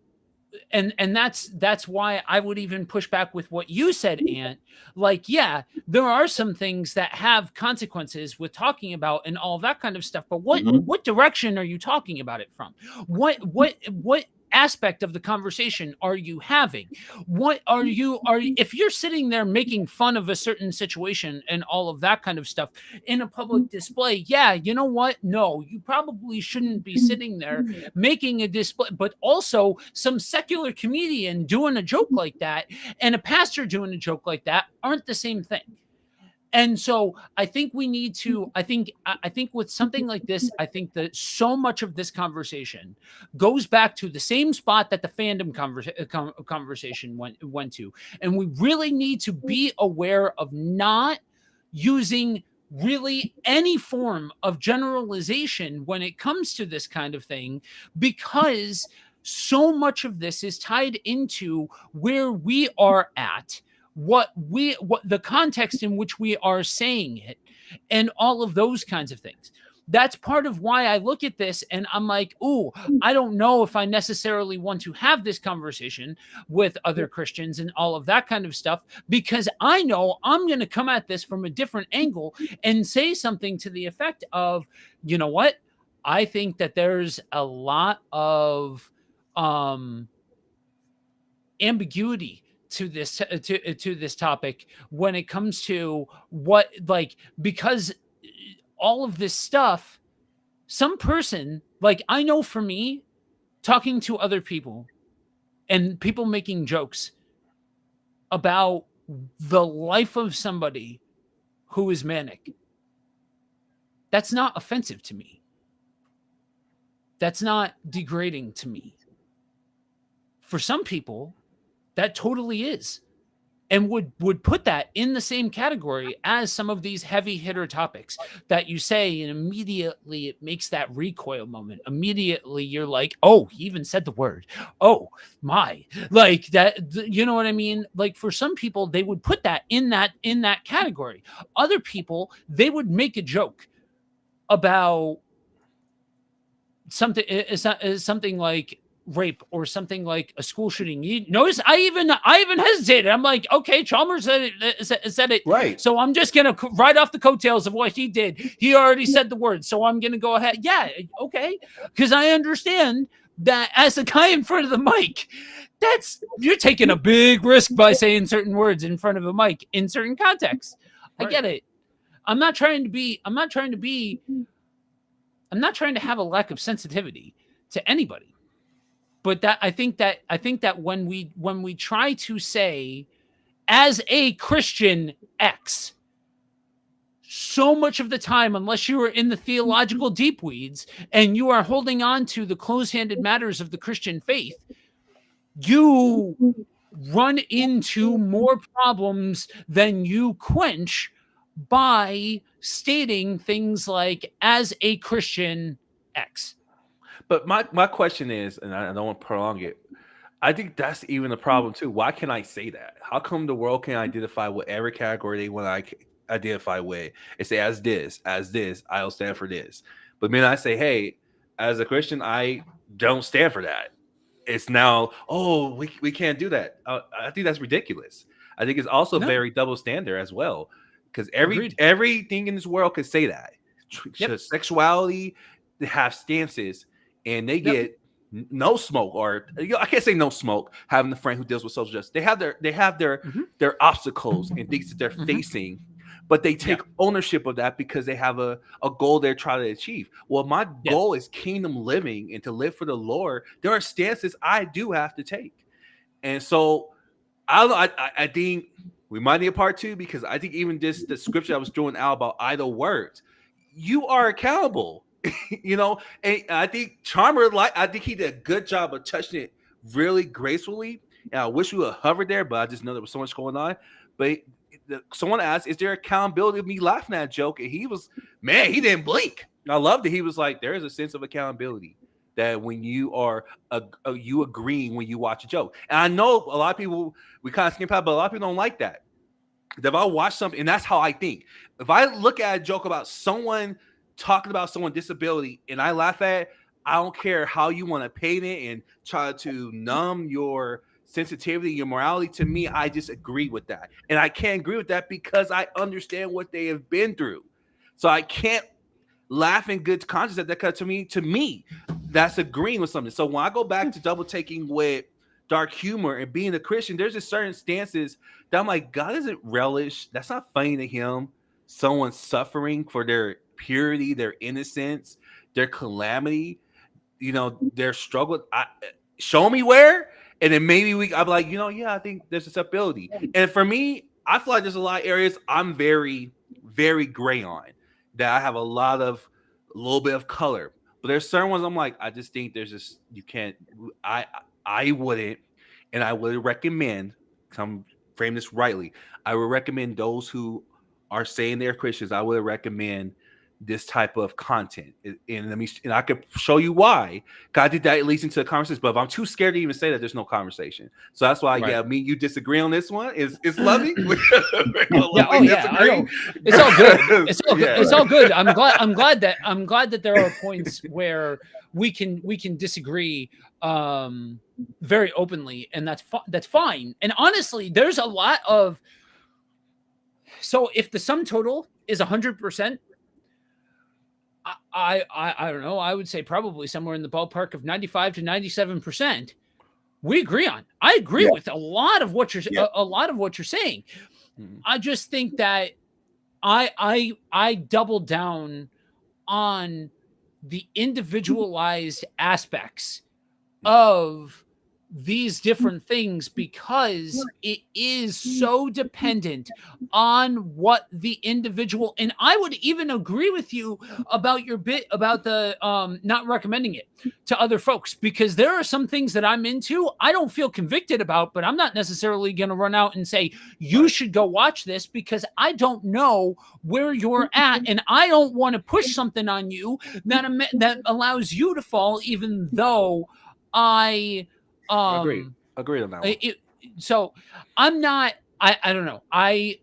that's why I would even push back with what you said, Ant. Like, yeah, there are some things that have consequences with talking about and all that kind of stuff. But what direction are you talking about it from? What aspect of the conversation are you having? What are you if you're sitting there making fun of a certain situation and all of that kind of stuff in a public display, yeah, you know what? No, you probably shouldn't be sitting there making a display. But also, some secular comedian doing a joke like that and a pastor doing a joke like that aren't the same thing. And so I think we need to, I think with something like this, I think that so much of this conversation goes back to the same spot that the fandom conversation went to. And we really need to be aware of not using really any form of generalization when it comes to this kind of thing, because so much of this is tied into where we are at, what the context in which we are saying it, and all of those kinds of things. That's part of why I look at this and I'm like, ooh, I don't know if I necessarily want to have this conversation with other Christians and all of that kind of stuff, because I know I'm going to come at this from a different angle and say something to the effect of, you know what? I think that there's a lot of ambiguity to this to this topic when it comes to what, like, because all of this stuff, some person, like, I know for me, talking to other people and people making jokes about the life of somebody who is manic, that's not offensive to me. That's not degrading to me. For some people, that totally is, and would put that in the same category as some of these heavy hitter topics that you say, and immediately it makes that recoil moment. Immediately you're like, oh, he even said the word. Oh my, like that, you know what I mean? Like, for some people, they would put that in that category. Other people, they would make a joke about something like rape or something like a school shooting. You notice I even hesitated. I'm like, okay, Chalmer said it Right. so I'm just gonna ride off the coattails of what he did. He already said the word, so I'm gonna go ahead. Yeah, okay, because I understand that as a guy in front of the mic, you're taking a big risk by saying certain words in front of a mic in certain contexts. Right. I get it. I'm not trying to have a lack of sensitivity to anybody. But that I think that when we try to say, as a Christian X, so much of the time, unless you are in the theological deep weeds and you are holding on to the close-handed matters of the Christian faith, you run into more problems than you quench by stating things like, as a Christian X. But my question is, and I don't want to prolong it, I think that's even a problem too. Why can I say that? How come the world can identify whatever category they want to identify with and say, as this, I'll stand for this. But then I say, hey, as a Christian, I don't stand for that. It's now, oh, we can't do that. I think that's ridiculous. I think it's also very double standard as well, because everything in this world could say that. Yep. Sexuality, they have stances, and they get no smoke, or I can't say no smoke. Having a friend who deals with social justice, they have their obstacles and things that they're facing, but they take ownership of that because they have a goal they're trying to achieve. Well, my goal is kingdom living and to live for the Lord. There are stances I do have to take, and so I think we might need a part two, because I think even the scripture I was throwing out about idle words, you are accountable. You know, and I think Chalmer, I think he did a good job of touching it really gracefully. And I wish we would have hovered there, but I just know there was so much going on. But someone asked, "Is there accountability of me laughing at a joke?" And he was, man, he didn't blink. I loved it. He was like, "There is a sense of accountability that when you are you agreeing when you watch a joke." And I know a lot of people we kind of skip out, but a lot of people don't like that. If I watch something, and that's how I think. If I look at a joke about someone talking about someone's disability and I laugh at it, I don't care how you want to paint it and try to numb your sensitivity, your morality. To me, I just agree with that. And I can't agree with that because I understand what they have been through. So I can't laugh in good conscience at that, because to me, that's agreeing with something. So when I go back to double taking with dark humor and being a Christian, there's just certain stances that I'm like, God doesn't relish. That's not funny to him. Someone suffering for their purity, their innocence, their calamity, their struggle. Show me where, and then maybe I'm like, I think there's this ability. And for me, I feel like there's a lot of areas I'm very, very gray on, that I have a little bit of color. But there's certain ones I'm like, I just think there's just, you can't, I wouldn't, and I would recommend, come frame this rightly, I would recommend those who are saying they're Christians, I would recommend this type of content. And I could show you why. I think that leads into a conversation, but if I'm too scared to even say that, there's no conversation. So that's why, you disagree on this one. It's lovely. It's all good. It's all good. It's all good. I'm glad that there are points where we can disagree very openly, and that's fine. And honestly, there's a lot of, so if the sum total is 100%, I don't know, I would say probably somewhere in the ballpark of 95 to 97% we agree on. I agree with a lot of what you're saying. Mm-hmm. I just think that I double down on the individualized aspects of these different things, because it is so dependent on what the individual, and I would even agree with you about your bit about the not recommending it to other folks, because there are some things that I'm into I don't feel convicted about, but I'm not necessarily going to run out and say you should go watch this, because I don't know where you're at, and I don't want to push something on you that allows you to fall, even though I agreed on that one. So I'm not, I don't know. I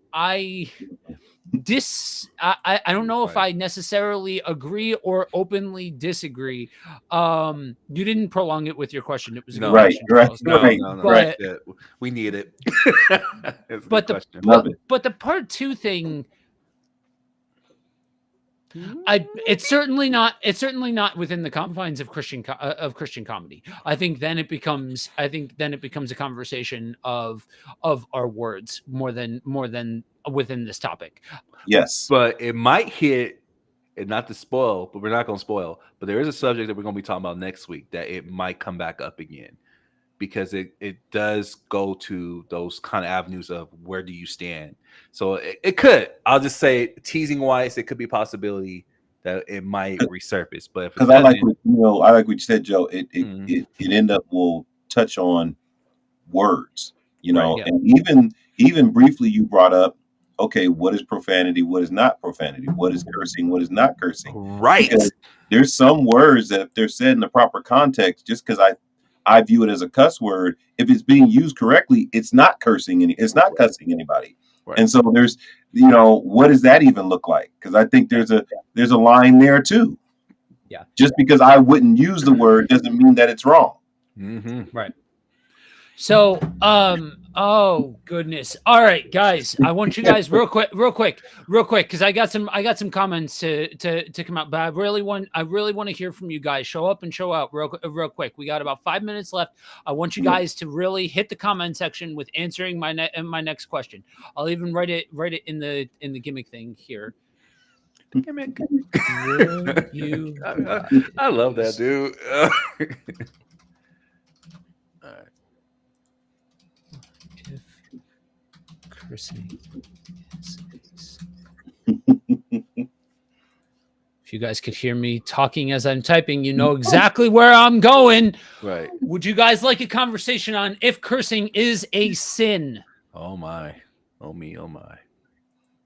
don't know if I necessarily agree or openly disagree. You didn't prolong it with your question. It was a good question. No, right. We need it. But the part two thing, it's certainly not within the confines of Christian comedy. I think then it becomes a conversation of our words more than within this topic. Yes, but it might hit, and not to spoil, but we're not going to spoil. But there is a subject that we're going to be talking about next week that it might come back up again, because it does go to those kind of avenues of where do you stand. So it could, I'll just say, teasing wise, it could be a possibility that it might resurface. But because I like what you said, Joe. It end up will touch on words, and even briefly you brought up, okay, what is profanity? What is not profanity? What is cursing? What is not cursing? Right. Because there's some words that if they're said in the proper context, just because I view it as a cuss word, if it's being used correctly, it's not cursing it's not cussing anybody. Right. And so there's, what does that even look like? Because I think there's a line there too. Yeah. Just because I wouldn't use the word doesn't mean that it's wrong. Mm-hmm. Right. So, oh goodness. All right, guys, I want you guys real quick, because I got some comments to come out, but I really want to hear from you guys. Show up and show out real quick. We got about 5 minutes left. I want you guys to really hit the comment section with answering my next question. I'll even write it in the gimmick thing here. Gimmick. I love that, dude. All right. If you guys could hear me talking as I'm typing, you know exactly where I'm going. Right. Would you guys like a conversation on if cursing is a sin? Oh my. Oh me. Oh my.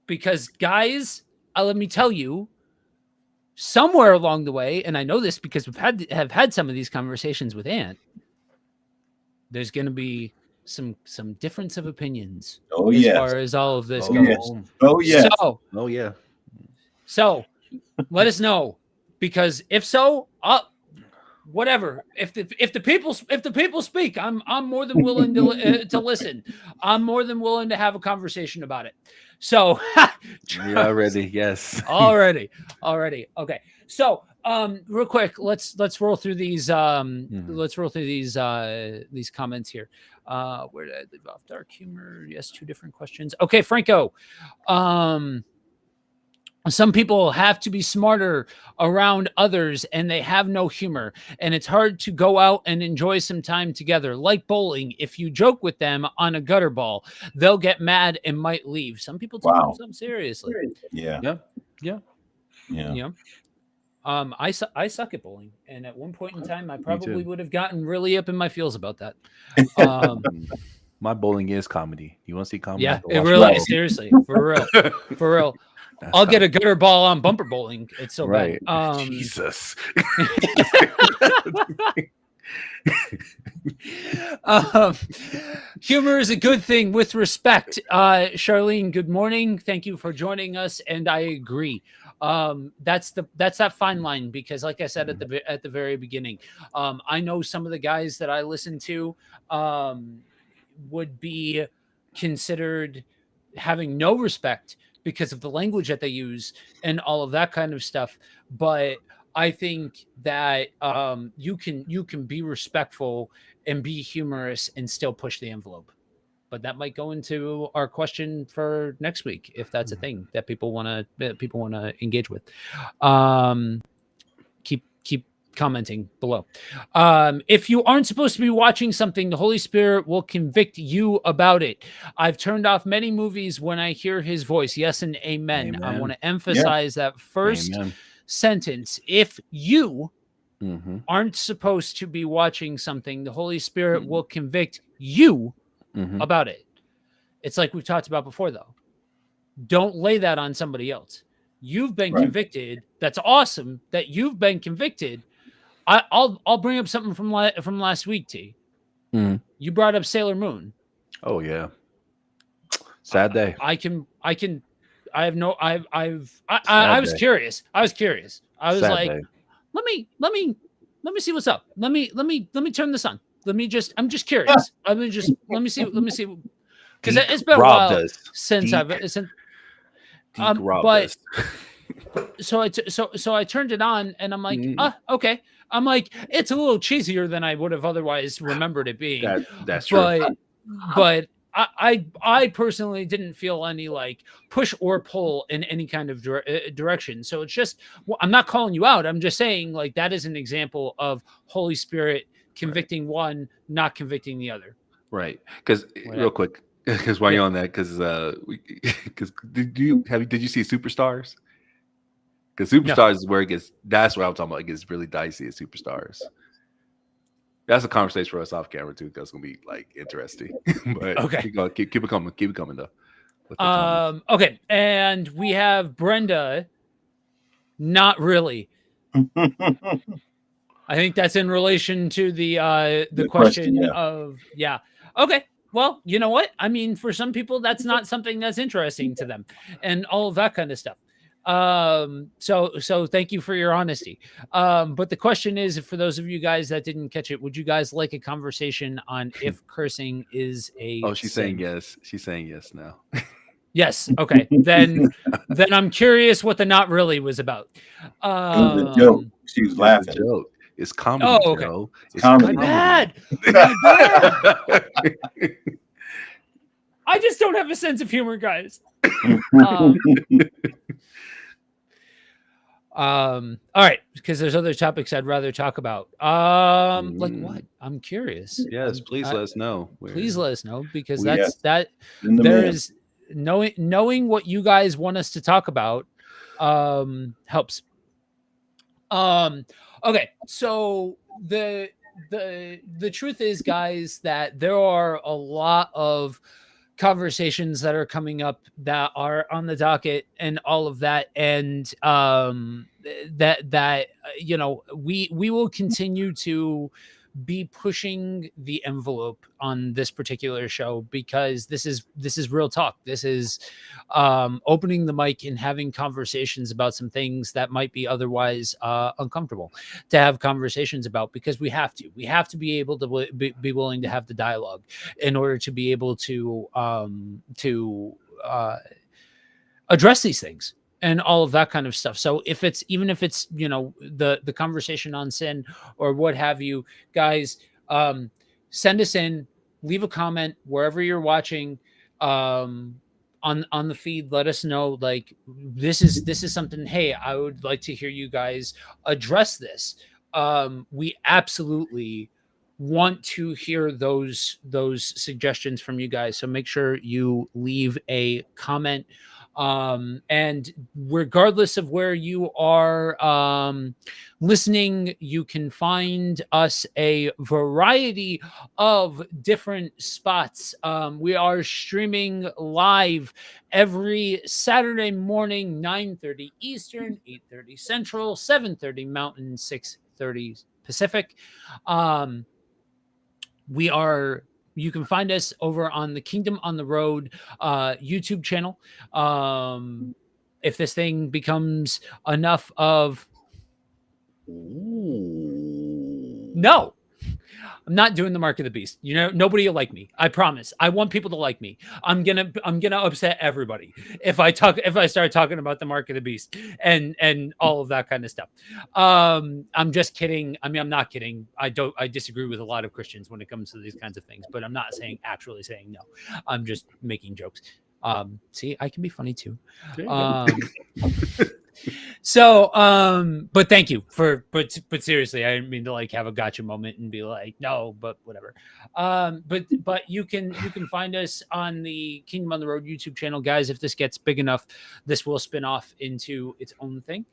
because guys, let me tell you, somewhere along the way, and I know this because have had some of these conversations with Ant, there's going to be some difference of opinions Oh as yes. far as all of this Oh goes. yes. Oh yes. Oh yeah. So let us know, because if so, whatever. If the people speak, I'm more than willing to listen. I'm more than willing to have a conversation about it. So You're already, yes. already. Okay. So real quick, let's roll through these let's roll through these comments here. Where did I leave off? Dark humor. Yes, 2 different questions. Okay, Franco. Some people have to be smarter around others and they have no humor, and it's hard to go out and enjoy some time together. Like bowling, if you joke with them on a gutter ball, they'll get mad and might leave. Some people take themselves seriously. Yeah. Yeah. You know, I suck at bowling, and at one point in time, I probably would have gotten really up in my feels about that. My bowling is comedy. You want to see comedy? Yeah, it really is. Seriously, for real. I'll get a gutter ball on bumper bowling. It's so right. bad. Jesus. Humor is a good thing with respect. Charlene, good morning. Thank you for joining us, and I agree. That's that fine line, because like I said at the very beginning, I know some of the guys that I listen to would be considered having no respect because of the language that they use and all of that kind of stuff. But I think that you can be respectful and be humorous and still push the envelope. But that might go into our question for next week, if that's a thing that people want to engage with. Keep commenting below. If you aren't supposed to be watching something, the Holy Spirit will convict you about it. I've turned off many movies when I hear his voice. Yes, and amen. I want to emphasize that first sentence. If you aren't supposed to be watching something, the Holy Spirit will convict you about it. It's like we've talked about before, though. Don't lay that on somebody else. You've been convicted. That's awesome that you've been convicted. I'll bring up something from last week, T. You brought up Sailor Moon. Oh yeah. Sad day. I was curious. I was Sad like, day. let me see what's up. Let me turn this on. I'm just curious. Let me see. Because it's been a while since but so I turned it on and I'm like, okay. I'm like, it's a little cheesier than I would have otherwise remembered it being. That's true. But I personally didn't feel any like push or pull in any kind of direction. So it's just, I'm not calling you out. I'm just saying, like, that is an example of Holy Spirit convicting one, not convicting the other. Right. Because real quick, because while you're on that, because did you see Superstars? Because Superstars is where it gets. That's what I'm talking about. It gets really dicey at Superstars. That's a conversation for us off camera too. That's gonna be like interesting. But okay, keep it coming. Keep it coming though. Okay, and we have Brenda. Not really. I think that's in relation to the question of Okay. Well, you know what? I mean, for some people, that's not something that's interesting to them, and all of that kind of stuff. So thank you for your honesty. But the question is, for those of you guys that didn't catch it, would you guys like a conversation on if cursing is a she's sin? saying yes. She's saying yes now. Yes. Okay. Then I'm curious what the not really was about. It was a joke. She was laughing. It's a joke. It's comedy. Oh, okay. Joe. It's comedy. My bad. My bad. I just don't have a sense of humor, guys. All right, because there's other topics I'd rather talk about. Like what? I'm curious. Yes, please let us know. Please let us know, because there is knowing what you guys want us to talk about helps. Okay, so the truth is, guys, that there are a lot of conversations that are coming up that are on the docket and all of that. And we will continue to be pushing the envelope on this particular show, because this is real talk. This is opening the mic and having conversations about some things that might be otherwise uncomfortable to have conversations about, because we have to be able to be willing to have the dialogue in order to be able to address these things and all of that kind of stuff. So if it's the conversation on sin or what have you, guys, send us in, leave a comment wherever you're watching on the feed. Let us know, like, this is something, hey, I would like to hear you guys address this. We absolutely want to hear those suggestions from you guys, so make sure you leave a comment. And regardless of where you are listening, you can find us a variety of different spots. We are streaming live every Saturday morning, 9:30 Eastern, 8:30 Central, 7:30 Mountain, 6:30 Pacific. You can find us over on the Kingdom on the Road YouTube channel. If this thing becomes enough of... No, I'm not doing the Mark of the Beast. Nobody will like me. I promise. I want people to like me. I'm gonna upset everybody if I start talking about the Mark of the Beast and all of that kind of stuff. I'm just kidding. I mean, I'm not kidding. I disagree with a lot of Christians when it comes to these kinds of things, but I'm not actually saying no. I'm just making jokes. See, I can be funny too. So, but thank you but seriously, I didn't mean to like have a gotcha moment and be like, no, but whatever. But you can find us on the Kingdom on the Road YouTube channel, guys. If this gets big enough, this will spin off into its own thing,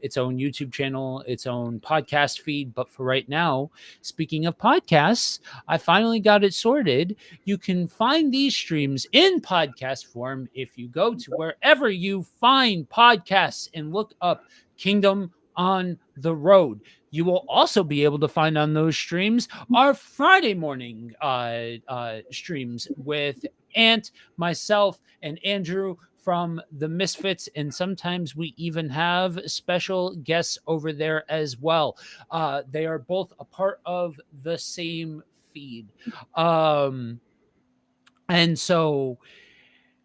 its own YouTube channel, its own podcast feed. But for right now, speaking of podcasts, I finally got it sorted. You can find these streams in podcast form if you go to wherever you find podcasts and look up Kingdom on the Road. You will also be able to find on those streams our Friday morning streams with Ant, myself, and Andrew from the Misfits, and sometimes we even have special guests over there as well. They are both a part of the same feed. And so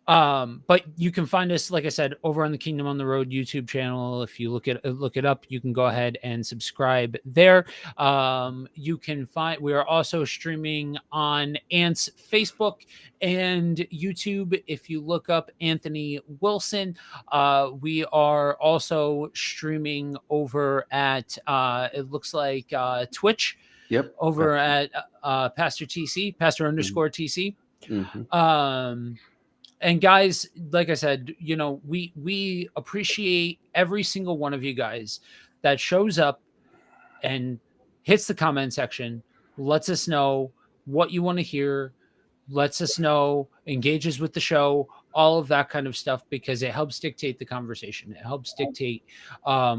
but you can find us, like I said, over on the Kingdom on the Road YouTube channel. If you look it up, you can go ahead and subscribe there. You can we are also streaming on Ant's Facebook and YouTube. If you look up Anthony Wilson, we are also streaming over at it looks like Twitch. Yep. Over at Pastor TC, Pastor _TC. Mm-hmm. And guys, like I said, we appreciate every single one of you guys that shows up and hits the comment section, lets us know what you want to hear, lets us know, engages with the show, all of that kind of stuff, because it helps dictate the conversation. It helps dictate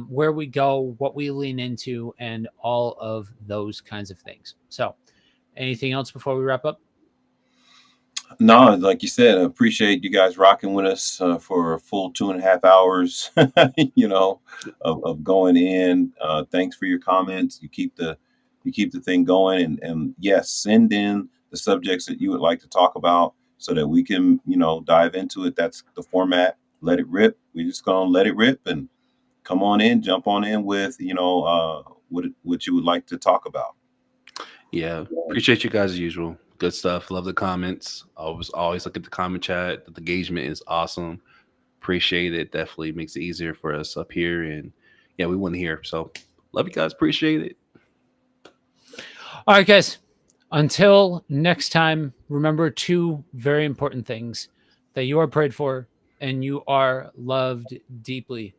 where we go, what we lean into, and all of those kinds of things. So anything else before we wrap up? No, like you said, I appreciate you guys rocking with us for a full 2.5 hours, of going in. Thanks for your comments. You keep the thing going, and yes, send in the subjects that you would like to talk about so that we can, dive into it. That's the format. Let it rip. We're just gonna let it rip and come on in, jump on in with, what you would like to talk about. Yeah, appreciate you guys as usual. Good stuff. Love the comments. Always look at the comment chat. The engagement is awesome. Appreciate it. Definitely makes it easier for us up here. And yeah, we want to hear. So love you guys. Appreciate it. All right, guys. Until next time, remember 2 very important things: that you are prayed for and you are loved deeply.